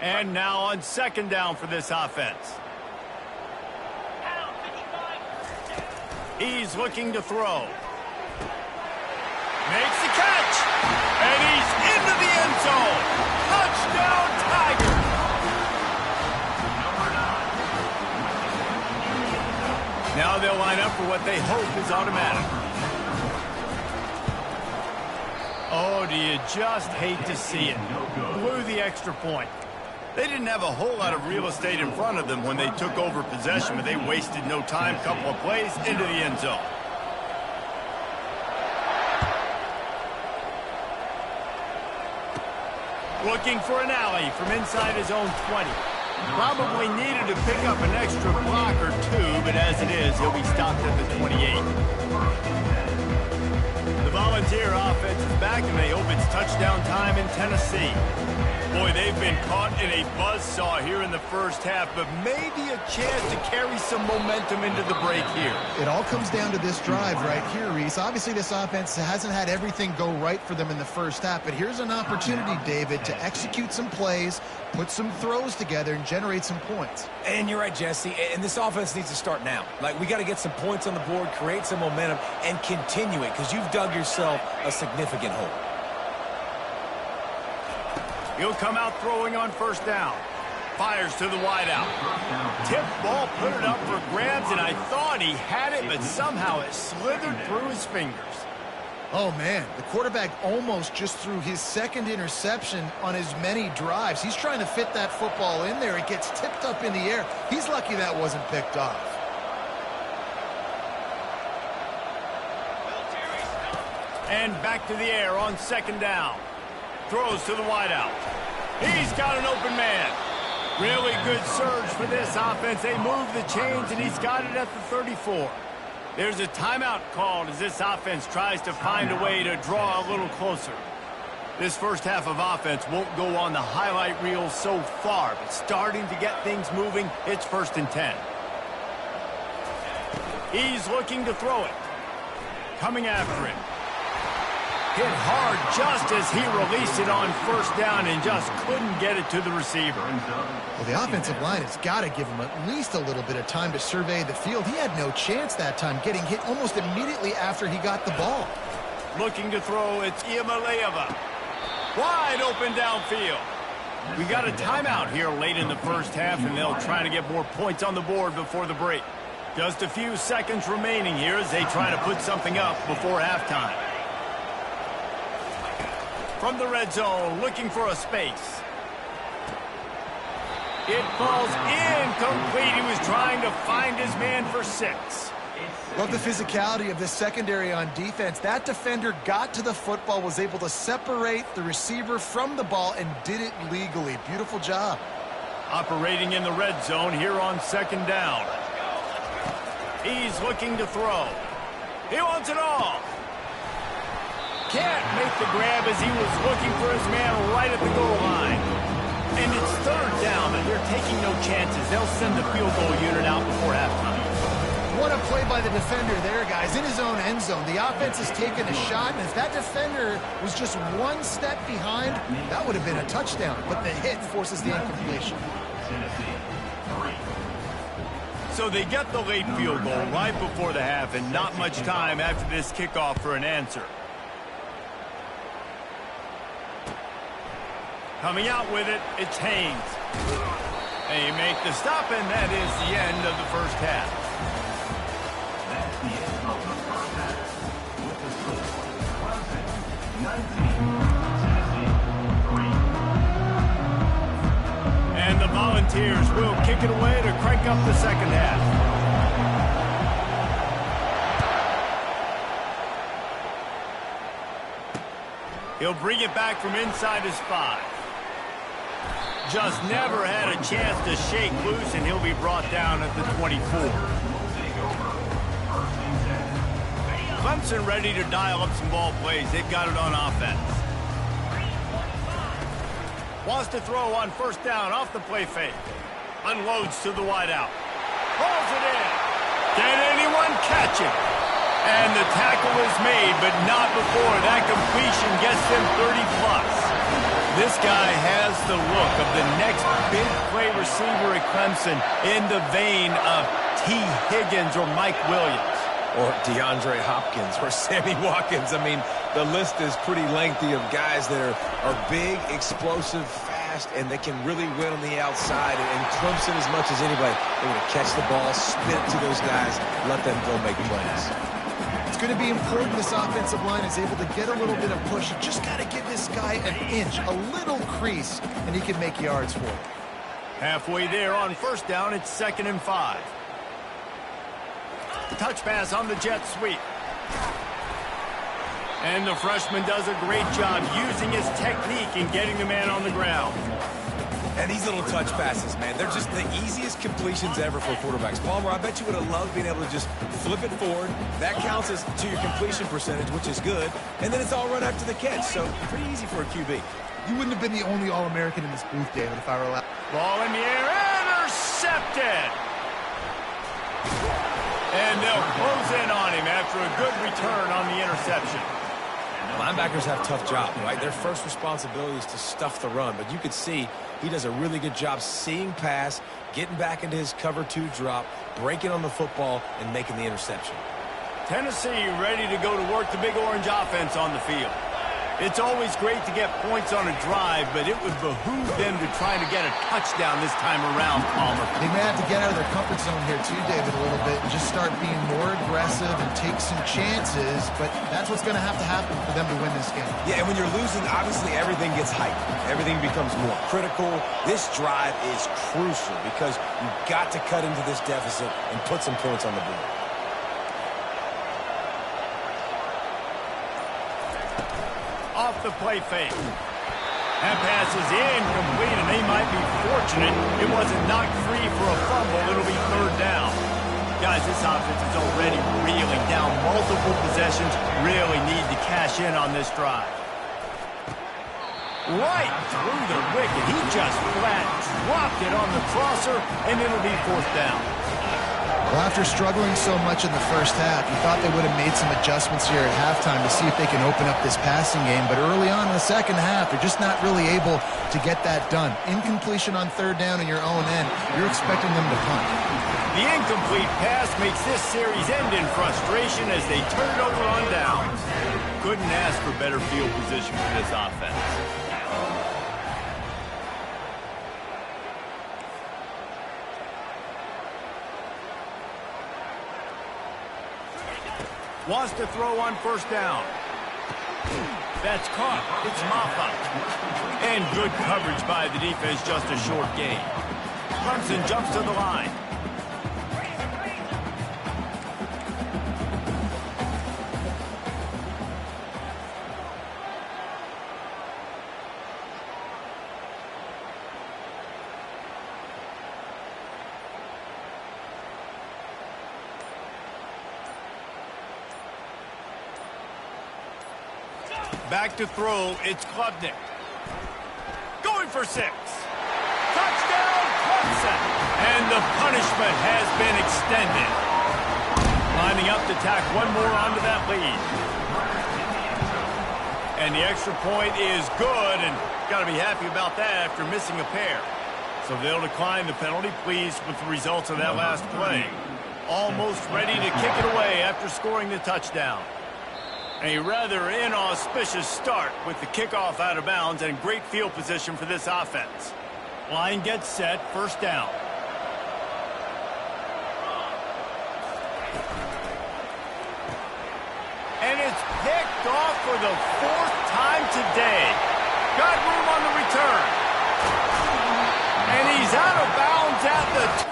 And now on second down for this offense. He's looking to throw. Makes the catch. And he's into the end zone. Touchdown, Tigers. Now they'll line up for what they hope is automatic. Oh, do you just hate to see it? Blew the extra point. They didn't have a whole lot of real estate in front of them when they took over possession, but they wasted no time. Couple of plays into the end zone. Looking for an alley from inside his own 20. Probably needed to pick up an extra block or two, but as it is, he'll be stopped at the 28. The Volunteer offense is back, and they hope it's touchdown time in Tennessee. Boy, they've been caught in a buzzsaw here in the first half, but maybe a chance to carry some momentum into the break here. It all comes down to this drive right here, Reese. Obviously, this offense hasn't had everything go right for them in the first half, but here's an opportunity, David, to execute some plays, put some throws together, and generate some points. And you're right, Jesse, and this offense needs to start now. Like, we got to get some points on the board, create some momentum, and continue it, because you've dug yourself a significant hole. He'll come out throwing on first down. Fires to the wideout. Tip ball, put it up for grabs, and I thought he had it, but somehow it slithered through his fingers. Oh, man, the quarterback almost just threw his second interception on as many drives. He's trying to fit that football in there. It gets tipped up in the air. He's lucky that wasn't picked off. And back to the air on second down. Throws to the wideout. He's got an open man. Really good surge for this offense. They move the chains, and he's got it at the 34. There's a timeout called as this offense tries to find a way to draw a little closer. This first half of offense won't go on the highlight reel so far, but starting to get things moving, it's 1st and 10. He's looking to throw it. Coming after it. Hit hard just as he released it on first down and just couldn't get it to the receiver. Well, the offensive line has got to give him at least a little bit of time to survey the field. He had no chance that time, getting hit almost immediately after he got the ball. Looking to throw, it's Iamaleava. Wide open downfield. We got a timeout here late in the first half, and they'll try to get more points on the board before the break. Just a few seconds remaining here as they try to put something up before halftime. From the red zone, looking for a space. It falls incomplete. He was trying to find his man for 6. Love the physicality of this secondary on defense. That defender got to the football, was able to separate the receiver from the ball, and did it legally. Beautiful job. Operating in the red zone here on 2nd down. He's looking to throw. He wants it all. Can't make the grab as he was looking for his man right at the goal line. And it's 3rd down, and they're taking no chances. They'll send the field goal unit out before halftime. What a play by the defender there, guys. In his own end zone, the offense has taken a shot, and if that defender was just 1 step behind, that would have been a touchdown. But the hit forces the incompletion. So they get the late field goal right before the half, and not much time after this kickoff for an answer. Coming out with it, it's Haynes. They make the stop, and that is the end of the first half. That's the end of the first half. With the score, Clemson 19, Tennessee 3. And the Volunteers will kick it away to crank up the second half. He'll bring it back from inside his 5. Just never had a chance to shake loose, and he'll be brought down at the 24. Clemson ready to dial up some ball plays. They've got it on offense. Wants to throw on 1st down off the play fake. Unloads to the wideout. Pulls it in. Can anyone catch it? And the tackle is made, but not before that completion gets them 30+. This guy has the look of the next big play receiver at Clemson, in the vein of T. Higgins or Mike Williams. Or DeAndre Hopkins or Sammy Watkins. I mean, the list is pretty lengthy of guys that are big, explosive, fast, and they can really win on the outside. And Clemson, as much as anybody, they're going to catch the ball, spin it to those guys, let them go make plays. It's going to be important this offensive line is able to get a little bit of push. You just got to give this guy an inch, a little crease, and he can make yards for it. Halfway there on 1st down, it's 2nd and 5. Touch pass on the jet sweep. And the freshman does a great job using his technique and getting the man on the ground. And these little touch passes, man, they're just the easiest completions ever for quarterbacks. Palmer, I bet you would have loved being able to just flip it forward. That counts as to your completion percentage, which is good. And then it's all run after the catch, so pretty easy for a QB. You wouldn't have been the only All-American in this booth, David, if I were allowed. Ball in the air, intercepted! And they'll close in on him after a good return on the interception. Linebackers have tough jobs, right? Their first responsibility is to stuff the run, but you could see he does a really good job seeing pass, getting back into his cover 2 drop, breaking on the football, and making the interception. Tennessee ready to go to work the Big Orange offense on the field. It's always great to get points on a drive, but it would behoove them to try to get a touchdown this time around, Palmer. They may have to get out of their comfort zone here too, David, a little bit, and just start being more aggressive and take some chances, but that's what's going to happen for them to win this game. Yeah, and when you're losing, obviously everything gets hyped. Everything becomes more critical. This drive is crucial because you've got to cut into this deficit and put some points on the board. Off the play fake. That pass is incomplete, and they might be fortunate it wasn't knocked free for a fumble. It'll be 3rd down. Guys, this offense is already reeling down multiple possessions. Really need to cash in on this drive. Right through the wicket. He just flat dropped it on the crosser, and it'll be 4th down. Well, after struggling so much in the first half, you thought they would have made some adjustments here at halftime to see if they can open up this passing game. But early on in the second half, they're just not really able to get that done. Incompletion on 3rd down in your own end, you're expecting them to punt. The incomplete pass makes this series end in frustration as they turn it over on downs. Couldn't ask for better field position for this offense. Wants to throw on first down. That's caught. It's Maffa. And good coverage by the defense, just a short gain. Clemson jumps to the line. Back to throw, it's Klubnik. Going for 6. Touchdown, Clemson! And the punishment has been extended. Lining up to tack one more onto that lead. And the extra point is good, and got to be happy about that after missing a pair. So they'll decline the penalty, pleased with the results of that last play. Almost ready to kick it away after scoring the touchdown. A rather inauspicious start with the kickoff out of bounds and great field position for this offense. Line gets set, first down. And it's picked off for the 4th time today. Got room on the return. And he's out of bounds at the...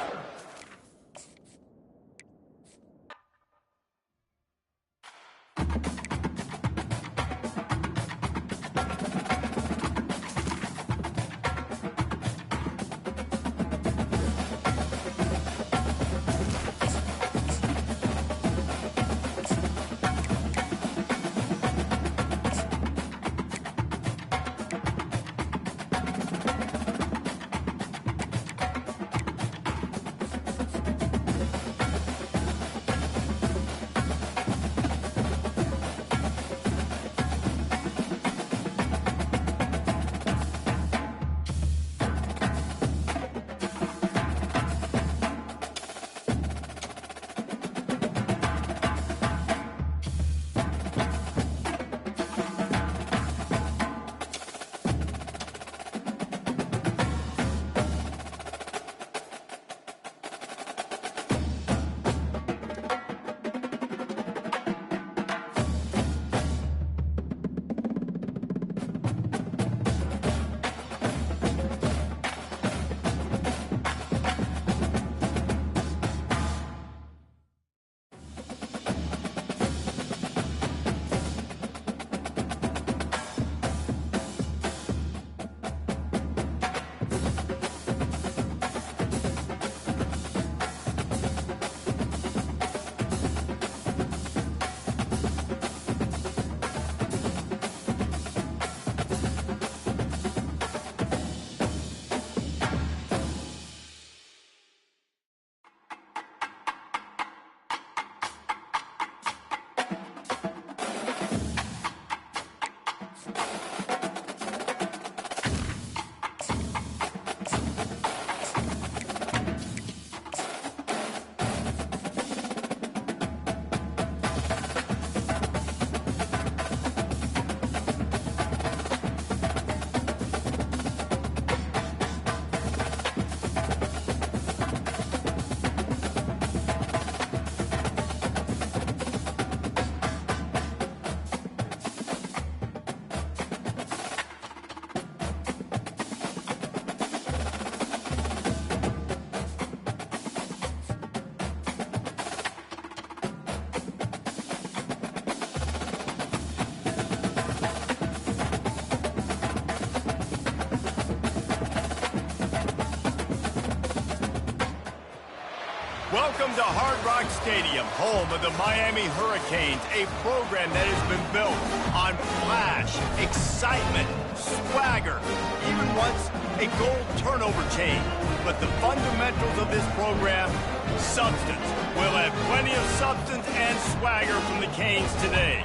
Welcome to Hard Rock Stadium, home of the Miami Hurricanes, a program that has been built on flash, excitement, swagger, even once a goal turnover chain. But the fundamentals of this program, substance. We'll have plenty of substance and swagger from the Canes today.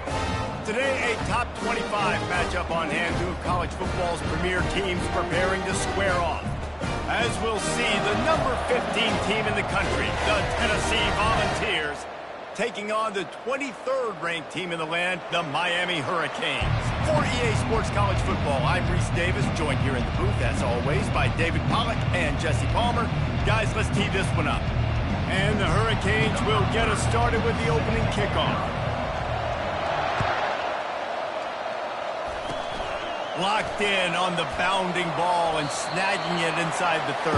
Today, a top 25 matchup on hand, two of college football's premier teams preparing to square off. As we'll see, the number 15 team in the country, the Tennessee Volunteers, taking on the 23rd ranked team in the land, the Miami Hurricanes. For EA Sports College Football, I'm Reese Davis, joined here in the booth, as always, by David Pollack and Jesse Palmer. Guys, let's tee this one up. And the Hurricanes will get us started with the opening kickoff. locked in on the bounding ball and snagging it inside the 30.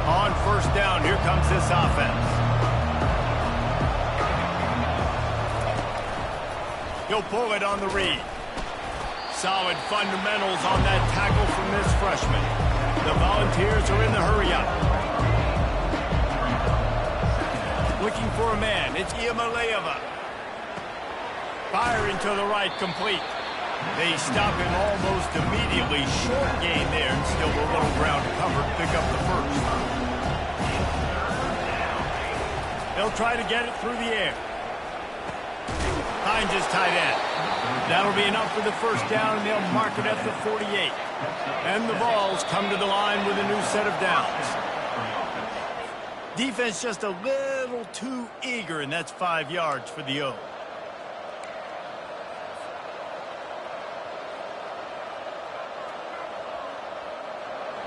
On first down, here comes this offense. He'll pull it on the read. Solid fundamentals on that tackle from this freshman. The Volunteers are in the hurry-up. Looking for a man. It's Iamaleava. Firing to the right, complete. They stop him almost immediately. Short gain there, and still a little ground covered to pick up the first. They'll try to get it through the air. Finds his tight end. That'll be enough for the first down, and they'll mark it at the 48. And the Vols come to the line with a new set of downs. Defense just a little too eager, and that's 5 yards for the O.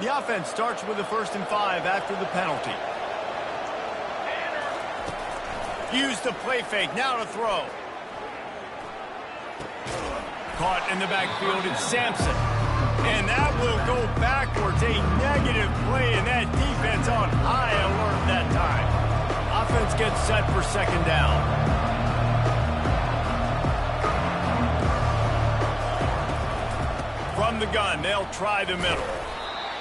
The offense starts with a 1st and 5 after the penalty. Use the play fake, now to throw. Caught in the backfield, it's Sampson. And that will go backwards. A negative play, and that defense on high alert that time. Offense gets set for 2nd down. From the gun, they'll try the middle.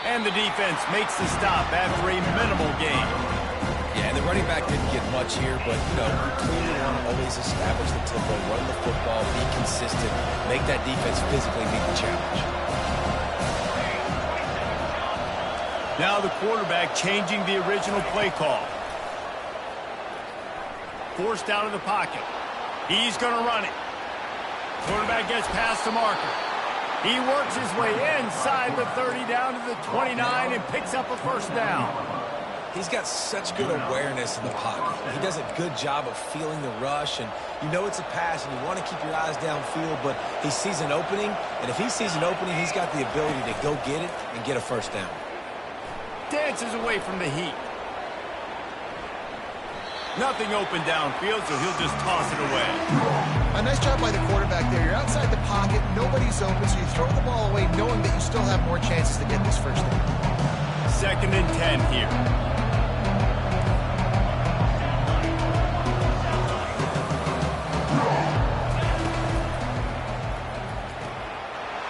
And the defense makes the stop after a minimal gain. Yeah, and the running back didn't get much here, but, you clearly want to always establish the tempo, run the football, be consistent, make that defense physically meet the challenge. Now the quarterback changing the original play call. Forced out of the pocket. He's going to run it. Quarterback gets past the marker. He works his way inside the 30 down to the 29 and picks up a 1st down. He's got such good awareness in the pocket. He does a good job of feeling the rush, and you know it's a pass, and you want to keep your eyes downfield, but he sees an opening, and if he sees an opening, he's got the ability to go get it and get a 1st down. Dances away from the heat. Nothing open downfield, so he'll just toss it away. A nice job by the quarterback there. You're outside the pocket, nobody's open, so you throw the ball away knowing that you still have more chances to get this 1st down. 2nd and 10 here.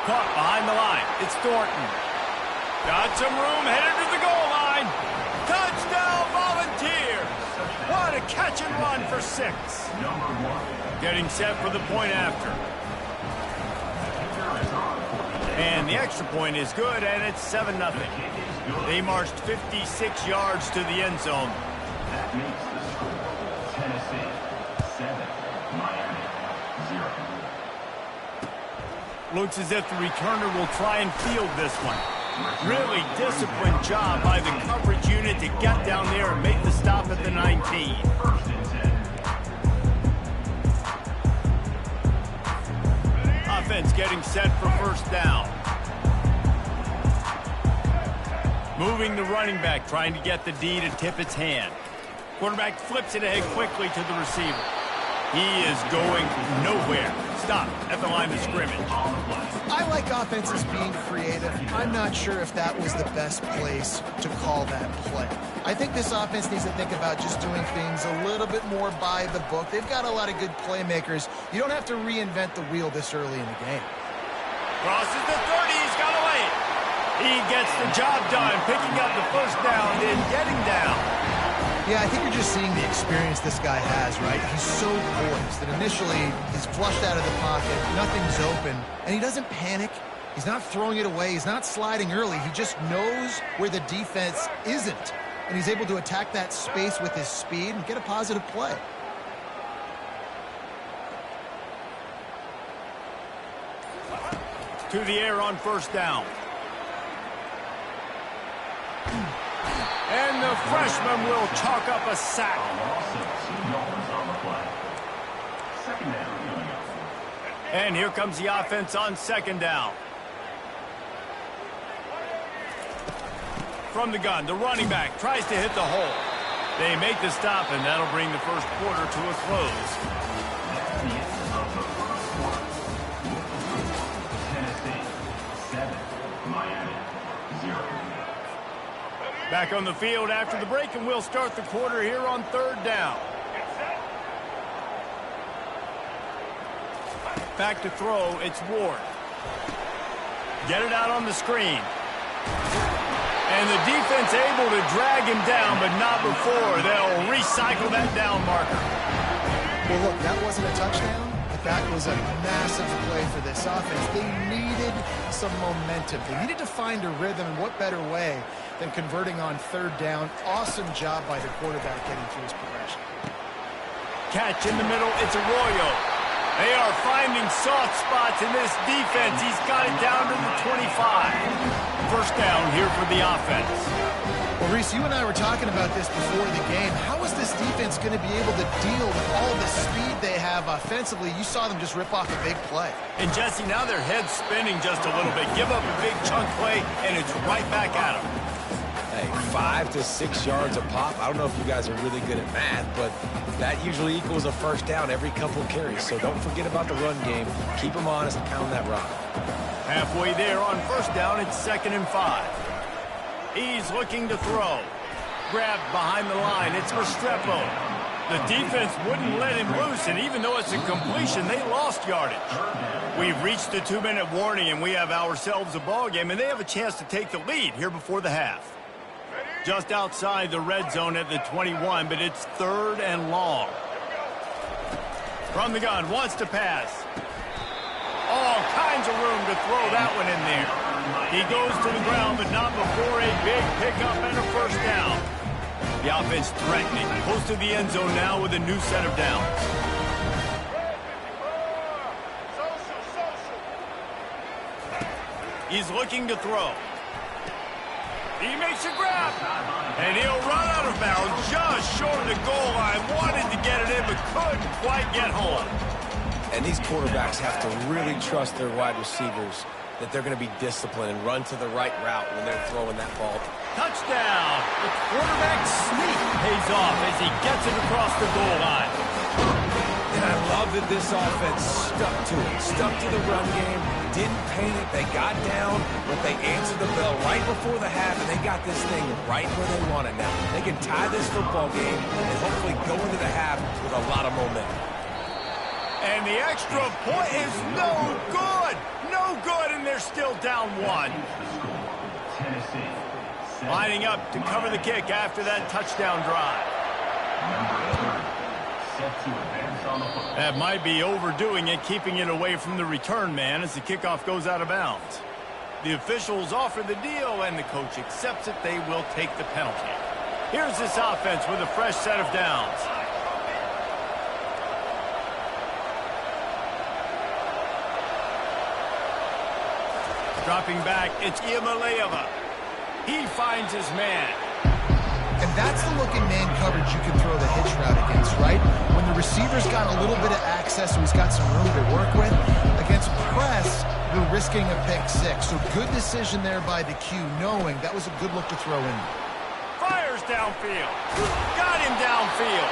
Caught behind the line. It's Thornton. Got some room, headed to the goal line. Touchdown, Volunteers. What a catch and run for 6. Getting set for the point after. And the extra point is good, and it's 7-0. They marched 56 yards to the end zone. That makes the score Tennessee 7, Miami 0. Looks as if the returner will try and field this one. Really disciplined job by the coverage unit to get down there and make the stop at the 19. 1st and 10. Offense getting set for 1st down. Moving the running back, trying to get the D to tip its hand. Quarterback flips it ahead quickly to the receiver. He is going nowhere. Stop at the line of scrimmage. I like offenses being creative. I'm not sure if that was the best place to call that play. I think this offense needs to think about just doing things a little bit more by the book. They've got a lot of good playmakers. You don't have to reinvent the wheel this early in the game. Crosses the 30. He's got away. He gets the job done, picking up the 1st down, then getting down. Yeah, I think you're just seeing the experience this guy has, right? He's so poised that initially he's flushed out of the pocket, nothing's open, and he doesn't panic. He's not throwing it away. He's not sliding early. He just knows where the defense isn't, and he's able to attack that space with his speed and get a positive play. To the air on 1st down. And the freshman will chalk up a sack. And here comes the offense on 2nd down. From the gun, the running back tries to hit the hole. They make the stop, and that'll bring the first quarter to a close. That's the end of the first quarter. Tennessee 7, Miami 0. Back on the field after the break, and we'll start the quarter here on third down. Back to throw, it's Ward. Get it out on the screen. And the defense able to drag him down, but not before. They'll recycle that down marker. Well, look, that wasn't a touchdown, but that was a massive play for this offense. They needed some momentum. They needed to find a rhythm, and what better way than converting on third down. Awesome job by the quarterback getting through his progression. Catch in the middle, it's Arroyo. They are finding soft spots in this defense. He's got it down to the 25. First down here for the offense. Well, Reese, you and I were talking about this before the game. How is this defense going to be able to deal with all the speed they have offensively? You saw them just rip off a big play. And, Jesse, now their head's spinning just a little bit. Give up a big chunk play, and it's right back at them. Hey, 5 to 6 yards a pop. I don't know if you guys are really good at math, but that usually equals a first down every couple carries. So don't forget about the run game. Keep them honest and pound that rock. Halfway there on first down, it's 2nd and 5. He's looking to throw. Grabbed behind the line, it's Restrepo. The defense wouldn't let him loose, and even though it's a completion, they lost yardage. We've reached the 2-minute warning, and we have ourselves a ball game, and they have a chance to take the lead here before the half. Just outside the red zone at the 21, but it's 3rd and long. From the gun, wants to pass. All kinds of room to throw that one in there. He goes to the ground, but not before a big pickup and a first down. The offense threatening. Close to the end zone now with a new set of downs. He's looking to throw. He makes a grab, and he'll run out of bounds just short of the goal line. Wanted to get it in, but couldn't quite get home. And these quarterbacks have to really trust their wide receivers that they're going to be disciplined and run to the right route when they're throwing that ball. Touchdown! The quarterback sneak pays off as he gets it across the goal line. And I love that this offense stuck to it, stuck to the run game, didn't panic, they got down, but they answered the bell right before the half, and they got this thing right where they want it now. They can tie this football game and hopefully go into the half with a lot of momentum. And the extra point is no good! No good, and they're still down 1. Tennessee 7, Lining up to cover the kick after that touchdown drive. number 30, set to advance on the football. That might be overdoing it, keeping it away from the return man as the kickoff goes out of bounds. The officials offer the deal, and the coach accepts it. They will take the penalty. Here's this offense with a fresh set of downs. Dropping back, it's Iamaleava. He finds his man. And that's the look in man coverage you can throw the hitch route against, right? When the receiver's got a little bit of access, so he's got some room to work with. Against press, they're risking a pick 6. So good decision there by the Q, knowing that was a good look to throw in. Fires downfield. Got him downfield.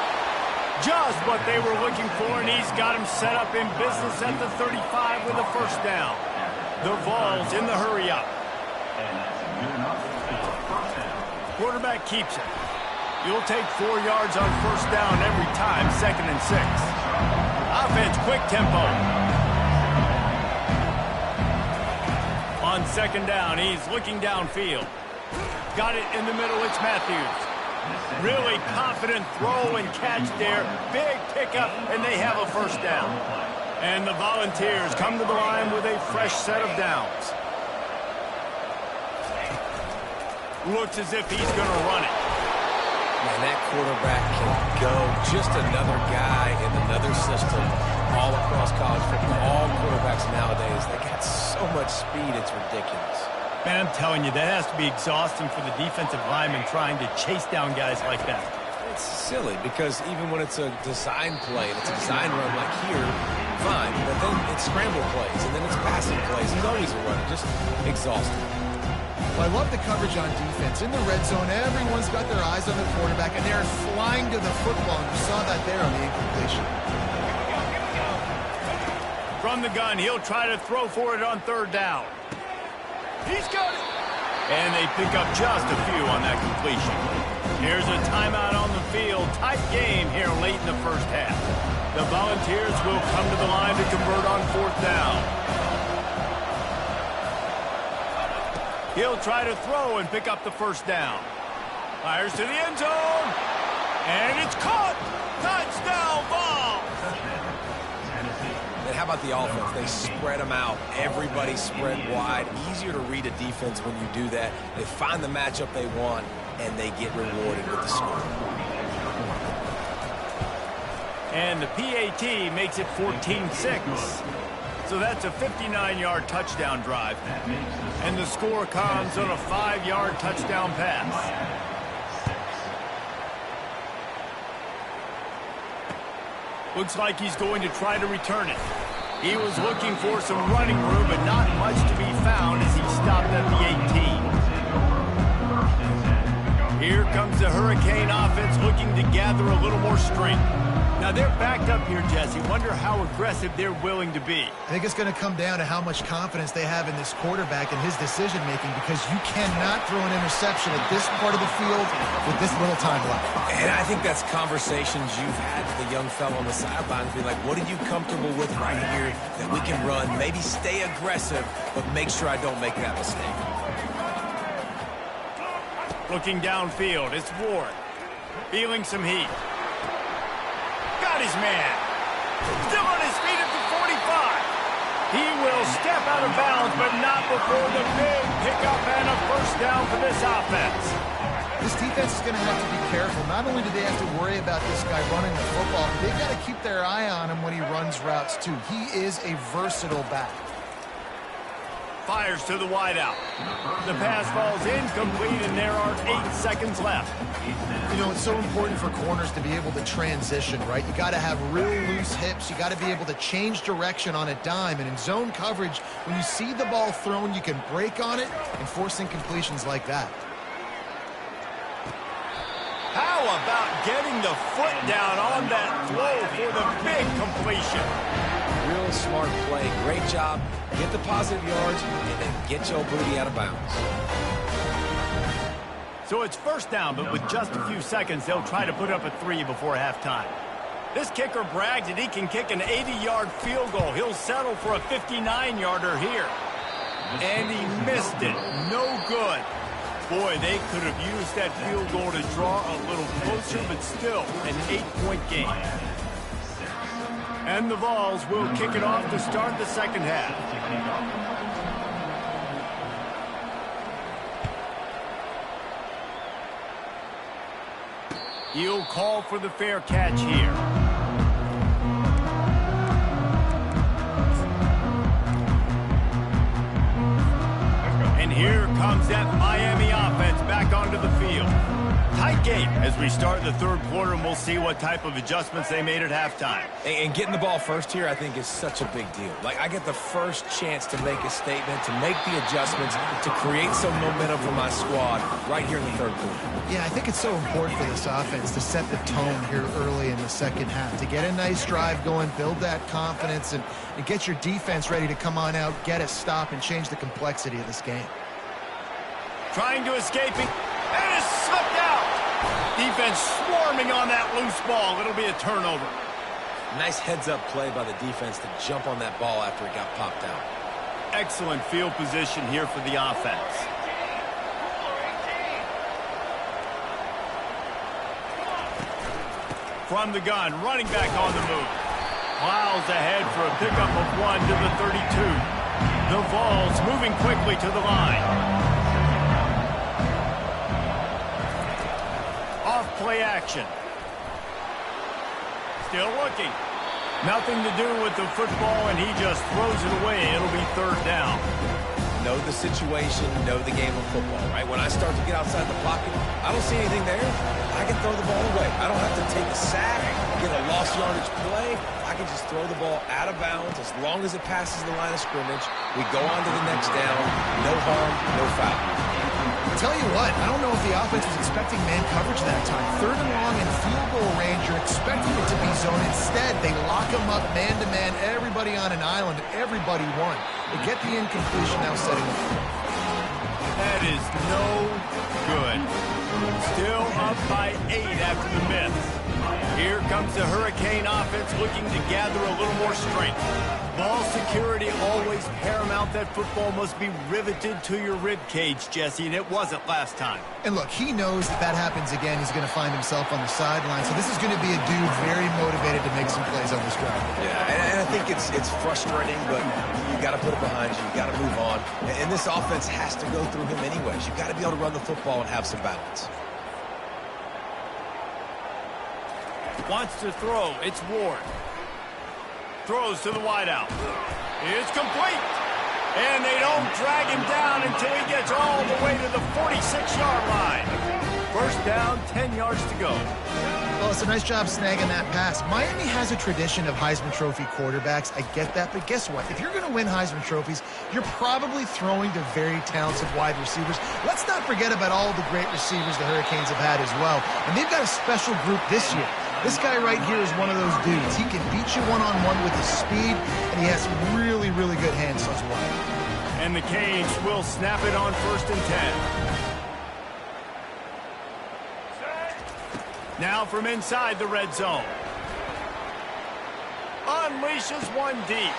Just what they were looking for, and he's got him set up in business at the 35 with a first down. The Vols in the hurry-up. And that's good enough for first down. Quarterback keeps it. You'll take 4 yards on first down every time, 2nd and 6. Offense, quick tempo. On 2nd down, he's looking downfield. Got it in the middle, it's Matthews. Really confident throw and catch there. Big pickup, and they have a first down. And the Volunteers come to the line with a fresh set of downs. Looks as if he's going to run it. Man, that quarterback can go. Just another guy in another system all across college football. All quarterbacks nowadays, they got so much speed, it's ridiculous. Man, I'm telling you, that has to be exhausting for the defensive lineman trying to chase down guys like that. It's silly because even when it's a design play and it's a design run like here, fine, but then it's scramble plays and then it's passing plays. He's always a runner, just exhausting. Well, I love the coverage on defense. In the red zone, everyone's got their eyes on the quarterback, and they're flying to the football. And you saw that there on the incompletion. From the gun, he'll try to throw for it on third down. He's got it. And they pick up just a few on that completion. Here's a timeout on the field. Tight game here late in the first half. The Volunteers will come to the line to convert on fourth down. He'll try to throw and pick up the first down. Fires to the end zone. And it's caught. Touchdown, Vols. And how about the offense? They spread them out. Everybody spread wide. Easier to read a defense when you do that. They find the matchup they want, and they get rewarded with the score. And the PAT makes it 14-6. So that's a 59-yard touchdown drive. And the score comes on a 5-yard touchdown pass. Looks like he's going to try to return it. He was looking for some running room, but not much to be found as he stopped at the 18. Here comes the Hurricane offense looking to gather a little more strength. Now they're backed up here, Jesse. Wonder how aggressive they're willing to be. I think it's going to come down to how much confidence they have in this quarterback and his decision-making, because you cannot throw an interception at this part of the field with this little time left. And I think that's conversations you've had with the young fellow on the sidelines. Be like, what are you comfortable with right here that we can run? Maybe stay aggressive, but make sure I don't make that mistake. Looking downfield, it's Ward. Feeling some heat. Got his man. Still on his feet at the 45. He will step out of bounds, but not before the big pickup and a first down for this offense. This defense is going to have to be careful. Not only do they have to worry about this guy running the football, but they've got to keep their eye on him when he runs routes, too. He is a versatile back. Fires to the wideout. The pass falls incomplete, and there are 8 seconds left. You know, it's so important for corners to be able to transition, right? You got to have real loose hips. You got to be able to change direction on a dime. And in zone coverage, when you see the ball thrown, you can break on it and force incompletions like that. How about getting the foot down on that throw for the big completion? Real smart play. Great job. Get the positive yards and then get your booty out of bounds. So it's first down, but with just a few seconds, they'll try to put up a 3 before halftime. This kicker brags that he can kick an 80-yard field goal. He'll settle for a 59-yarder here. And he missed it. No good. Boy, they could have used that field goal to draw a little closer, but still an 8-point game. And the Vols will kick it off to start the second half. He'll call for the fair catch here. And here comes that Miami offense back onto the field. Tight game as we start the third quarter, and we'll see what type of adjustments they made at halftime. And getting the ball first here, I think, is such a big deal. Like, I get the first chance to make a statement, to make the adjustments, to create some momentum for my squad right here in the third quarter. Yeah, I think it's so important for this offense to set the tone here early in the second half, to get a nice drive going, build that confidence, and get your defense ready to come on out, get a stop, and change the complexity of this game. Trying to escape it, and it's slipped out. Defense swarming on that loose ball. It'll be a turnover. Nice heads-up play by the defense to jump on that ball after it got popped out. Excellent field position here for the offense. From the gun, running back on the move. Plows ahead for a pickup of 1 to the 32. The Vols moving quickly to the line. Off-play action. Still looking. Nothing to do with the football, and he just throws it away. It'll be third down. Know the situation, know the game of football, right? When I start to get outside the pocket, I don't see anything there. I can throw the ball away. I don't have to take a sack, get a lost yardage play. I can just throw the ball out of bounds as long as it passes the line of scrimmage. We go on to the next down. No harm, no foul. Tell you what, I don't know if the offense was expecting man coverage that time. 3rd and long and field goal range, you're expecting it to be zone. Instead, they lock them up man-to-man, everybody on an island, everybody won. They get the incompletion, now setting up. That is no good. Still up by 8 after the miss. Here comes the Hurricane offense looking to gather a little more strength. Ball security always paramount. That football must be riveted to your rib cage, Jesse, and it wasn't last time. And look, he knows if that happens again, he's going to find himself on the sideline. So this is going to be a dude very motivated to make some plays on this drive. Yeah, and I think it's frustrating, but you got to put it behind you. You got to move on. And this offense has to go through him anyways. You got to be able to run the football and have some balance. Wants to throw. It's Ward. Throws to the wideout. It's complete. And they don't drag him down until he gets all the way to the 46-yard line. First down, 10 yards to go. Well, it's a nice job snagging that pass. Miami has a tradition of Heisman Trophy quarterbacks. I get that, but guess what? If you're going to win Heisman Trophies, you're probably throwing to very talented wide receivers. Let's not forget about all the great receivers the Hurricanes have had as well. And they've got a special group this year. This guy right here is one of those dudes. He can beat you one-on-one with his speed, and he has some really, really good hands as well. And the Canes will snap it on 1st and 10. Now from inside the red zone. Unleashes one deep.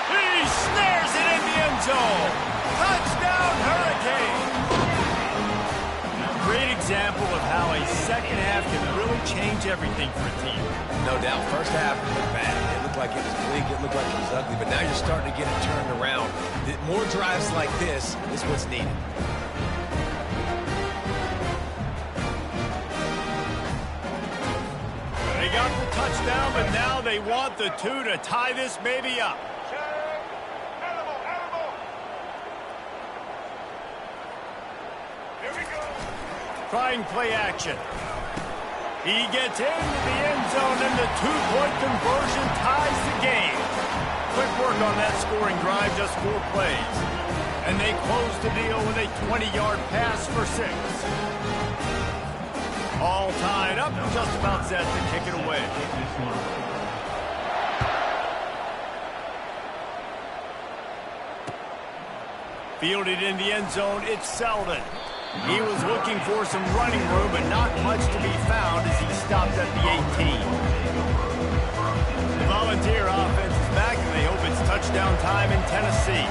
He snares it in the end zone. Touchdown, Hurricane. Great example of how a second half can really change everything for a team. No doubt. First half was bad. It looked like it was bleak. It looked like it was ugly. But now you're starting to get it turned around. More drives like this is what's needed. They got the touchdown, but now they want the 2 to tie this baby up. Trying play action. He gets into the end zone, and the 2-point conversion ties the game. Quick work on that scoring drive, just 4 plays. And they close the deal with a 20-yard pass for 6. All tied up, just about set to kick it away. Fielded in the end zone, it's Selden. He was looking for some running room, but not much to be found as he stopped at the 18. The Volunteer offense is back, and they hope it's touchdown time in Tennessee.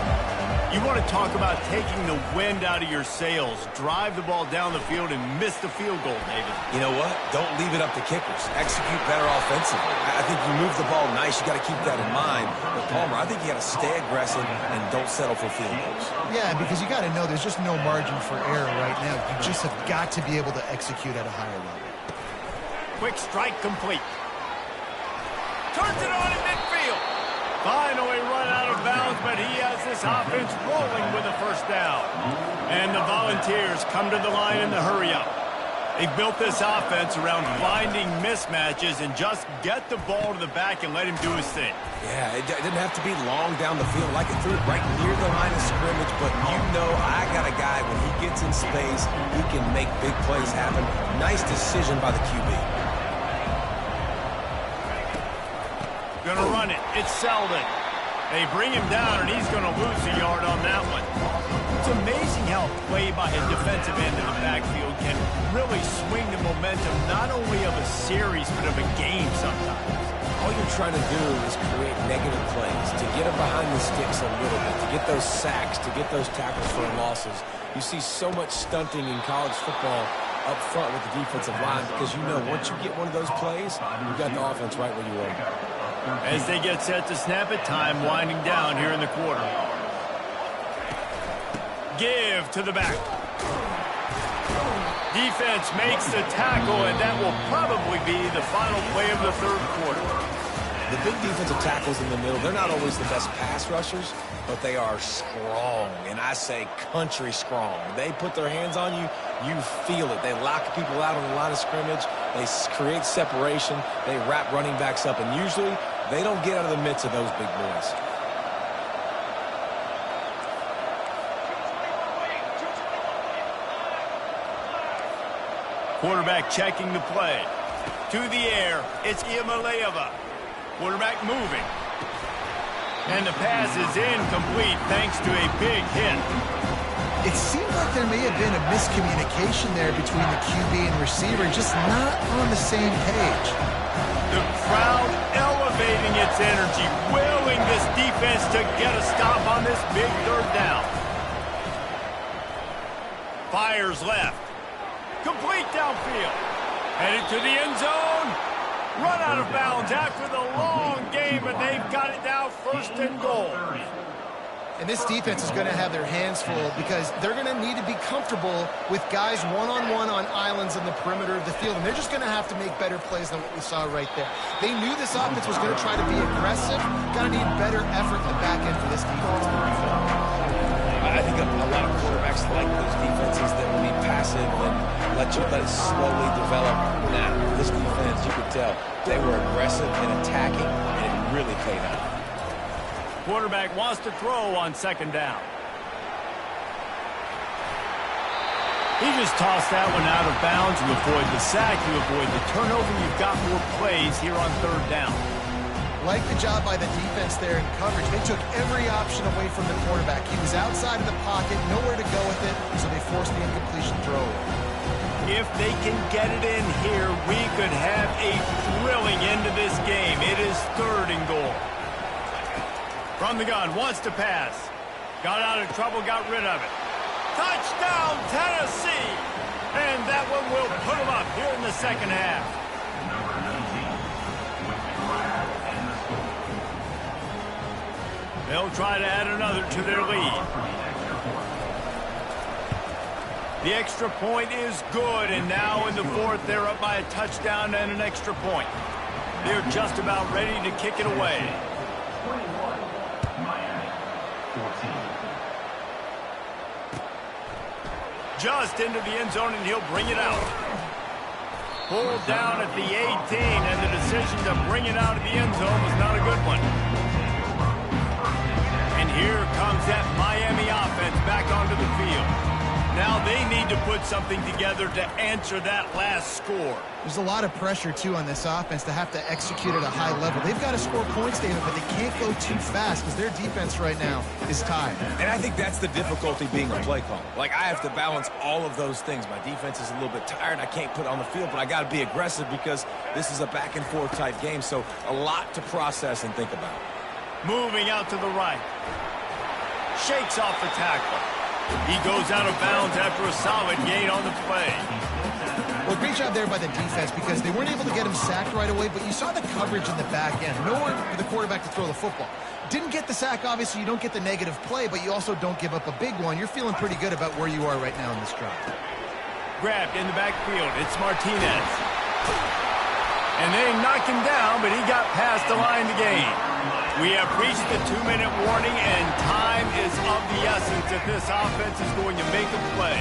You want to talk about taking the wind out of your sails. Drive the ball down the field and miss the field goal, David. You know what? Don't leave it up to kickers. Execute better offensively. I think you move the ball nice. You got to keep that in mind. But Palmer, I think you got to stay aggressive and don't settle for field goals. Yeah, because you got to know there's just no margin for error right now. You just have got to be able to execute at a higher level. Quick strike complete. Turns it on in midfield. Finally run out of bounds, but he has this offense rolling with a first down. And the Volunteers come to the line in the hurry-up. They've built this offense around finding mismatches and just get the ball to the back and let him do his thing. Yeah, it didn't have to be long down the field. Like it threw it right near the line of scrimmage, but you know I got a guy, when he gets in space, he can make big plays happen. Nice decision by the QB. Gonna run it. It's Selden. They bring him down, and he's gonna lose a yard on that one. It's amazing how play by a defensive end of the backfield can really swing the momentum not only of a series, but of a game sometimes. All you're trying to do is create negative plays, to get them behind the sticks a little bit, to get those sacks, to get those tackles for losses. You see so much stunting in college football up front with the defensive line because you know once you get one of those plays, you've got the offense right where you want it. As they get set to snap it, time winding down here in the quarter. Give to the back. Defense makes the tackle, and that will probably be the final play of the third quarter. The big defensive tackles in the middle, they're not always the best pass rushers, but they are strong, and I say country strong. They put their hands on you, you feel it. They lock people out on the line of scrimmage. They create separation. They wrap running backs up, and usually they don't get out of the midst of those big boys. Quarterback checking the play. To the air, it's Iamaleava. Quarterback moving. And the pass is incomplete thanks to a big hit. It seemed like there may have been a miscommunication there between the QB and receiver, just not on the same page. The crowd elevating its energy, willing this defense to get a stop on this big third down. Fires left. Complete downfield. Headed to the end zone. Run out of bounds after the long game, but they've got it now first and goal. And this defense is going to have their hands full because they're going to need to be comfortable with guys one-on-one on islands in the perimeter of the field. And they're just going to have to make better plays than what we saw right there. They knew this offense was going to try to be aggressive. Going to need better effort in the back end for this defense. I think a lot of quarterbacks like those defenses that will be passive and let it slowly develop. Now, this defense, you could tell, they were aggressive and attacking, and it really paid off. Quarterback wants to throw on second down. He just tossed that one out of bounds. You avoid the sack, you avoid the turnover. You've got more plays here on third down. Like the job by the defense there in coverage. They took every option away from the quarterback. He was outside of the pocket, nowhere to go with it, so they forced the incompletion throw. If they can get it in here, we could have a thrilling end to this game. It is third and goal. From the gun, wants to pass. Got out of trouble, got rid of it. Touchdown, Tennessee! And that one will put them up here in the second half. Number 19, with Brad and the score. They'll try to add another to their lead. The extra point is good, and now in the fourth, they're up by a touchdown and an extra point. They're just about ready to kick it away. 21, Miami, 14. Just into the end zone, and he'll bring it out. Pulled down at the 18, and the decision to bring it out of the end zone was not a good one. And here comes that Miami offense back onto the field. Now they need to put something together to answer that last score. There's a lot of pressure, too, on this offense to have to execute at a high level. They've got to score points, David, but they can't go too fast because their defense right now is tied. And I think that's the difficulty being a play caller. Like, I have to balance all of those things. My defense is a little bit tired. I can't put it on the field, but I got to be aggressive because this is a back-and-forth type game, so a lot to process and think about. Moving out to the right. Shakes off the tackle. He goes out of bounds after a solid gain on the play. Well, great job there by the defense because they weren't able to get him sacked right away, but you saw the coverage in the back end. Nowhere for the quarterback to throw the football. Didn't get the sack, obviously. You don't get the negative play, but you also don't give up a big one. You're feeling pretty good about where you are right now in this drive. Grabbed in the backfield. It's Martinez. And they knock him down, but he got past the line to gain. We have reached the 2-minute warning, and time is of the essence if this offense is going to make a play.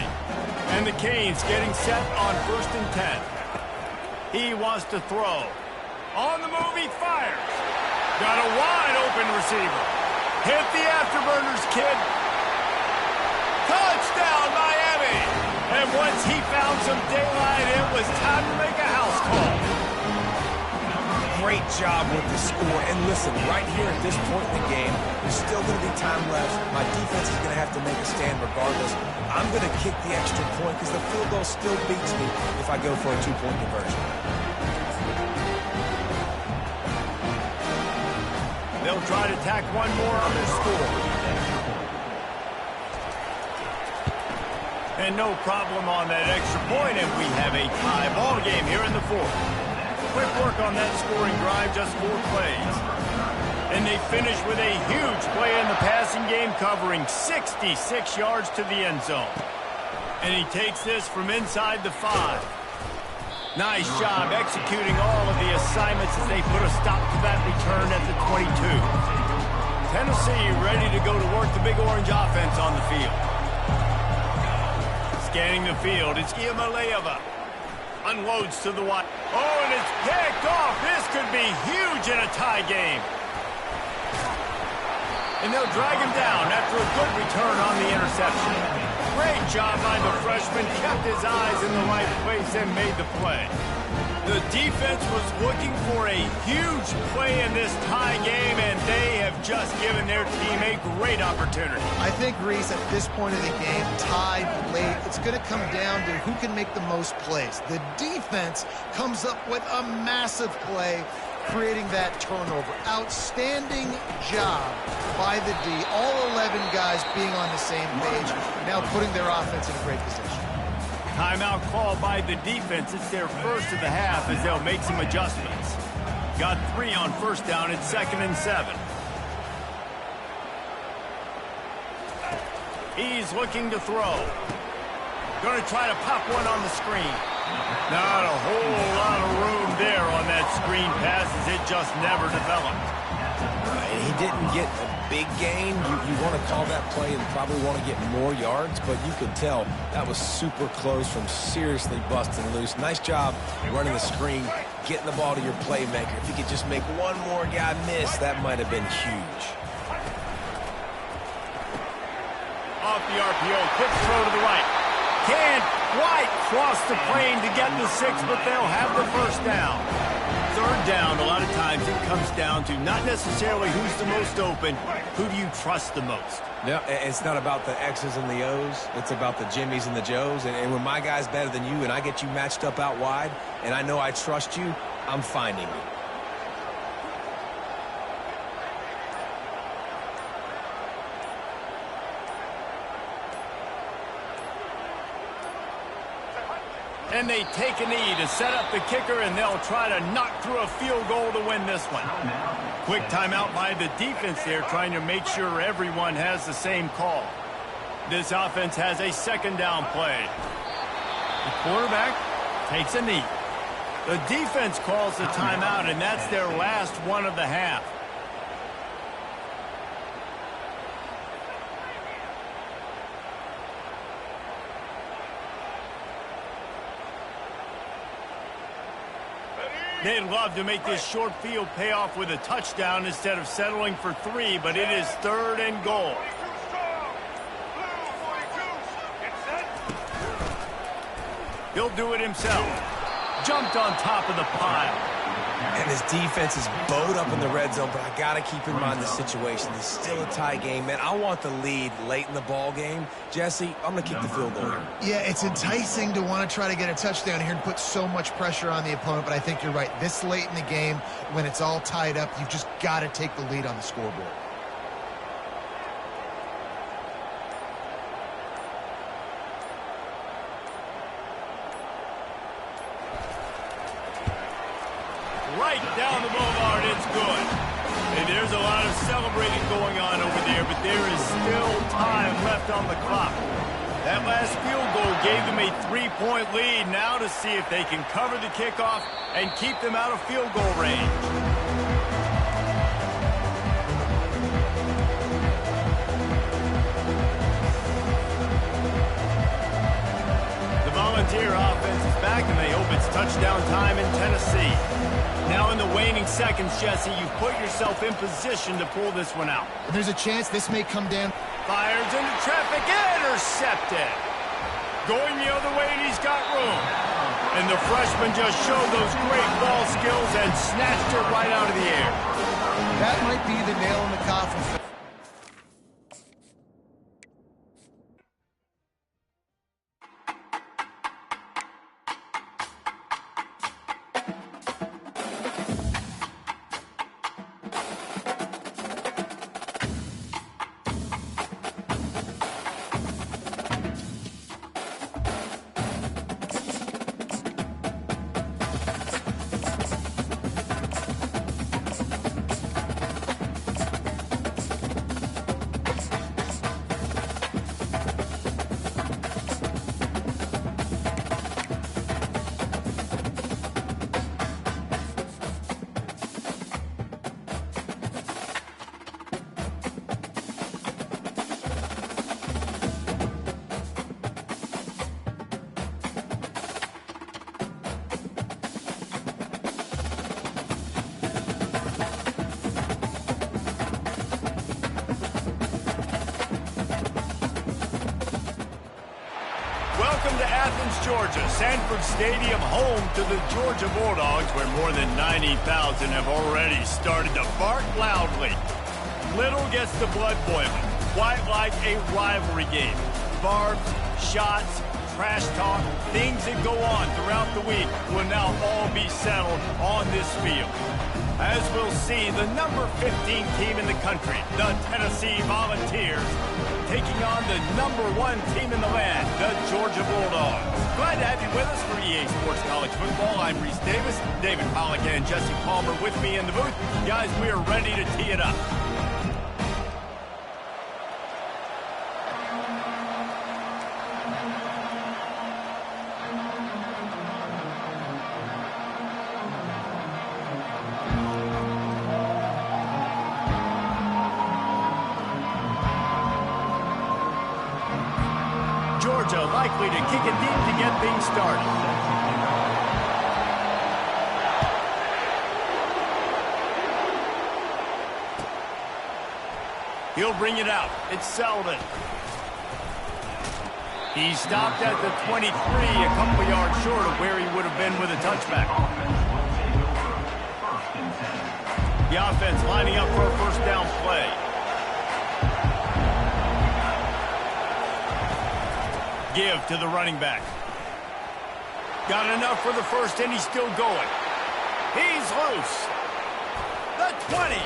And the Canes getting set on 1st and 10. He wants to throw. On the move, he fires. Got a wide open receiver. Hit the afterburners, kid. Touchdown, Miami! And once he found some daylight, it was time to make a house call. Great job with the score. And listen, right here at this point in the game, there's still going to be time left. My defense is going to have to make a stand regardless. I'm going to kick the extra point because the field goal still beats me if I go for a 2-point conversion. They'll try to tack one more on this score. And no problem on that extra point, and we have a tie ball game here in the fourth. Quick work on that scoring drive, just 4 plays. And they finish with a huge play in the passing game, covering 66 yards to the end zone. And he takes this from inside the 5. Nice job executing all of the assignments as they put a stop to that return at the 22. Tennessee ready to go to work the Big Orange offense on the field. Scanning the field, it's Iamaleava. Unloads to the wide. Oh, and it's picked off. This could be huge in a tie game. And they'll drag him down after a good return on the interception. Great job by the freshman. Kept his eyes in the right place and made the play. The defense was looking for a huge play in this tie game, and they have just given their team a great opportunity. I think, Reese, at this point of the game, tied late, it's going to come down to who can make the most plays. The defense comes up with a massive play, creating that turnover. Outstanding job by the D. All 11 guys being on the same page, now putting their offense in a great position. Timeout called by the defense. It's their first of the half as they'll make some adjustments. Got 3 on first down. It's 2nd and 7. He's looking to throw. Going to try to pop one on the screen. Not a whole lot of room there on that screen pass as it just never developed. He didn't get a big gain. You want to call that play and probably want to get more yards, but you could tell that was super close from seriously busting loose. Nice job running the screen, getting the ball to your playmaker. If you could just make one more guy miss, that might have been huge. Off the RPO, quick throw to the right. Can't quite cross the plane to get the 6, but they'll have the first down. Third down, a lot of times it comes down to not necessarily who's the most open, who do you trust the most? Yeah, it's not about the X's and the O's. It's about the Jimmys and the Joes. And when my guy's better than you and I get you matched up out wide and I know I trust you, I'm finding you. And they take a knee to set up the kicker, and they'll try to knock through a field goal to win this one. Quick timeout by the defense there, trying to make sure everyone has the same call. This offense has a 2nd down play. The quarterback takes a knee. The defense calls the timeout, and that's their last one of the half. They'd love to make this short field pay off with a touchdown instead of settling for 3, but it is 3rd and goal. He'll do it himself. Jumped on top of the pile. And his defense is bowed up in the red zone, but I got to keep in mind the situation. It's still a tie game, man. I want the lead late in the ball game. Jesse, I'm going to kick the field goal here. Yeah, it's enticing to want to try to get a touchdown here and put so much pressure on the opponent, but I think you're right. This late in the game, when it's all tied up, you've just got to take the lead on the scoreboard. Right down the boulevard, it's good. And there's a lot of celebrating going on over there, but there is still time left on the clock. That last field goal gave them a 3-point lead. Now to see if they can cover the kickoff and keep them out of field goal range. The Volunteer offense is back, and they hope it's touchdown time in Tennessee. Now in the waning seconds, Jesse, you've put yourself in position to pull this one out. And there's a chance this may come down. Fires into traffic, intercepted. Going the other way, and he's got room. And the freshman just showed those great ball skills and snatched it right out of the air. That might be the nail in the coffin. to Athens, Georgia. Sanford Stadium, home to the Georgia Bulldogs, where more than 90,000 have already started to bark loudly. Little gets the blood boiling, quite like a rivalry game. Barbs, shots, trash talk, things that go on throughout the week will now all be settled on this field. As we'll see, the number 15 team in the country, the Tennessee Volunteers, taking on the number 1 team in the land, the Georgia Bulldogs. Glad to have you with us for EA Sports College Football. I'm Reese Davis, David Pollack and Jesse Palmer with me in the booth. Guys, we are ready to tee it up. Georgia likely to kick it deep to get things started. He'll bring it out. It's Selden. He stopped at the 23, a couple yards short of where he would have been with a touchback. The offense lining up for a first down play. Give to the running back. Got enough for the first, and he's still going. He's loose. The 20.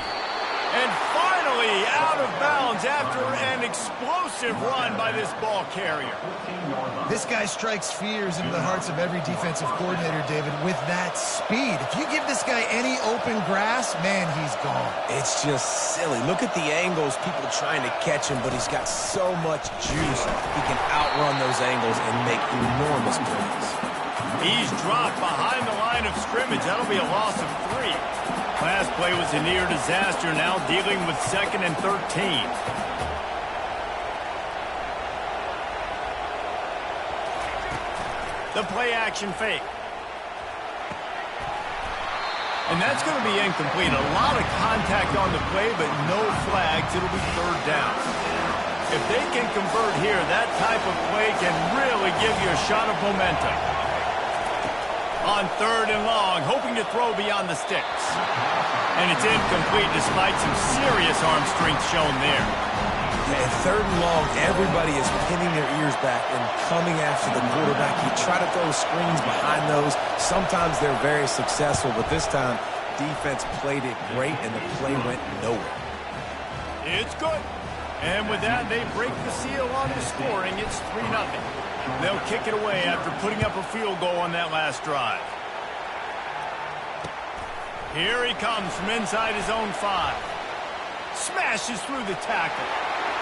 And finally out of bounds after an explosive run by this ball carrier. This guy strikes fears into the hearts of every defensive coordinator, David, with that speed. If you give this guy any open grass, man, he's gone. It's just silly. Look at the angles, people trying to catch him, but he's got so much juice. He can outrun those angles and make enormous plays. He's dropped behind the line of scrimmage. That'll be a loss of 3. Last play was a near disaster, now dealing with 2nd and 13. The play action fake. And that's going to be incomplete. A lot of contact on the play, but no flags. It'll be 3rd down. If they can convert here, that type of play can really give you a shot of momentum. On 3rd and long, hoping to throw beyond the sticks. And it's incomplete despite some serious arm strength shown there. At 3rd and long, everybody is pinning their ears back and coming after the quarterback. You try to throw screens behind those. Sometimes they're very successful, but this time, defense played it great, and the play went nowhere. It's good. And with that, they break the seal on the scoring. It's 3-0. They'll kick it away after putting up a field goal on that last drive. Here he comes from inside his own 5. Smashes through the tackle.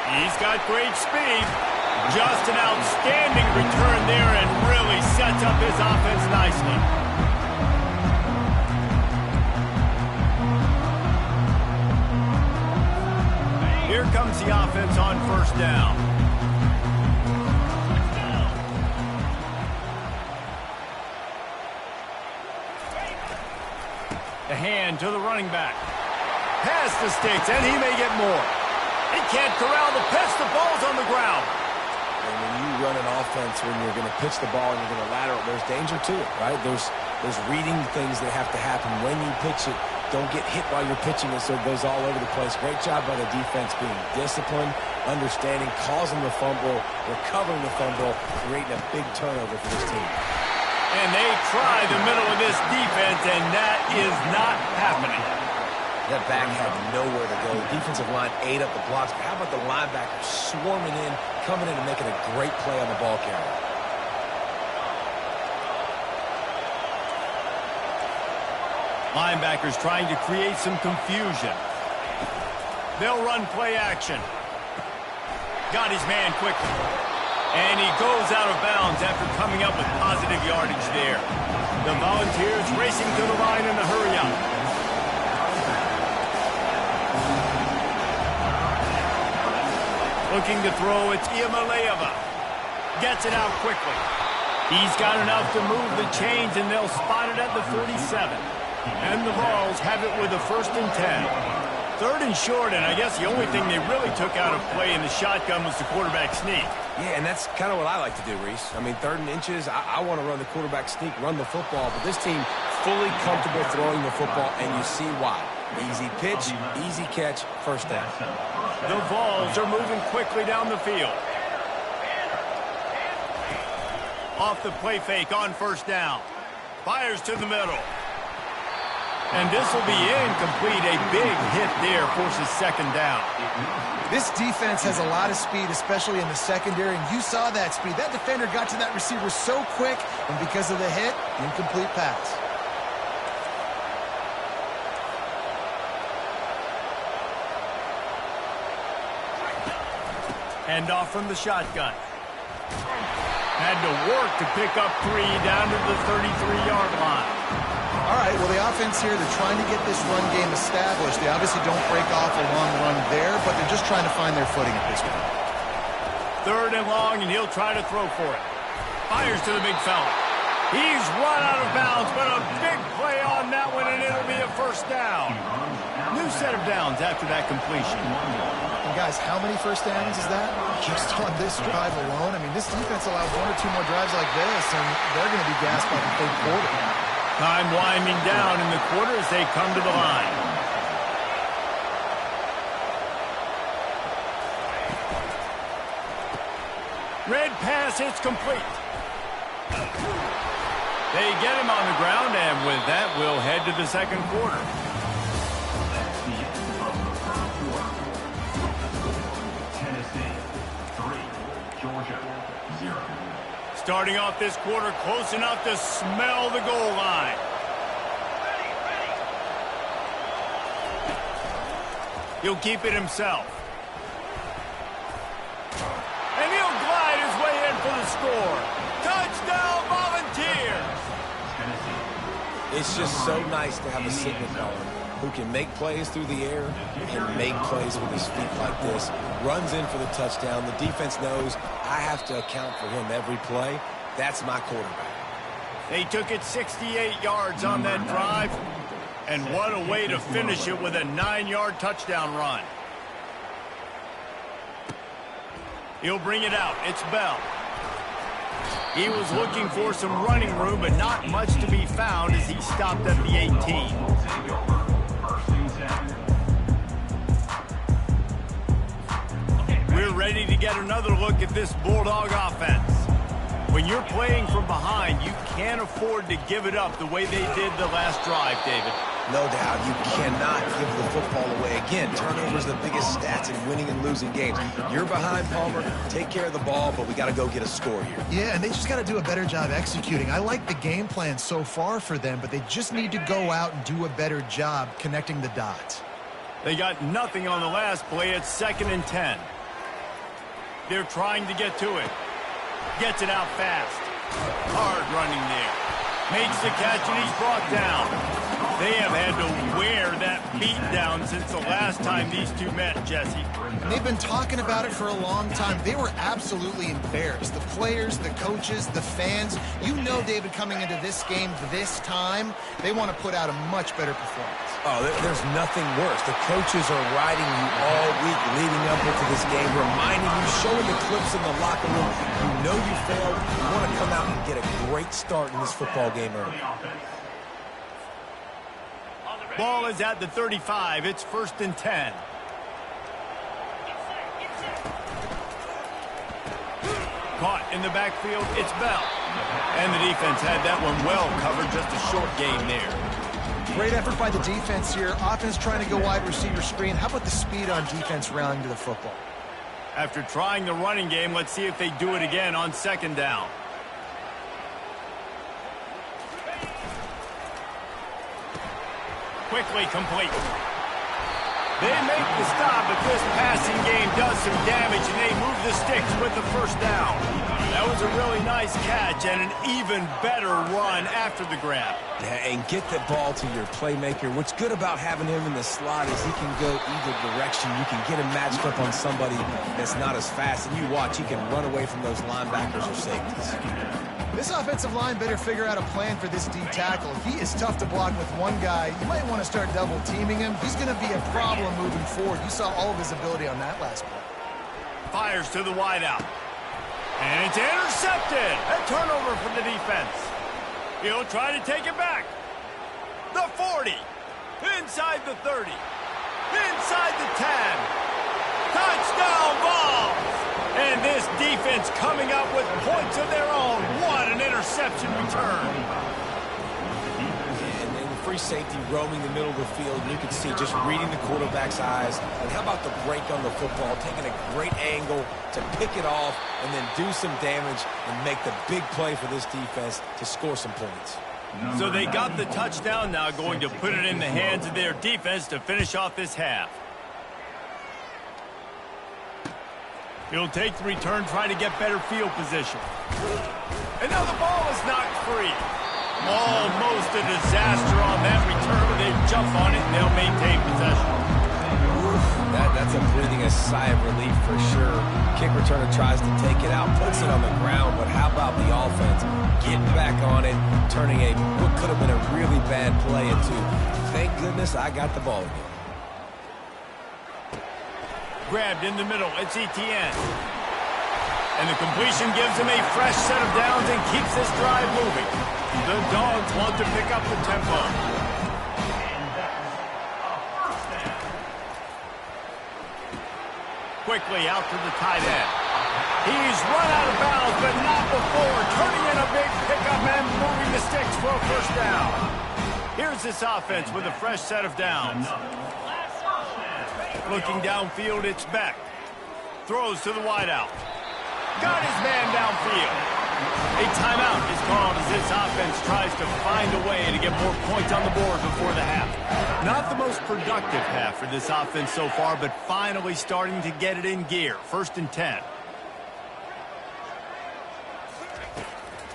He's got great speed. Just an outstanding return there and really sets up his offense nicely. Here comes the offense on 1st down. The hand to the running back. Past the sticks, and he may get more. He can't corral the pitch. The ball's on the ground. And when you run an offense, when you're going to pitch the ball and you're going to lateral, there's danger to it, right? There's reading things that have to happen when you pitch it. Don't get hit while you're pitching it so it goes all over the place. Great job by the defense being disciplined, understanding, causing the fumble, recovering the fumble, creating a big turnover for this team. And they try the middle of this defense, and that is not happening. That back had nowhere to go. The defensive line ate up the blocks. But how about the linebacker swarming in, coming in and making a great play on the ball carrier? Linebackers trying to create some confusion. They'll run play action. Got his man quickly. And he goes out of bounds after coming up with positive yardage there. The Volunteers racing to the line in a hurry up. Looking to throw, it's Iamaleava. Gets it out quickly. He's got enough to move the chains, and they'll spot it at the 47. And the Vols have it with a 1st and 10. 3rd and short, and I guess the only thing they really took out of play in the shotgun was the quarterback sneak. Yeah, and that's kind of what I like to do, Reese. I mean, 3rd and inches, I want to run the quarterback sneak, run the football, but this team fully comfortable throwing the football, and you see why. Easy pitch, easy catch, first down. The Vols are moving quickly down the field. Off the play fake on 1st down. Fires to the middle. And this will be incomplete. A big hit there forces 2nd down. This defense has a lot of speed, especially in the secondary, and you saw that speed. That defender got to that receiver so quick, and because of the hit, incomplete pass. Hand off from the shotgun. Had to work to pick up 3 down to the 33-yard line. All right, well, the offense here, they're trying to get this run game established. They obviously don't break off a long run there, but they're just trying to find their footing at this point. 3rd and long, and he'll try to throw for it. Fires to the big fella. He's run out of bounds, but a big play on that one, and it'll be a 1st down. New set of downs after that completion. And guys, how many 1st downs is that? Just on this drive alone? I mean, this defense allows 1 or 2 more drives like this, and they're going to be gassed by the 3rd quarter. Time winding down in the quarter as they come to the line. Red pass, it's complete. They get him on the ground, and with that, we'll head to the 2nd quarter. That's the end of the 3rd quarter. Tennessee 3, Georgia 0. Starting off this quarter close enough to smell the goal line. He'll keep it himself. And he'll glide his way in for the score. Touchdown, Volunteers! It's just so nice to have a signal caller who can make plays through the air and make plays with his feet like this. Runs in for the touchdown. The defense knows I have to account for him every play. That's my quarterback. They took it 68 yards on that drive. And what a way to finish it with a 9-yard touchdown run. He'll bring it out. It's Bell. He was looking for some running room, but not much to be found as he stopped at the 18. We're ready to get another look at this Bulldog offense. When you're playing from behind, you can't afford to give it up the way they did the last drive, David. No doubt, you cannot give the football away. Again, turnovers are the biggest stats in winning and losing games. You're behind, Palmer. Take care of the ball, but we got to go get a score here. Yeah, and they just got to do a better job executing. I like the game plan so far for them, but they just need to go out and do a better job connecting the dots. They got nothing on the last play. It's 2nd and 10. They're trying to get to it. Gets it out fast. Hard running there. Makes the catch, and he's brought down. They have had to wear that beat down since the last time these two met, Jesse. And they've been talking about it for a long time. They were absolutely embarrassed. The players, the coaches, the fans. You know, David, coming into this game this time, they want to put out a much better performance. Oh, there's nothing worse. The coaches are riding you all week leading up into this game, reminding you, showing the clips in the locker room. You know you failed. You want to come out and get a great start in this football game early. Ball is at the 35. It's 1st and 10. Caught in the backfield. It's Bell. And the defense had that one well covered. Just a short game there. Great effort by the defense here. Offense trying to go wide receiver screen. How about the speed on defense rallying to the football? After trying the running game, let's see if they do it again on 2nd down. Quickly complete. They make the stop, but this passing game does some damage, and they move the sticks with the 1st down. That was a really nice catch and an even better run after the grab. Yeah, and get the ball to your playmaker. What's good about having him in the slot is he can go either direction. You can get him matched up on somebody that's not as fast, and you watch, he can run away from those linebackers or safeties. This offensive line better figure out a plan for this D tackle. He is tough to block with one guy. You might want to start double teaming him. He's going to be a problem moving forward. You saw all of his ability on that last play. Fires to the wideout. And it's intercepted. A turnover for the defense. He'll try to take it back. The 40. Inside the 30. Inside the 10. Touchdown ball. And this defense coming up with points of their own. What an interception return. And then the free safety roaming the middle of the field. You can see just reading the quarterback's eyes. And how about the break on the football? Taking a great angle to pick it off and then do some damage and make the big play for this defense to score some points. So they got the touchdown, now going to put it in the hands of their defense to finish off this half. He'll take the return, try to get better field position. And now the ball is knocked free. Almost a disaster on that return, but they jump on it and they'll maintain possession. That's a breathing a sigh of relief for sure. Kick returner tries to take it out, puts it on the ground, but how about the offense getting back on it, turning what could have been a really bad play into, thank goodness I got the ball again. Grabbed in the middle, it's Etienne. And the completion gives him a fresh set of downs and keeps this drive moving. The Dogs want to pick up the tempo. Quickly out to the tight end. He's run out of bounds, but not before. Turning in a big pickup and moving the sticks for a first down. Here's this offense with a fresh set of downs. Looking downfield, it's Beck. Throws to the wideout. Got his man downfield. A timeout is called as this offense tries to find a way to get more points on the board before the half. Not the most productive half for this offense so far, but finally starting to get it in gear. 1st and 10.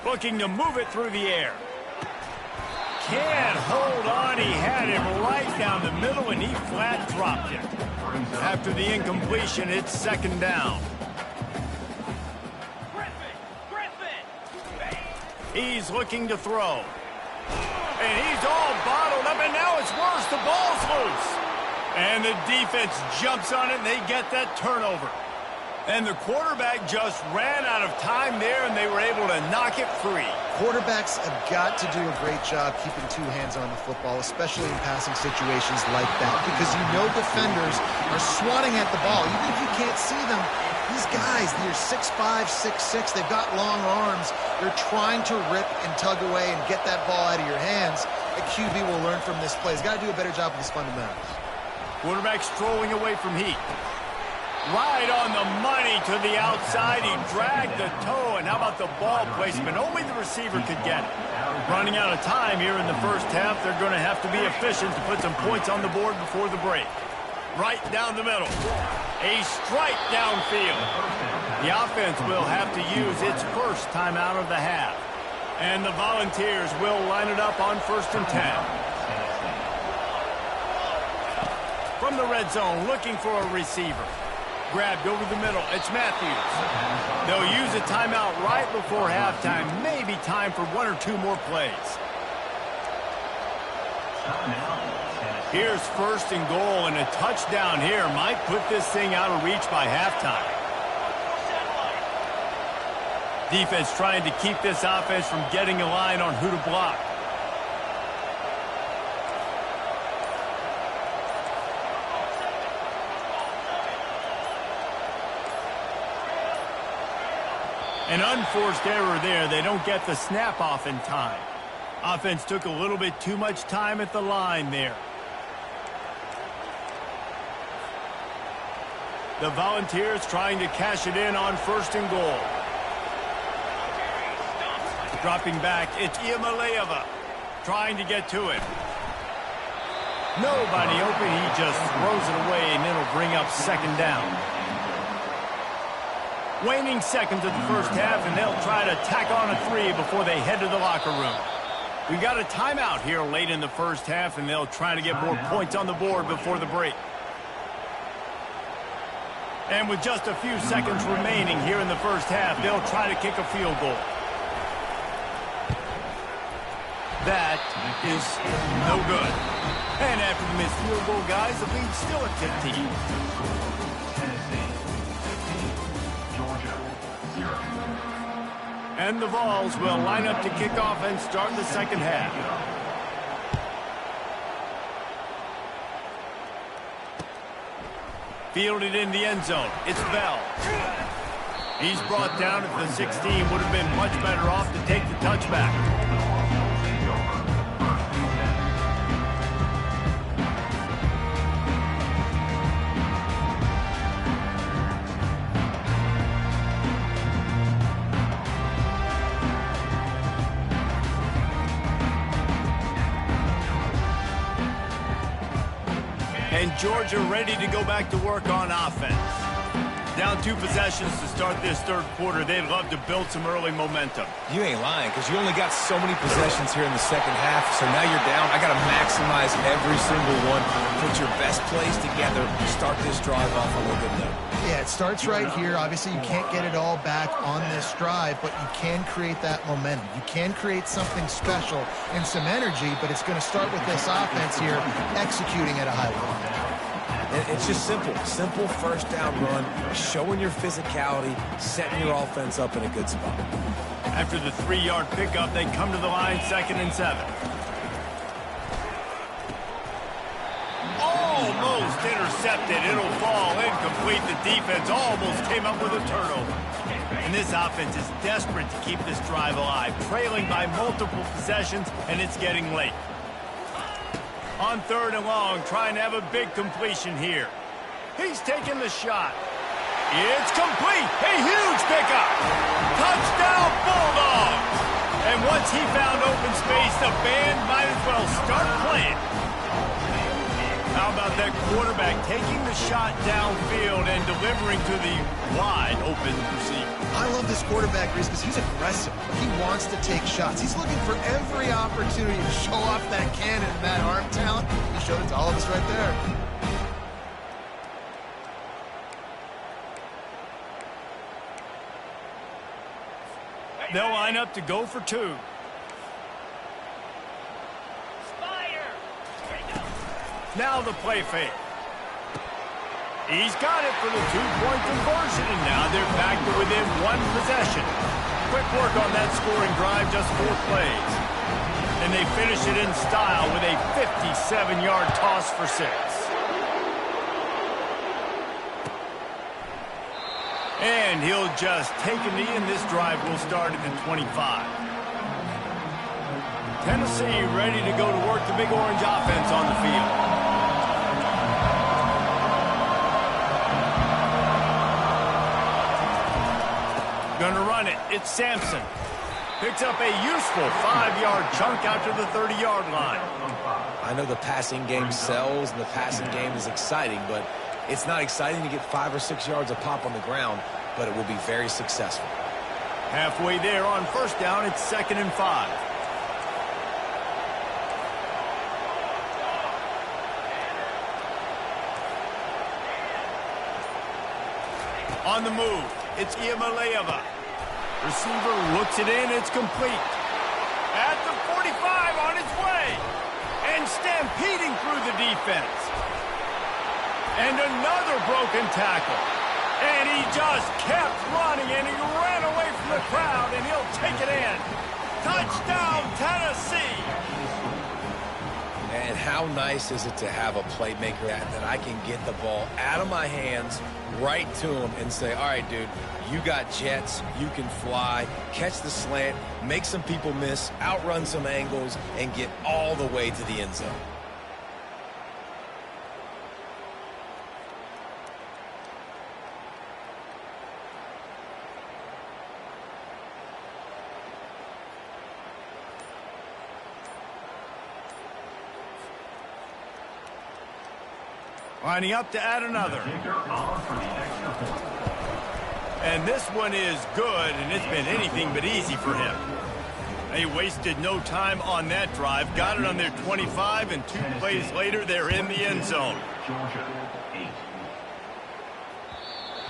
Looking to move it through the air. Can't hold on. He had him right down the middle, and he flat dropped it. After the incompletion, it's 2nd down. He's looking to throw. And he's all bottled up, and now it's worse. The ball's loose. And the defense jumps on it, and they get that turnover. And the quarterback just ran out of time there, and they were able to knock it free. Quarterbacks have got to do a great job keeping 2 hands on the football, especially in passing situations like that, because you know defenders are swatting at the ball. Even if you can't see them, these guys, they're 6'5", 6'6", they've got long arms. They're trying to rip and tug away and get that ball out of your hands. A QB will learn from this play. He's got to do a better job with his fundamentals. Quarterback strolling away from heat. Right on the money to the outside. He dragged the toe, and how about the ball placement? Only the receiver could get it. Running out of time here in the first half. They're going to have to be efficient to put some points on the board before the break. Right down the middle. A strike downfield. The offense will have to use its first timeout of the half. And the Volunteers will line it up on 1st and 10. From the red zone, looking for a receiver. Grabbed over the middle. It's Matthews. They'll use a timeout right before halftime. Maybe time for 1 or 2 more plays. Here's 1st and goal, and a touchdown here might put this thing out of reach by halftime. Defense trying to keep this offense from getting a line on who to block. An unforced error there. They don't get the snap off in time. Offense took a little bit too much time at the line there. The Volunteers trying to cash it in on 1st and goal. Dropping back, it's Iamaleava trying to get to it. Nobody open. He just throws it away, and it'll bring up 2nd down. Waning seconds of the first half, and they'll try to tack on a 3 before they head to the locker room. We got a timeout here late in the first half, and they'll try to get more points on the board before the break. And with just a few seconds remaining here in the first half, they'll try to kick a field goal. That is no good. And after the missed field goal, guys, the lead's still at 15. Tennessee 15, Georgia 0. And the Vols will line up to kick off and start the second half. Fielded in the end zone. It's Bell. He's brought down at the 16. Would have been much better off to take the touchback. And Georgia ready to go back to work on offense. Down 2 possessions to start this third quarter. They'd love to build some early momentum. You ain't lying, because you only got so many possessions here in the second half, so now you're down. I got to maximize every single one. Put your best plays together. Start this drive off on a good note. Yeah, it starts right here. Obviously, you can't get it all back on this drive, but you can create that momentum. You can create something special and some energy, but it's going to start with this offense here executing at a high level. It's just simple. Simple first down run, showing your physicality, setting your offense up in a good spot. After the 3-yard pickup, they come to the line 2nd and 7. Almost intercepted. It'll fall incomplete. The defense almost came up with a turnover. And this offense is desperate to keep this drive alive, trailing by multiple possessions, and it's getting late. On 3rd and long, trying to have a big completion here. He's taking the shot. It's complete. A huge pickup. Touchdown, Bulldogs. And once he found open space, the band might as well start playing. How about that quarterback taking the shot downfield and delivering to the wide open receiver? I love this quarterback, Reese, because he's aggressive. He wants to take shots. He's looking for every opportunity to show off that cannon and that arm talent. He showed it to all of us right there. They'll line up to go for 2. Now the play fake. He's got it for the 2-point conversion, and now they're back to within 1 possession. Quick work on that scoring drive, just 4 plays. And they finish it in style with a 57-yard toss for 6. And he'll just take a knee, and this drive will start at the 25. Tennessee ready to go to work the Big Orange offense on the field. Gonna run it. It's Sampson. Picks up a useful 5-yard chunk out to the 30-yard line. I know the passing game sells and the passing game is exciting, but it's not exciting to get 5 or 6 yards a pop on the ground, but it will be very successful. Halfway there on 1st down, it's 2nd and 5. On the move, it's Iamaleava. Receiver looks it in, it's complete. At the 45 on its way. And stampeding through the defense. And another broken tackle. And he just kept running, and he ran away from the crowd, and he'll take it in. Touchdown, Tennessee! And how nice is it to have a playmaker that I can get the ball out of my hands right to him and say, all right, dude, you got jets, you can fly, catch the slant, make some people miss, outrun some angles, and get all the way to the end zone. Lining up to add another. And this one is good, and it's been anything but easy for him. They wasted no time on that drive. Got it on their 25, and 2 plays later, they're in the end zone.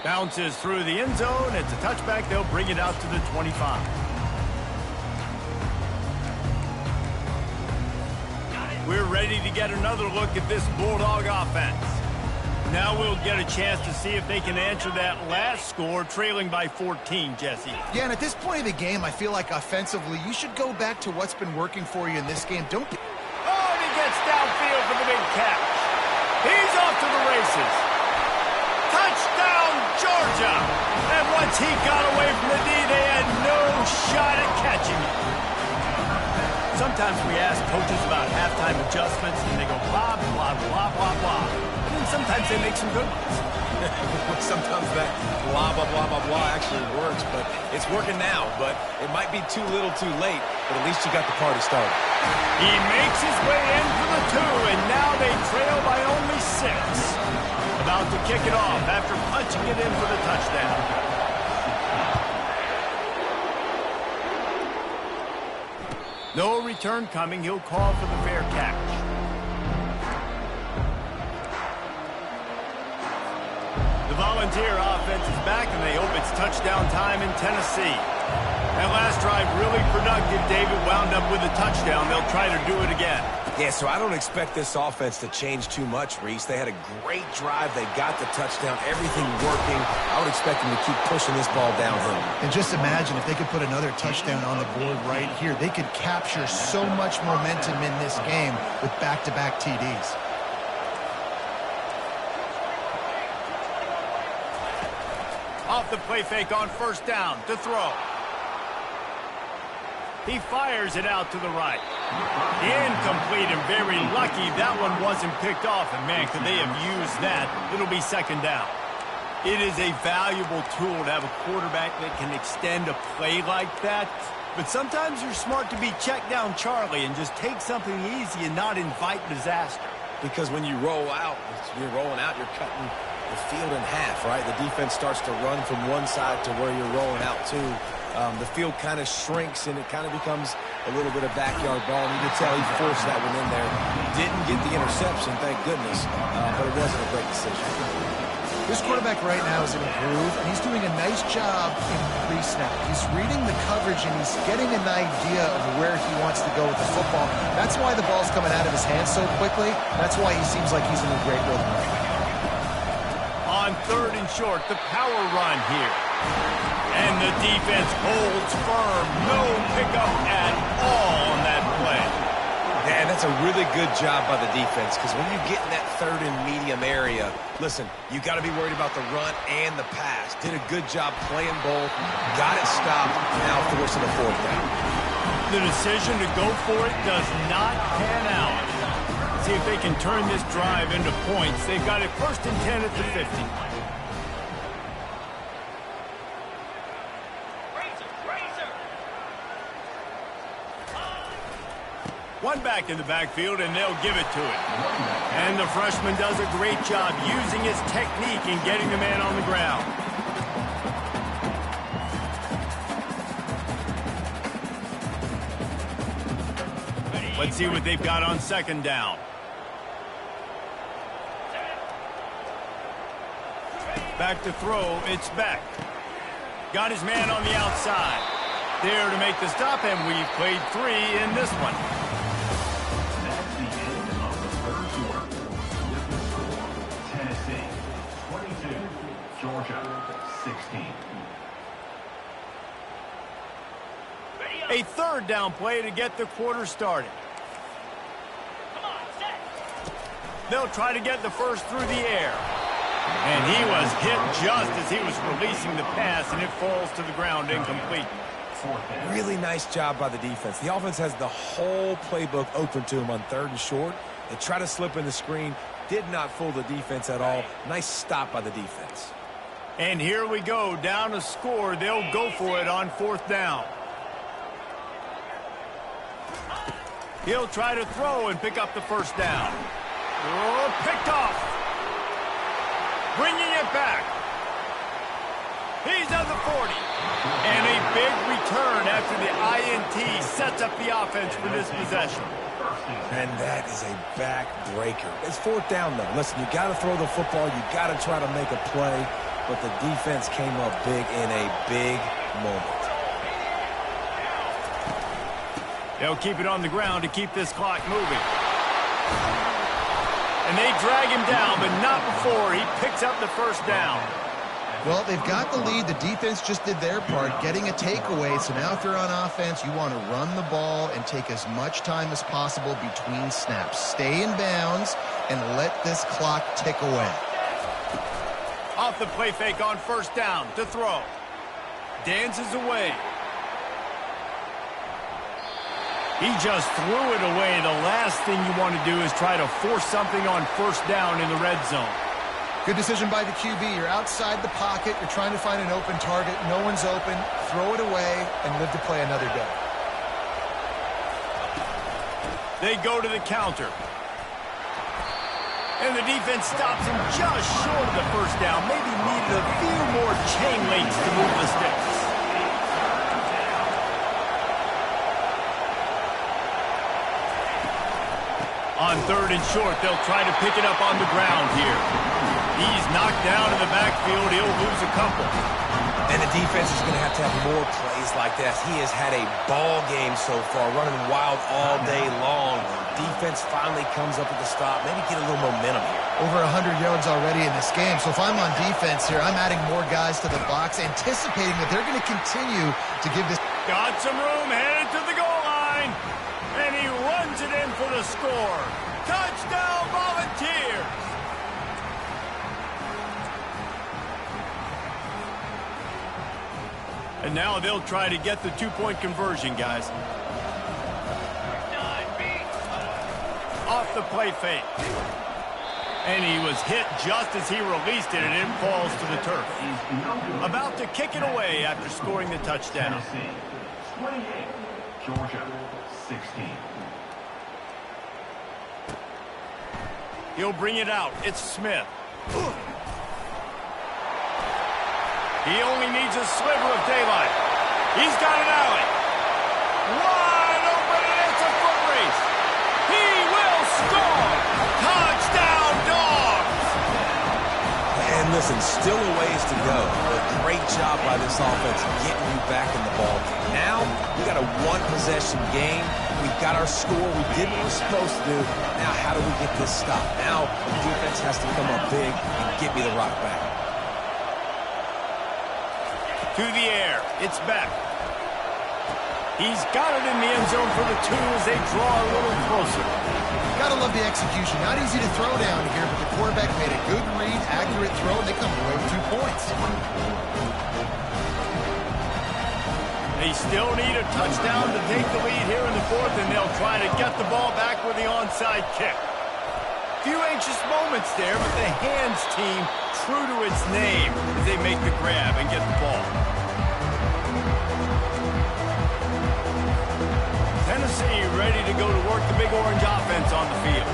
Bounces through the end zone. It's a touchback. They'll bring it out to the 25. ready to get another look at this Bulldog offense. Now we'll get a chance to see if they can answer that last score, trailing by 14, Jesse. Yeah, and at this point of the game, I feel like offensively, you should go back to what's been working for you in this game. Don't be... Oh, and he gets downfield for the big catch. He's off to the races. Touchdown, Georgia! And once he got away from the D, they had no shot at catching him. Sometimes we ask coaches about halftime adjustments, and they go blah, blah, blah, blah, blah. And then sometimes they make some good ones. Sometimes that blah, blah, blah, blah, blah actually works, but it's working now. But it might be too little too late, but at least you got the party started. He makes his way in for the 2, and now they trail by only 6. About to kick it off after punching it in for the touchdown. No return coming. He'll call for the fair catch. The Volunteer offense is back, and they hope it's touchdown time in Tennessee. That last drive really productive. David wound up with a touchdown. They'll try to do it again. Yeah, so I don't expect this offense to change too much, Reese. They had a great drive. They got the touchdown. Everything working. I would expect them to keep pushing this ball downhill. And just imagine if they could put another touchdown on the board right here. They could capture so much momentum in this game with back-to-back TDs. Off the play fake on first down to throw. He fires it out to the right. Incomplete, and very lucky that one wasn't picked off. And, man, could they have used that? It'll be second down. It is a valuable tool to have a quarterback that can extend a play like that. But sometimes you're smart to be check down Charlie and just take something easy and not invite disaster. Because when you roll out, you're rolling out, you're cutting the field in half, right? The defense starts to run from one side to where you're rolling out to. The field kind of shrinks, and it kind of becomes a little bit of backyard ball. And you can tell he forced that one in there. Didn't get the interception, thank goodness, but it wasn't a great decision. This quarterback right now is in a groove, and he's doing a nice job in pre-snap. He's reading the coverage, and he's getting an idea of where he wants to go with the football. That's why the ball's coming out of his hands so quickly. That's why he seems like he's in a great rhythm right now. On 3rd and short, the power run here. And the defense holds firm. No pickup at all on that play. Man, that's a really good job by the defense, because when you get in that 3rd and medium area, listen, you got to be worried about the run and the pass. Did a good job playing both, got it stopped, now forcing a 4th down. The decision to go for it does not pan out. See if they can turn this drive into points. They've got it 1st and 10 at the 50. One back in the backfield, and they'll give it to him. And the freshman does a great job using his technique and getting the man on the ground. Let's see what they've got on 2nd down. Back to throw, it's Beck. Got his man on the outside. There to make the stop, and we've played 3 in this one. That's the end of the 3rd quarter. Tennessee 22, Georgia 16. A 3rd down play to get the quarter started. They'll try to get the first through the air. And he was hit just as he was releasing the pass, and it falls to the ground incomplete. Really nice job by the defense. The offense has the whole playbook open to him on 3rd and short. They try to slip in the screen. Did not fool the defense at all. Nice stop by the defense. And here we go. Down a score. They'll go for it on 4th down. He'll try to throw and pick up the first down. Oh, picked off. Bringing it back. He's at the 40. And a big return after the INT sets up the offense for this possession. And that is a backbreaker. It's 4th down, though. Listen, you got to throw the football. You got to try to make a play. But the defense came up big in a big moment. They'll keep it on the ground to keep this clock moving. And they drag him down, but not before he picks up the first down. Well, they've got the lead. The defense just did their part, getting a takeaway. So now if you're on offense, you want to run the ball and take as much time as possible between snaps. Stay in bounds and let this clock tick away. Off the play fake on first down to throw. Dances away. He just threw it away. The last thing you want to do is try to force something on first down in the red zone. Good decision by the QB. You're outside the pocket. You're trying to find an open target. No one's open. Throw it away and live to play another day. They go to the counter. And the defense stops him just short of the first down. Maybe needed a few more chain links to move the sticks. On third and short, they'll try to pick it up on the ground here. He's knocked down in the backfield. He'll lose a couple. And the defense is going to have more plays like that. He has had a ball game so far, running wild all day long. Defense finally comes up with the stop. Maybe get a little momentum here. Over 100 yards already in this game. So if I'm on defense here, I'm adding more guys to the box, anticipating that they're going to continue to give this. Got some room, headed to the goal line. And he runs it in for the score. Touchdown, Volunteers! And now they'll try to get the two-point conversion, guys. Off the play fake. And he was hit just as he released it, and it falls to the turf. About to kick it away after scoring the touchdown. 28, Georgia 16. He'll bring it out. It's Smith. He only needs a sliver of daylight. He's got an alley. Wide open, and it's a foot race. He will score. Touchdown, Dogs. And listen, still a ways to go. But great job by this offense getting you back in the ball game. Now, we got a one-possession game. We've got our score. We did what we're supposed to do. Now, how do we get this stop? Now, the defense has to come up big and get me the rock back. To the air. It's Beck. He's got it in the end zone for the two as they draw a little closer. Gotta love the execution. Not easy to throw down here, but the quarterback made a good read, accurate throw, and they come away with 2 points. They still need a touchdown to take the lead here in the fourth, and they'll try to get the ball back with the onside kick. Few anxious moments there, but the hands team true to its name as they make the grab and get the ball. Tennessee ready to go to work the Big Orange offense on the field.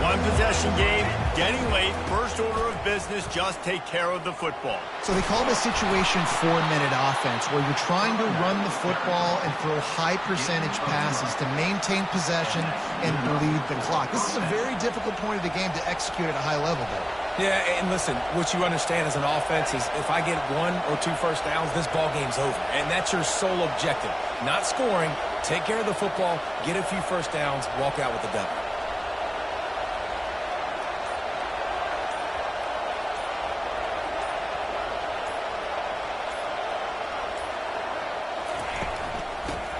One possession game, getting late, first order of business, just take care of the football. So they call this situation 4-minute offense, where you're trying to run the football and throw high percentage passes to maintain possession and bleed the clock. This is a very difficult point of the game to execute at a high level, though. Yeah, and listen, what you understand as an offense is if I get 1 or 2 first downs, this ball game's over. And that's your sole objective. Not scoring, take care of the football, get a few first downs, walk out with the W.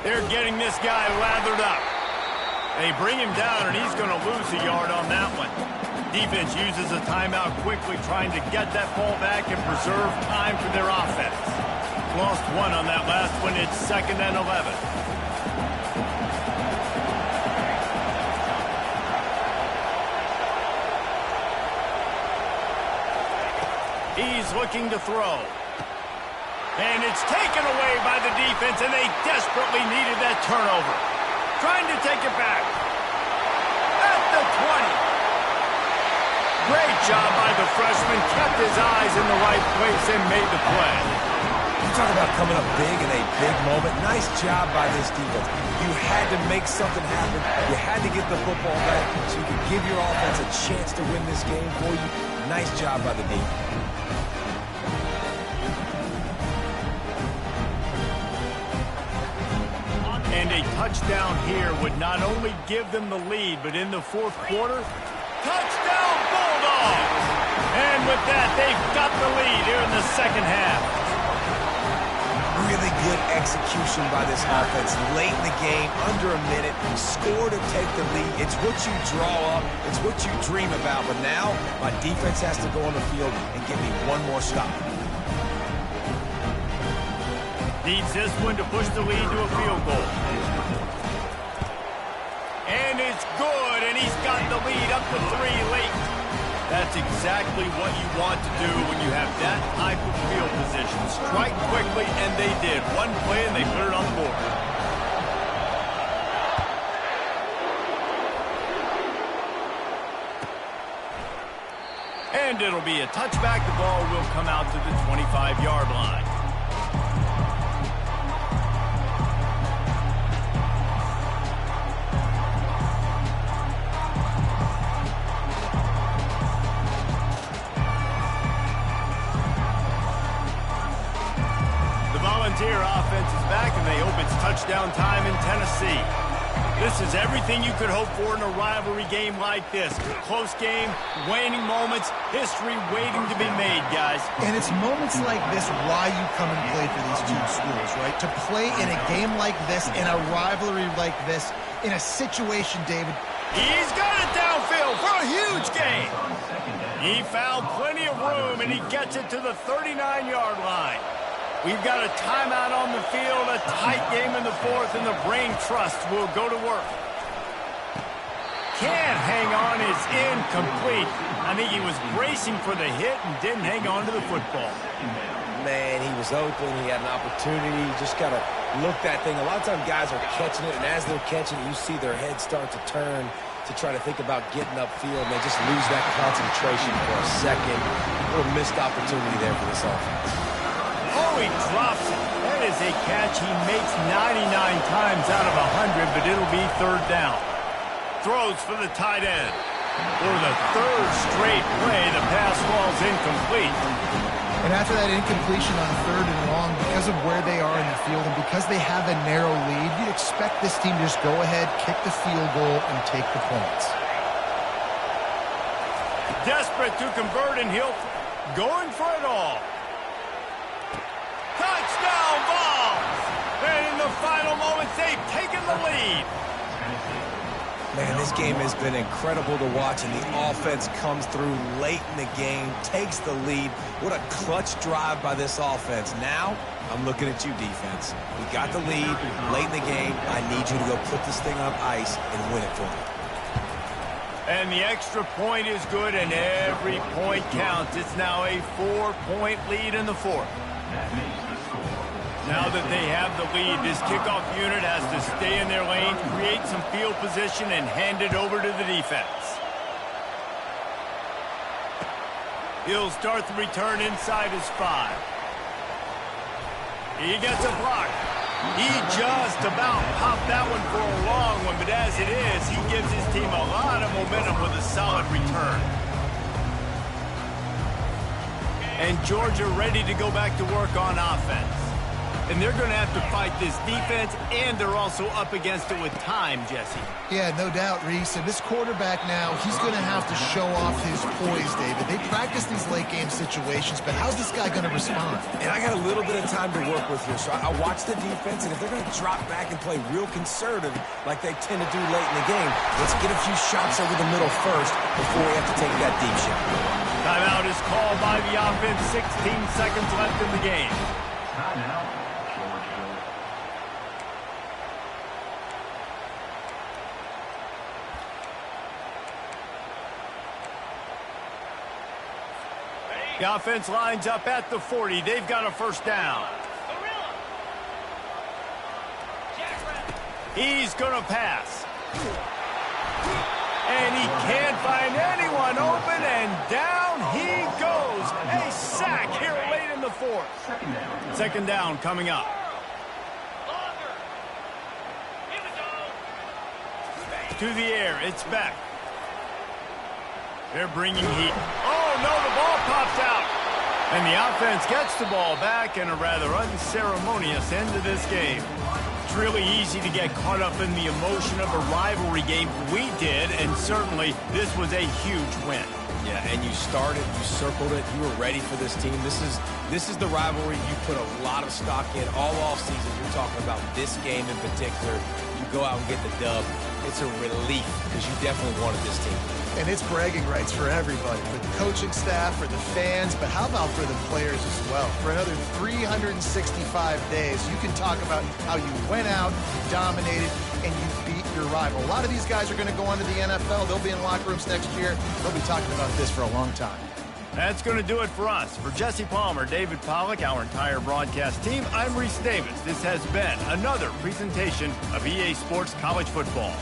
They're getting this guy lathered up. They bring him down, and he's going to lose a yard on that one. Defense uses a timeout quickly, trying to get that ball back and preserve time for their offense. Lost 1 on that last one. It's 2nd and 11. He's looking to throw. And it's taken away by the defense, and they desperately needed that turnover. Trying to take it back. At the 20. Great job by the freshman. Kept his eyes in the right place and made the play. You talk about coming up big in a big moment. Nice job by this defense. You had to make something happen. You had to get the football back so you could give your offense a chance to win this game for you. Nice job by the defense. And a touchdown here would not only give them the lead, but in the fourth quarter, Touchdown Bulldogs! And with that, they've got the lead here in the second half. Really good execution by this offense. Late in the game, under a minute, score to take the lead. It's what you draw up. It's what you dream about. But now, my defense has to go on the field and give me one more stop. Needs this one to push the lead to a field goal. And it's good, and he's got the lead up to 3 late. That's exactly what you want to do when you have that type of field position. Strike quickly, and they did. One play, and they put it on the board. And it'll be a touchback. The ball will come out to the 25-yard line. Volunteer offense is back, and they hope it's touchdown time in Tennessee. This is everything you could hope for in a rivalry game like this. Close game, waning moments, history waiting to be made, guys. And it's moments like this why you come and play for these two schools, right? To play in a game like this, in a rivalry like this, in a situation, David. He's got it downfield for a huge gain. He found plenty of room, and he gets it to the 39-yard line. We've got a timeout on the field, a tight game in the fourth, and the brain trust will go to work. Can't hang on, is incomplete. I think he was bracing for the hit and didn't hang on to the football. Man, he was open. He had an opportunity. You just got to look that thing. A lot of times guys are catching it, and as they're catching it, you see their head start to turn to try to think about getting upfield, and they just lose that concentration for a second. A little missed opportunity there for this offense. Oh, he drops it. That is a catch he makes 99 times out of 100, but it'll be third down. Throws for the tight end. For the third straight play, the pass ball's incomplete. And after that incompletion on third and long, because of where they are in the field and because they have a narrow lead, you'd expect this team to just go ahead, kick the field goal, and take the points. Desperate to convert, and he'll going for it all. Touchdown Vols! And in the final moments, they've taken the lead. Man, this game has been incredible to watch, and the offense comes through late in the game, takes the lead. What a clutch drive by this offense. Now, I'm looking at you, defense. We got the lead late in the game. I need you to go put this thing on ice and win it for me. And the extra point is good, and every point counts. It's now a 4-point lead in the fourth. Now that they have the lead, this kickoff unit has to stay in their lane, create some field position, and hand it over to the defense. He'll start the return inside his 5. He gets a block. He just about popped that one for a long one, but as it is, he gives his team a lot of momentum with a solid return. And Georgia ready to go back to work on offense. And they're going to have to fight this defense, and they're also up against it with time, Jesse. Yeah, no doubt, Reese. And this quarterback now, he's going to have to show off his poise, David. They practice these late-game situations, but how's this guy going to respond? And I got a little bit of time to work with here, so I watch the defense, and if they're going to drop back and play real conservative like they tend to do late in the game, let's get a few shots over the middle first before we have to take that deep shot. Timeout is called by the offense. 16 seconds left in the game. Timeout. The offense lines up at the 40. They've got a first down. He's going to pass. And he can't find anyone open, and down he goes. A sack here late in the fourth. Second down coming up. To the air, it's back. They're bringing heat. Oh, no, the ball popped out. And the offense gets the ball back, and a rather unceremonious end to this game. It's really easy to get caught up in the emotion of a rivalry game. We did, and certainly this was a huge win. Yeah, and you started, you circled it, you were ready for this team. This is the rivalry you put a lot of stock in all offseason. You're talking about this game in particular. You go out and get the dub. It's a relief because you definitely wanted this team. And it's bragging rights for everybody, for the coaching staff, for the fans, but how about for the players as well? For another 365 days, you can talk about how you went out, you dominated, and you beat your rival. A lot of these guys are going to go on to the NFL. They'll be in locker rooms next year. They'll be talking about this for a long time. That's going to do it for us. For Jesse Palmer, David Pollack, our entire broadcast team, I'm Reese Davis. This has been another presentation of EA Sports College Football.